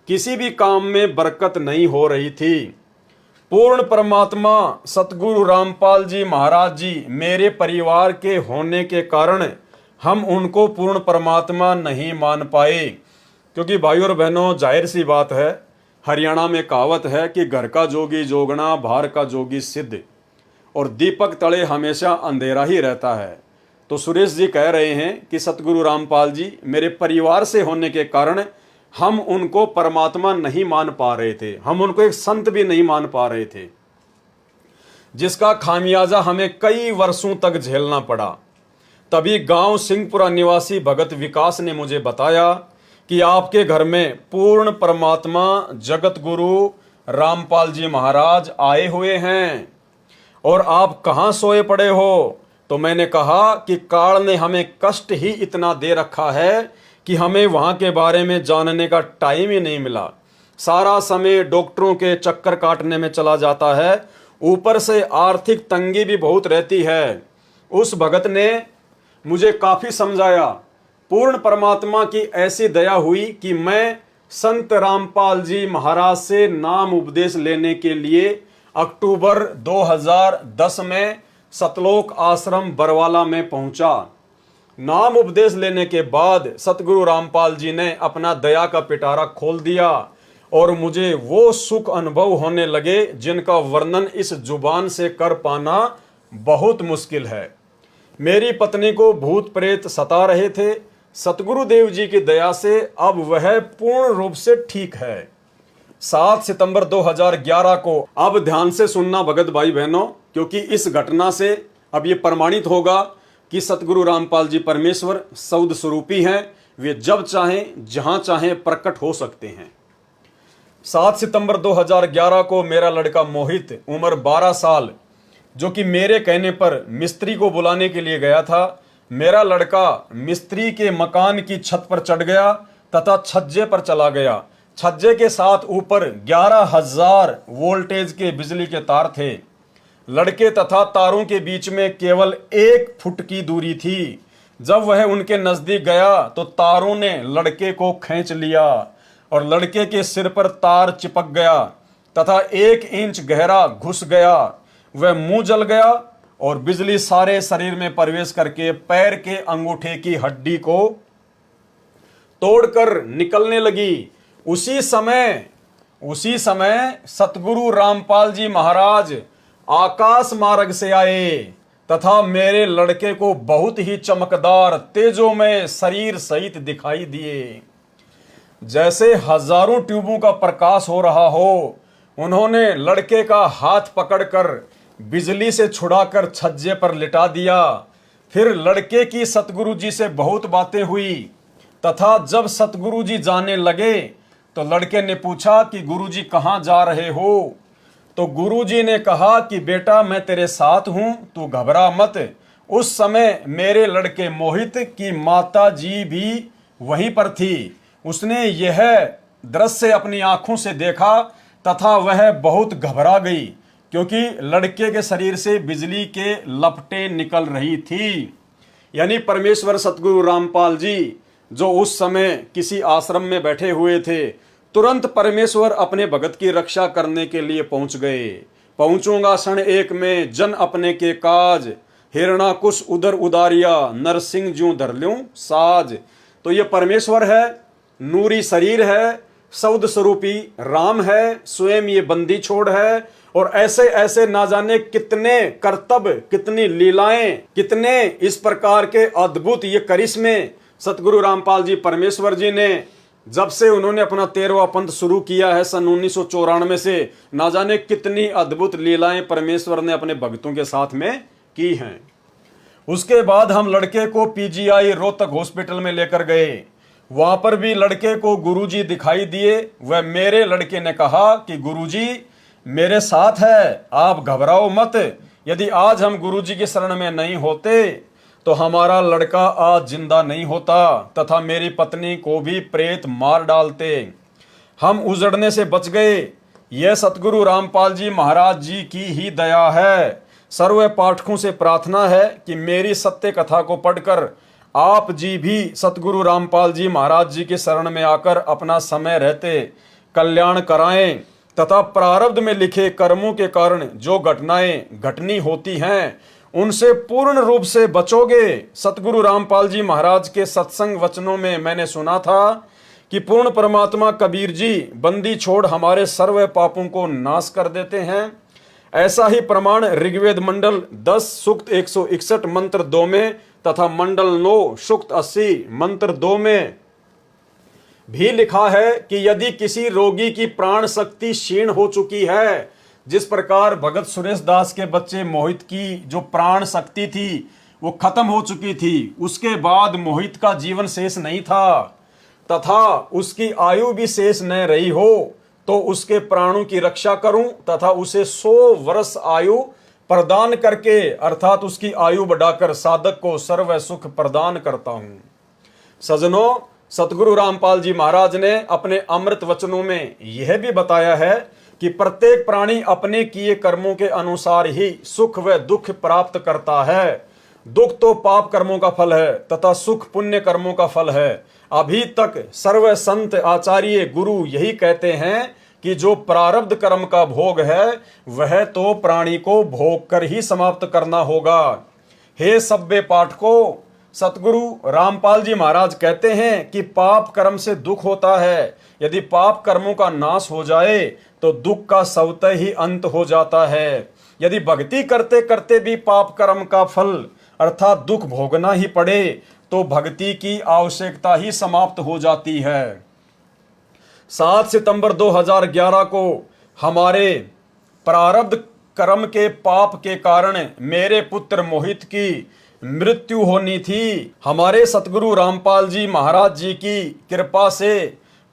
किसी भी काम में बरकत नहीं हो रही थी। पूर्ण परमात्मा सतगुरु रामपाल जी महाराज जी मेरे परिवार के होने के कारण हम उनको पूर्ण परमात्मा नहीं मान पाए, क्योंकि भाइयों और बहनों, जाहिर सी बात है, हरियाणा में कहावत है कि घर का जोगी जोगना, बाहर का जोगी सिद्ध, और दीपक तले हमेशा अंधेरा ही रहता है। तो सुरेश जी कह रहे हैं कि सतगुरु रामपाल जी मेरे परिवार से होने के कारण हम उनको परमात्मा नहीं मान पा रहे थे, हम उनको एक संत भी नहीं मान पा रहे थे, जिसका खामियाजा हमें कई वर्षों तक झेलना पड़ा। तभी गांव सिंहपुरा निवासी भगत विकास ने मुझे बताया कि आपके घर में पूर्ण परमात्मा जगत गुरु रामपाल जी महाराज आए हुए हैं और आप कहां सोए पड़े हो। तो मैंने कहा कि काल ने हमें कष्ट ही इतना दे रखा है कि हमें वहां के बारे में जानने का टाइम ही नहीं मिला। सारा समय डॉक्टरों के चक्कर काटने में चला जाता है, ऊपर से आर्थिक तंगी भी बहुत रहती है। उस भगत ने मुझे काफी समझाया पूर्ण परमात्मा की ऐसी दया हुई कि मैं संत रामपाल जी महाराज से नाम उपदेश लेने के लिए अक्टूबर 2010 में सतलोक आश्रम बरवाला में पहुंचा। नाम उपदेश लेने के बाद सतगुरु रामपाल जी ने अपना दया का पिटारा खोल दिया और मुझे वो सुख अनुभव होने लगे जिनका वर्णन इस जुबान से कर पाना बहुत मुश्किल है। मेरी पत्नी को भूत प्रेत सता रहे थे। सतगुरु देव जी की दया से अब वह पूर्ण रूप से ठीक है। 7 सितंबर 2011 को, अब ध्यान से सुनना भगत भाई बहनों, क्योंकि इस घटना से अब ये प्रमाणित होगा कि सतगुरु रामपाल जी परमेश्वर सौद स्वरूपी हैं। वे जब चाहें जहां चाहें प्रकट हो सकते हैं। 7 सितंबर 2011 को मेरा लड़का मोहित, उम्र 12 साल, जो कि मेरे कहने पर मिस्त्री को बुलाने के लिए गया था, मेरा लड़का मिस्त्री के मकान की छत पर चढ़ गया तथा छज्जे पर चला गया। छज्जे के साथ ऊपर 11,000 वोल्टेज के बिजली के तार थे। लड़के तथा तारों के बीच में केवल 1 फुट की दूरी थी। जब वह उनके नजदीक गया तो तारों ने लड़के को खींच लिया और लड़के के सिर पर तार चिपक गया तथा 1 इंच गहरा घुस गया। वह मुंह जल गया और बिजली सारे शरीर में प्रवेश करके पैर के अंगूठे की हड्डी को तोड़कर निकलने लगी। उसी समय सतगुरु रामपाल जी महाराज आकाश मार्ग से आए तथा मेरे लड़के को बहुत ही चमकदार तेजोमय शरीर सहित दिखाई दिए, जैसे हजारों ट्यूबों का प्रकाश हो रहा हो। उन्होंने लड़के का हाथ पकड़कर बिजली से छुड़ाकर छज्जे पर लिटा दिया। फिर लड़के की सतगुरु जी से बहुत बातें हुई तथा जब सतगुरु जी जाने लगे तो लड़के ने पूछा कि गुरुजी कहाँ जा रहे हो? तो गुरुजी ने कहा कि बेटा मैं तेरे साथ हूं, तू घबरा मत। उस समय मेरे लड़के मोहित की माता जी भी वहीं पर थी। उसने यह दृश्य अपनी आंखों से देखा तथा वह बहुत घबरा गई, क्योंकि लड़के के शरीर से बिजली के लपटें निकल रही थी। यानी परमेश्वर सतगुरु रामपाल जी जो उस समय किसी आश्रम में बैठे हुए थे, तुरंत परमेश्वर अपने भगत की रक्षा करने के लिए पहुंच गए। पहुंचूंगा क्षण एक में जन अपने के काज, हिरणाकुश उधर उदारिया, नरसिंह ज्यों धर ल्यूं साज। तो ये परमेश्वर है, नूरी शरीर है, सौद स्वरूपी राम है, स्वयं ये बंदी छोड़ है और ऐसे ऐसे ना जाने कितने करतब, कितनी लीलाएं, कितने इस प्रकार के अद्भुत ये करिश्मे सतगुरु रामपाल जी परमेश्वर जी ने जब से उन्होंने अपना 13वां पंथ शुरू किया है सन 1994 से, ना जाने कितनी अद्भुत लीलाएं परमेश्वर ने अपने भक्तों के साथ में की हैं। उसके बाद हम लड़के को पीजीआई रोहतक हॉस्पिटल में लेकर गए। वहां पर भी लड़के को गुरुजी दिखाई दिए। वह मेरे लड़के ने कहा कि गुरुजी मेरे साथ है, आप घबराओ मत। यदि आज हम गुरुजी की शरण में नहीं होते तो हमारा लड़का आज जिंदा नहीं होता तथा मेरी पत्नी को भी प्रेत मार डालते। हम उजड़ने से बच गए। यह सतगुरु रामपाल जी महाराज जी की ही दया है। सर्व पाठकों से प्रार्थना है कि मेरी सत्य कथा को पढ़कर आप जी भी सतगुरु रामपाल जी महाराज जी के शरण में आकर अपना समय रहते कल्याण कराएं तथा प्रारब्ध में लिखे कर्मों के कारण जो घटनाएं घटनी होती हैं उनसे पूर्ण रूप से बचोगे। सतगुरु रामपाल जी महाराज के सत्संग वचनों में मैंने सुना था कि पूर्ण परमात्मा कबीर जी बंदी छोड़ हमारे सर्व पापों को नाश कर देते हैं। ऐसा ही प्रमाण ऋग्वेद मंडल 10 सूक्त 161 मंत्र 2 में तथा मंडल 9 सूक्त 80 मंत्र 2 में भी लिखा है कि यदि किसी रोगी की प्राण शक्ति क्षीण हो चुकी है, जिस प्रकार भगत सुरेश दास के बच्चे मोहित की जो प्राण शक्ति थी वो खत्म हो चुकी थी, उसके बाद मोहित का जीवन शेष नहीं था तथा उसकी आयु भी शेष न रही हो, तो उसके प्राणों की रक्षा करूं तथा उसे 100 वर्ष आयु प्रदान करके अर्थात उसकी आयु बढ़ाकर साधक को सर्व सुख प्रदान करता हूं। सजनों, सतगुरु रामपाल जी महाराज ने अपने अमृत वचनों में यह भी बताया है कि प्रत्येक प्राणी अपने किए कर्मों के अनुसार ही सुख व दुख प्राप्त करता है। दुख तो पाप कर्मों का फल है तथा सुख पुण्य कर्मों का फल है। अभी तक सर्व संत आचार्य गुरु यही कहते हैं कि जो प्रारब्ध कर्म का भोग है वह तो प्राणी को भोग कर ही समाप्त करना होगा। हे सभ्य पाठकों, सतगुरु रामपाल जी महाराज कहते हैं कि पाप कर्म से दुख होता है। यदि पाप कर्मों का नाश हो जाए तो दुख का स्वतः ही अंत हो जाता है। यदि भक्ति करते करते भी पाप कर्म का फल अर्थात दुख भोगना ही पड़े तो भक्ति की आवश्यकता ही समाप्त हो जाती है। 7 सितंबर 2011 को हमारे प्रारब्ध कर्म के पाप के कारण मेरे पुत्र मोहित की मृत्यु होनी थी। हमारे सतगुरु रामपाल जी महाराज जी की कृपा से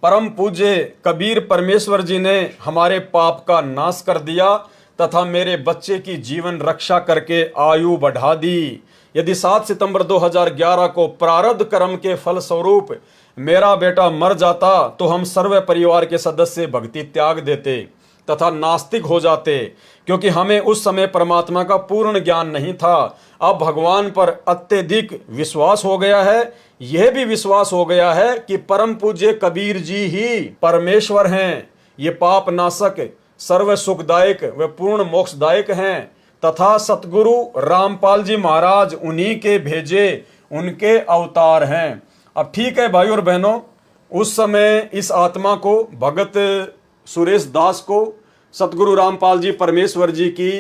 परम पूज्य कबीर परमेश्वर जी ने हमारे पाप का नाश कर दिया तथा मेरे बच्चे की जीवन रक्षा करके आयु बढ़ा दी। यदि 7 सितंबर 2011 को प्रारब्ध कर्म के फल स्वरूप मेरा बेटा मर जाता तो हम सर्व परिवार के सदस्य भक्ति त्याग देते तथा नास्तिक हो जाते, क्योंकि हमें उस समय परमात्मा का पूर्ण ज्ञान नहीं था। अब भगवान पर अत्यधिक विश्वास हो गया है। यह भी विश्वास हो गया है कि परम पूज्य कबीर जी ही परमेश्वर हैं। ये पाप नाशक, सर्व सुखदायक व पूर्ण मोक्षदायक हैं तथा सतगुरु रामपाल जी महाराज उन्हीं के भेजे उनके अवतार हैं। अब ठीक है भाई और बहनों, उस समय इस आत्मा को भगत सुरेश दास को सतगुरु रामपाल जी परमेश्वर जी की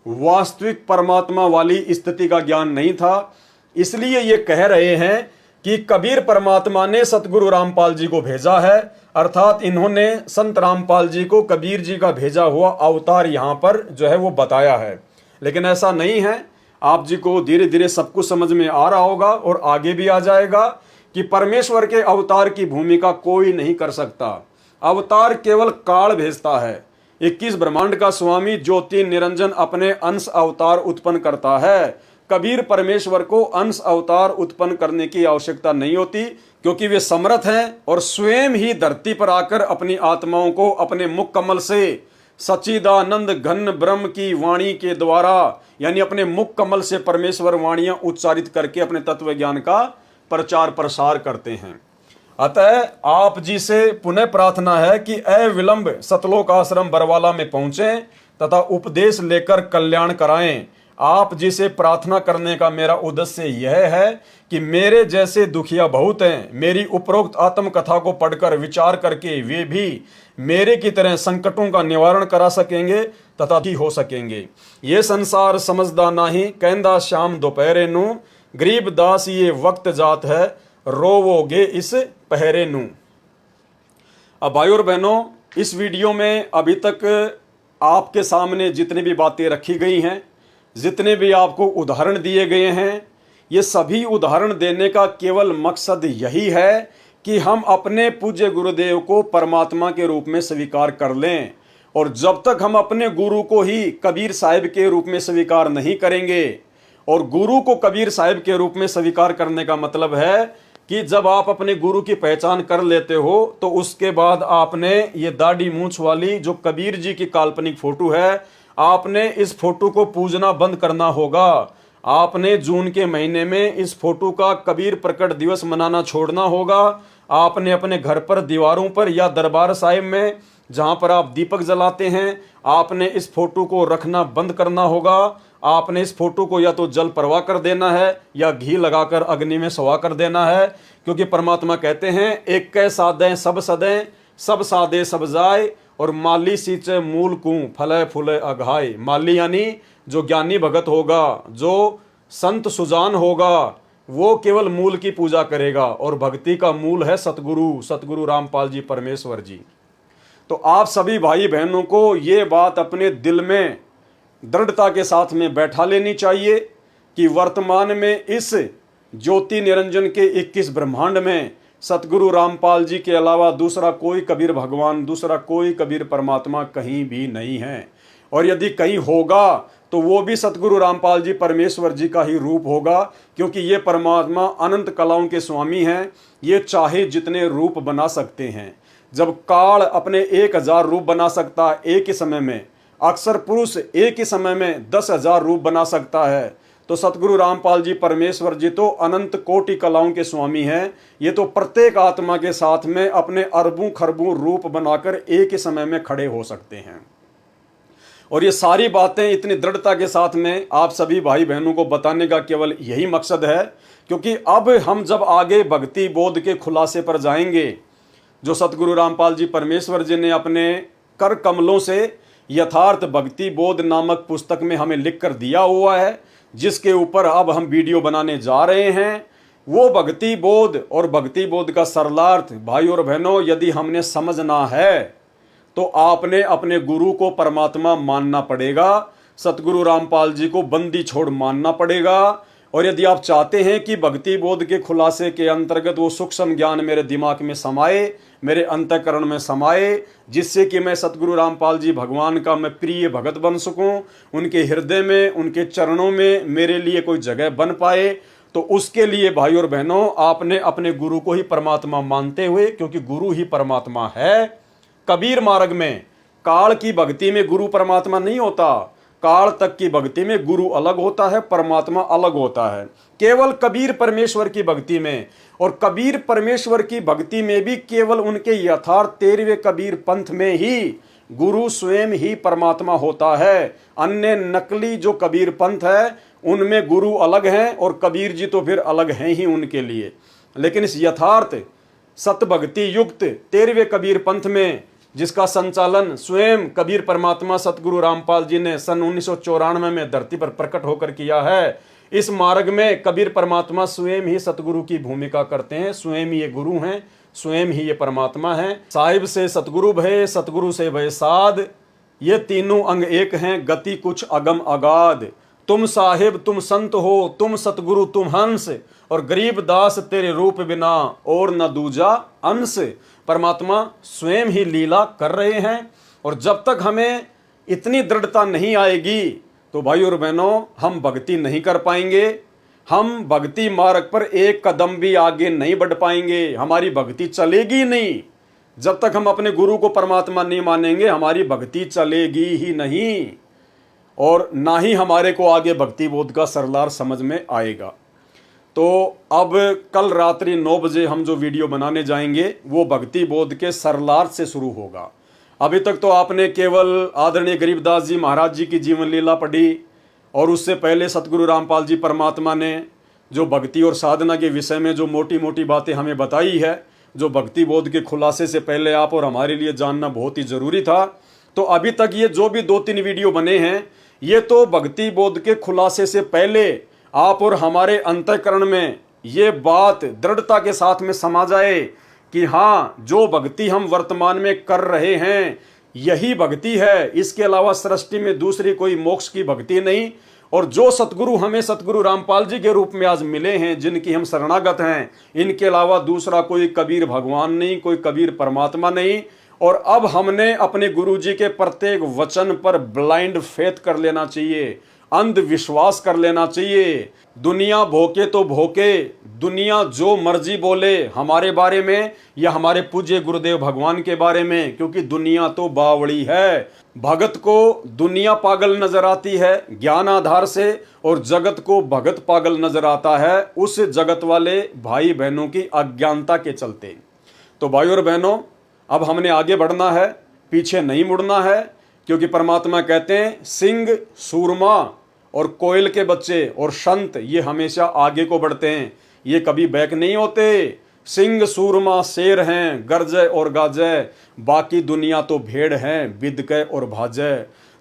वास्तविक परमात्मा वाली स्थिति का ज्ञान नहीं था। इसलिए ये कह रहे हैं कि कबीर परमात्मा ने सतगुरु रामपाल जी को भेजा है, अर्थात इन्होंने संत रामपाल जी को कबीर जी का भेजा हुआ अवतार यहाँ पर जो है वो बताया है। लेकिन ऐसा नहीं है। आप जी को धीरे धीरे सब कुछ समझ में आ रहा होगा और आगे भी आ जाएगा कि परमेश्वर के अवतार की भूमिका कोई नहीं कर सकता। अवतार केवल काल भेजता है। 21 ब्रह्मांड का स्वामी ज्योति निरंजन अपने अंश अवतार उत्पन्न करता है। कबीर परमेश्वर को अंश अवतार उत्पन्न करने की आवश्यकता नहीं होती, क्योंकि वे समर्थ हैं और स्वयं ही धरती पर आकर अपनी आत्माओं को अपने मुख कमल से सच्चिदानंद घन ब्रह्म की वाणी के द्वारा यानी अपने मुख कमल से परमेश्वर वाणियां उच्चारित करके अपने तत्व ज्ञान का प्रचार प्रसार करते हैं। अतः आप जी से पुनः प्रार्थना है कि अविलंब सतलोक आश्रम बरवाला में पहुंचें तथा उपदेश लेकर कल्याण कराएं। आप जी से प्रार्थना करने का मेरा उद्देश्य यह है कि मेरे जैसे दुखिया बहुत हैं, मेरी उपरोक्त आत्म कथा को पढ़कर विचार करके वे भी मेरे की तरह संकटों का निवारण करा सकेंगे तथा ही हो सकेंगे। ये संसार समझदा नाही, कहंदा शाम दोपहरे नू, गरीब दास ये वक्त जात है, रोवोगे इस पहरे नू। अब भाई और बहनों, इस वीडियो में अभी तक आपके सामने जितनी भी बातें रखी गई हैं, जितने भी आपको उदाहरण दिए गए हैं, ये सभी उदाहरण देने का केवल मकसद यही है कि हम अपने पूज्य गुरुदेव को परमात्मा के रूप में स्वीकार कर लें। और जब तक हम अपने गुरु को ही कबीर साहिब के रूप में स्वीकार नहीं करेंगे, और गुरु को कबीर साहिब के रूप में स्वीकार करने का मतलब है कि जब आप अपने गुरु की पहचान कर लेते हो तो उसके बाद आपने ये दाढ़ी मूंछ वाली जो कबीर जी की काल्पनिक फोटो है, आपने इस फोटो को पूजना बंद करना होगा। आपने जून के महीने में इस फोटो का कबीर प्रकट दिवस मनाना छोड़ना होगा। आपने अपने घर पर दीवारों पर या दरबार साहिब में जहां पर आप दीपक जलाते हैं, आपने इस फोटो को रखना बंद करना होगा। आपने इस फोटो को या तो जल प्रवाह कर देना है या घी लगाकर अग्नि में सवा कर देना है, क्योंकि परमात्मा कहते हैं एक कै सादें सब सदें, सब सादे सब जाए, और माली सींचे मूल कूं फले फूले अघाए। माली यानी जो ज्ञानी भगत होगा, जो संत सुजान होगा, वो केवल मूल की पूजा करेगा, और भक्ति का मूल है सतगुरु रामपाल जी परमेश्वर जी। तो आप सभी भाई बहनों को ये बात अपने दिल में दृढ़ता के साथ में बैठा लेनी चाहिए कि वर्तमान में इस ज्योति निरंजन के 21 ब्रह्मांड में सतगुरु रामपाल जी के अलावा दूसरा कोई कबीर भगवान, दूसरा कोई कबीर परमात्मा कहीं भी नहीं है। और यदि कहीं होगा तो वो भी सतगुरु रामपाल जी परमेश्वर जी का ही रूप होगा, क्योंकि ये परमात्मा अनंत कलाओं के स्वामी हैं। ये चाहे जितने रूप बना सकते हैं। जब काल अपने 1000 रूप बना सकता एक ही समय में, अक्सर पुरुष एक ही समय में 10,000 रूप बना सकता है, तो सतगुरु रामपाल जी परमेश्वर जी तो अनंत कोटि कलाओं के स्वामी हैं। ये तो प्रत्येक आत्मा के साथ में अपने अरबों खरबों रूप बनाकर एक ही समय में खड़े हो सकते हैं। और ये सारी बातें इतनी दृढ़ता के साथ में आप सभी भाई बहनों को बताने का केवल यही मकसद है, क्योंकि अब हम जब आगे भक्ति बोध के खुलासे पर जाएंगे, जो सतगुरु रामपाल जी परमेश्वर जी ने अपने कर कमलों से यथार्थ भक्ति बोध नामक पुस्तक में हमें लिख कर दिया हुआ है, जिसके ऊपर अब हम वीडियो बनाने जा रहे हैं, वो भक्ति बोध और भक्ति बोध का सरलार्थ भाई और बहनों यदि हमने समझना है तो आपने अपने गुरु को परमात्मा मानना पड़ेगा, सतगुरु रामपाल जी को बंदी छोड़ मानना पड़ेगा। और यदि आप चाहते हैं कि भक्ति बोध के खुलासे के अंतर्गत वो सूक्ष्म ज्ञान मेरे दिमाग में समाए, मेरे अंतःकरण में समाए, जिससे कि मैं सतगुरु रामपाल जी भगवान का मैं प्रिय भगत बन सकूं, उनके हृदय में उनके चरणों में मेरे लिए कोई जगह बन पाए, तो उसके लिए भाई और बहनों आपने अपने गुरु को ही परमात्मा मानते हुए, क्योंकि गुरु ही परमात्मा है। कबीर मार्ग में काल की भक्ति में गुरु परमात्मा नहीं होता, काल तक की भक्ति में गुरु अलग होता है, परमात्मा अलग होता है। केवल कबीर परमेश्वर की भक्ति में, और कबीर परमेश्वर की भक्ति में भी केवल उनके यथार्थ 13वें कबीर पंथ में ही गुरु स्वयं ही परमात्मा होता है। अन्य नकली जो कबीर पंथ है उनमें गुरु अलग हैं और कबीर जी तो फिर अलग हैं ही उनके लिए। लेकिन इस यथार्थ सत भक्ति युक्त 13वें कबीर पंथ में, जिसका संचालन स्वयं कबीर परमात्मा सतगुरु रामपाल जी ने सन 1994 में धरती पर प्रकट होकर किया है, इस मार्ग में कबीर परमात्मा स्वयं ही सतगुरु की भूमिका करते हैं, स्वयं ही ये गुरु हैं, स्वयं ही ये परमात्मा हैं। साहिब से सतगुरु भय, सतगुरु से भय साध, ये तीनों अंग एक हैं, गति कुछ अगम अगाध। तुम साहिब तुम संत हो, तुम सतगुरु तुम हंस, और गरीब दास तेरे रूप बिना और न दूजा अंश। परमात्मा स्वयं ही लीला कर रहे हैं। और जब तक हमें इतनी दृढ़ता नहीं आएगी तो भाई और बहनों हम भक्ति नहीं कर पाएंगे, हम भक्ति मार्ग पर एक कदम भी आगे नहीं बढ़ पाएंगे, हमारी भक्ति चलेगी नहीं। जब तक हम अपने गुरु को परमात्मा नहीं मानेंगे हमारी भक्ति चलेगी ही नहीं, और ना ही हमारे को आगे भक्ति बोध का सरलार समझ में आएगा। तो अब कल रात्रि 9 बजे हम जो वीडियो बनाने जाएंगे वो भक्ति बोध के सरलार्थ से शुरू होगा। अभी तक तो आपने केवल आदरणीय गरीबदास जी महाराज जी की जीवन लीला पढ़ी, और उससे पहले सतगुरु रामपाल जी परमात्मा ने जो भक्ति और साधना के विषय में जो मोटी मोटी बातें हमें बताई है, जो भक्ति बोध के खुलासे से पहले आप और हमारे लिए जानना बहुत ही ज़रूरी था। तो अभी तक ये जो भी 2-3 वीडियो बने हैं ये तो भक्ति बोध के खुलासे से पहले आप और हमारे अंतःकरण में ये बात दृढ़ता के साथ में समा जाए कि हाँ, जो भक्ति हम वर्तमान में कर रहे हैं यही भक्ति है, इसके अलावा सृष्टि में दूसरी कोई मोक्ष की भक्ति नहीं। और जो सतगुरु हमें सतगुरु रामपाल जी के रूप में आज मिले हैं, जिनकी हम शरणागत हैं, इनके अलावा दूसरा कोई कबीर भगवान नहीं, कोई कबीर परमात्मा नहीं। और अब हमने अपने गुरु जी के प्रत्येक वचन पर ब्लाइंड फेथ कर लेना चाहिए, अंधविश्वास कर लेना चाहिए। दुनिया भोके तो भोके, दुनिया जो मर्जी बोले हमारे बारे में या हमारे पूज्य गुरुदेव भगवान के बारे में, क्योंकि दुनिया तो बावड़ी है। भगत को दुनिया पागल नजर आती है ज्ञान आधार से, और जगत को भगत पागल नजर आता है उस जगत वाले भाई बहनों की अज्ञानता के चलते। तो भाई और बहनों अब हमने आगे बढ़ना है, पीछे नहीं मुड़ना है, क्योंकि परमात्मा कहते हैं सिंह सूरमा और कोयल के बच्चे और संत ये हमेशा आगे को बढ़ते हैं, ये कभी बैक नहीं होते। सिंह सूरमा शेर हैं गरजे और गाजे, बाकी दुनिया तो भेड़ हैं बिदके और भाजे।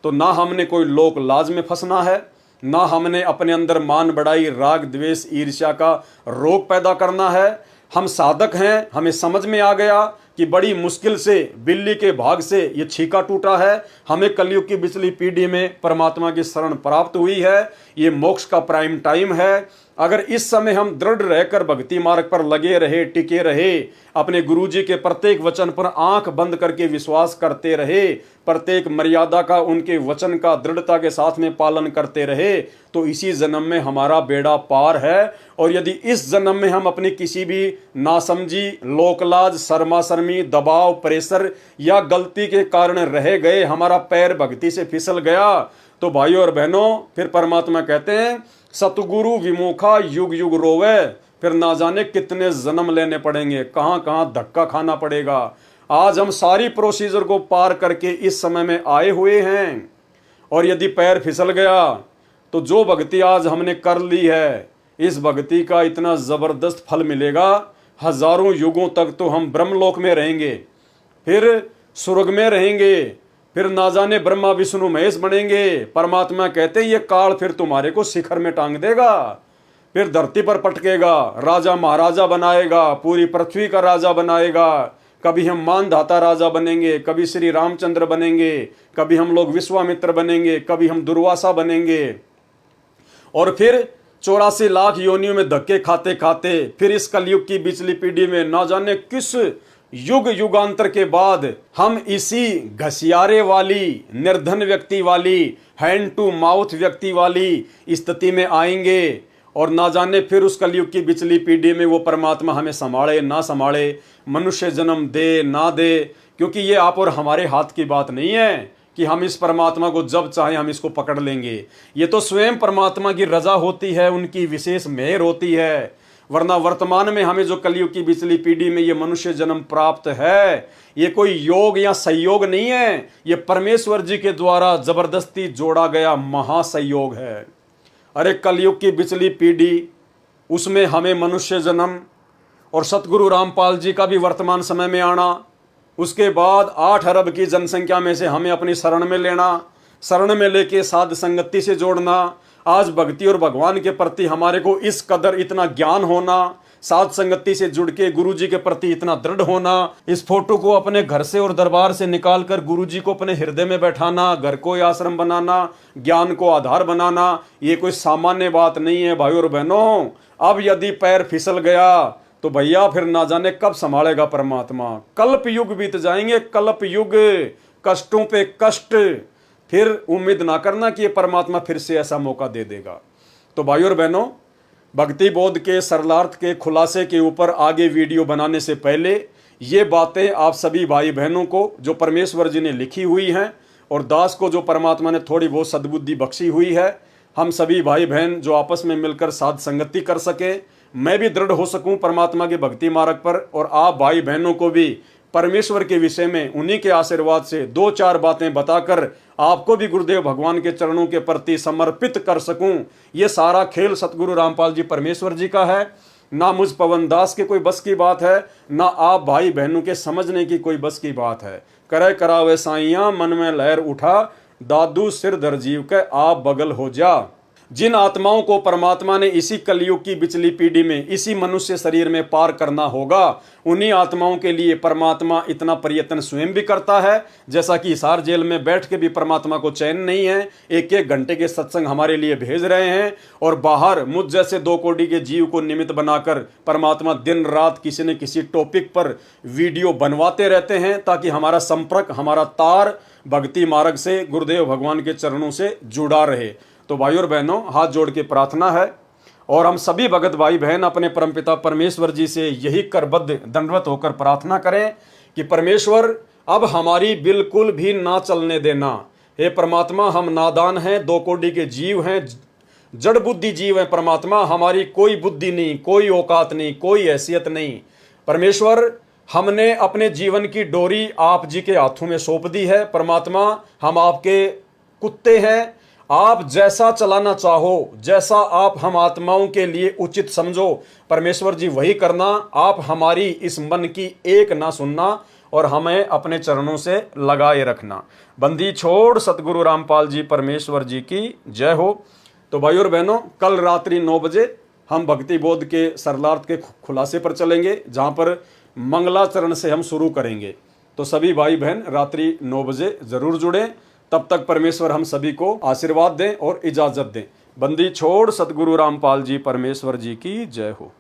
तो ना हमने कोई लोक लाज में फंसना है, ना हमने अपने अंदर मान बढ़ाई राग द्वेष ईर्ष्या का रोग पैदा करना है। हम साधक हैं, हमें समझ में आ गया कि बड़ी मुश्किल से बिल्ली के भाग से ये छीका टूटा है, हमें कलयुग की पिछली पीढ़ी में परमात्मा की शरण प्राप्त हुई है, ये मोक्ष का प्राइम टाइम है। अगर इस समय हम दृढ़ रहकर भक्ति मार्ग पर लगे रहे, टिके रहे, अपने गुरुजी के प्रत्येक वचन पर आंख बंद करके विश्वास करते रहे, प्रत्येक मर्यादा का उनके वचन का दृढ़ता के साथ में पालन करते रहे, तो इसी जन्म में हमारा बेड़ा पार है। और यदि इस जन्म में हम अपनी किसी भी नासमझी, लोकलाज, शर्मा शर्मी, दबाव, प्रेशर या गलती के कारण रह गए, हमारा पैर भक्ति से फिसल गया, तो भाइयों और बहनों फिर परमात्मा कहते हैं सतगुरु विमुखा युग युग रोवे, फिर ना जाने कितने जन्म लेने पड़ेंगे, कहाँ कहाँ धक्का खाना पड़ेगा। आज हम सारी प्रोसीजर को पार करके इस समय में आए हुए हैं, और यदि पैर फिसल गया तो जो भक्ति आज हमने कर ली है, इस भक्ति का इतना जबरदस्त फल मिलेगा। हजारों युगों तक तो हम ब्रह्मलोक में रहेंगे, फिर स्वर्ग में रहेंगे, फिर ना जाने ब्रह्मा विष्णु महेश बनेंगे। परमात्मा कहते हैं ये काल फिर तुम्हारे को शिखर में टांग देगा, फिर धरती पर पटकेगा, राजा महाराजा बनाएगा, पूरी पृथ्वी का राजा बनाएगा। कभी हम मानधाता राजा बनेंगे, कभी श्री रामचंद्र बनेंगे, कभी हम लोग विश्वामित्र बनेंगे, कभी हम दुर्वासा बनेंगे, और फिर 84 लाख योनियों में धक्के खाते खाते फिर इस कलयुग की बिचली पीढ़ी में ना जाने किस युग युगांतर के बाद हम इसी घसियारे वाली, निर्धन व्यक्ति वाली, हैंड टू माउथ व्यक्ति वाली स्थिति में आएंगे। और ना जाने फिर उस कलयुग की बिचली पीढ़ी में वो परमात्मा हमें संभाले ना संभाले, मनुष्य जन्म दे ना दे, क्योंकि ये आप और हमारे हाथ की बात नहीं है कि हम इस परमात्मा को जब चाहे हम इसको पकड़ लेंगे। ये तो स्वयं परमात्मा की रजा होती है, उनकी विशेष मेहर होती है। वरना वर्तमान में हमें जो कलयुग की बिचली पीढ़ी में ये मनुष्य जन्म प्राप्त है, ये कोई योग या संयोग नहीं है, ये परमेश्वर जी के द्वारा जबरदस्ती जोड़ा गया महासंयोग है। अरे कलयुग की बिचली पीढ़ी, उसमें हमें मनुष्य जन्म और सतगुरु रामपाल जी का भी वर्तमान समय में आना, उसके बाद 8 अरब की जनसंख्या में से हमें अपनी शरण में लेना, शरण में लेके साध संगति से जोड़ना। आज भक्ति और भगवान के प्रति हमारे को इस कदर इतना ज्ञान होना, साध संगति से जुड़ के गुरु जी के प्रति इतना दृढ़ होना, इस फोटो को अपने घर से और दरबार से निकाल कर गुरु जी को अपने हृदय में बैठाना, घर को आश्रम बनाना, ज्ञान को आधार बनाना, ये कोई सामान्य बात नहीं है भाई और बहनों। अब यदि पैर फिसल गया तो भैया फिर ना जाने कब संभालेगा परमात्मा। कल्प युग बीत जाएंगे, कल्प युग, कष्टों पे कष्ट। फिर उम्मीद ना करना कि ये परमात्मा फिर से ऐसा मौका दे देगा। तो भाई और बहनों, भक्ति बोध के सरलार्थ के खुलासे के ऊपर आगे वीडियो बनाने से पहले ये बातें आप सभी भाई बहनों को जो परमेश्वर जी ने लिखी हुई हैं, और दास को जो परमात्मा ने थोड़ी बहुत सद्बुद्धि बख्शी हुई है, हम सभी भाई बहन जो आपस में मिलकर साध संगति कर सके, मैं भी दृढ़ हो सकूं परमात्मा के भक्ति मार्ग पर, और आप भाई बहनों को भी परमेश्वर के विषय में उन्हीं के आशीर्वाद से 2-4 बातें बताकर आपको भी गुरुदेव भगवान के चरणों के प्रति समर्पित कर सकूं। ये सारा खेल सतगुरु रामपाल जी परमेश्वर जी का है, ना मुझ पवन दास के कोई बस की बात है, ना आप भाई बहनों के समझने की कोई बस की बात है। करे करावे साइयां मन में लहर उठा, दादू सिर दरजीव के आप बगल हो जा। जिन आत्माओं को परमात्मा ने इसी कलयुग की बिचली पीढ़ी में, इसी मनुष्य शरीर में पार करना होगा, उन्हीं आत्माओं के लिए परमात्मा इतना प्रयत्न स्वयं भी करता है। जैसा कि हिसार जेल में बैठ के भी परमात्मा को चैन नहीं है, 1-1 घंटे के सत्संग हमारे लिए भेज रहे हैं, और बाहर मुझ जैसे 2 कोटि के जीव को निमित्त बनाकर परमात्मा दिन रात किसी न किसी टॉपिक पर वीडियो बनवाते रहते हैं, ताकि हमारा संपर्क, हमारा तार भक्ति मार्ग से, गुरुदेव भगवान के चरणों से जुड़ा रहे। तो भाई और बहनों, हाथ जोड़ के प्रार्थना है, और हम सभी भगत भाई बहन अपने परमपिता परमेश्वर जी से यही करबद्ध दंडवत होकर प्रार्थना करें कि परमेश्वर अब हमारी बिल्कुल भी ना चलने देना। हे परमात्मा, हम नादान हैं, 2 कोटि के जीव हैं, जड़ बुद्धि जीव हैं परमात्मा, हमारी कोई बुद्धि नहीं, कोई औकात नहीं, कोई हैसियत नहीं। परमेश्वर, हमने अपने जीवन की डोरी आप जी के हाथों में सौंप दी है। परमात्मा, हम आपके कुत्ते हैं, आप जैसा चलाना चाहो, जैसा आप हम आत्माओं के लिए उचित समझो परमेश्वर जी वही करना। आप हमारी इस मन की एक ना सुनना, और हमें अपने चरणों से लगाए रखना। बंदी छोड़ सतगुरु रामपाल जी परमेश्वर जी की जय हो। तो भाई और बहनों, कल रात्रि 9 बजे हम भक्ति बोध के सरलार्थ के खुलासे पर चलेंगे, जहां पर मंगलाचरण से हम शुरू करेंगे। तो सभी भाई बहन रात्रि 9 बजे जरूर जुड़ें। तब तक परमेश्वर हम सभी को आशीर्वाद दें और इजाजत दें। बंदी छोड़ सतगुरु रामपाल जी परमेश्वर जी की जय हो।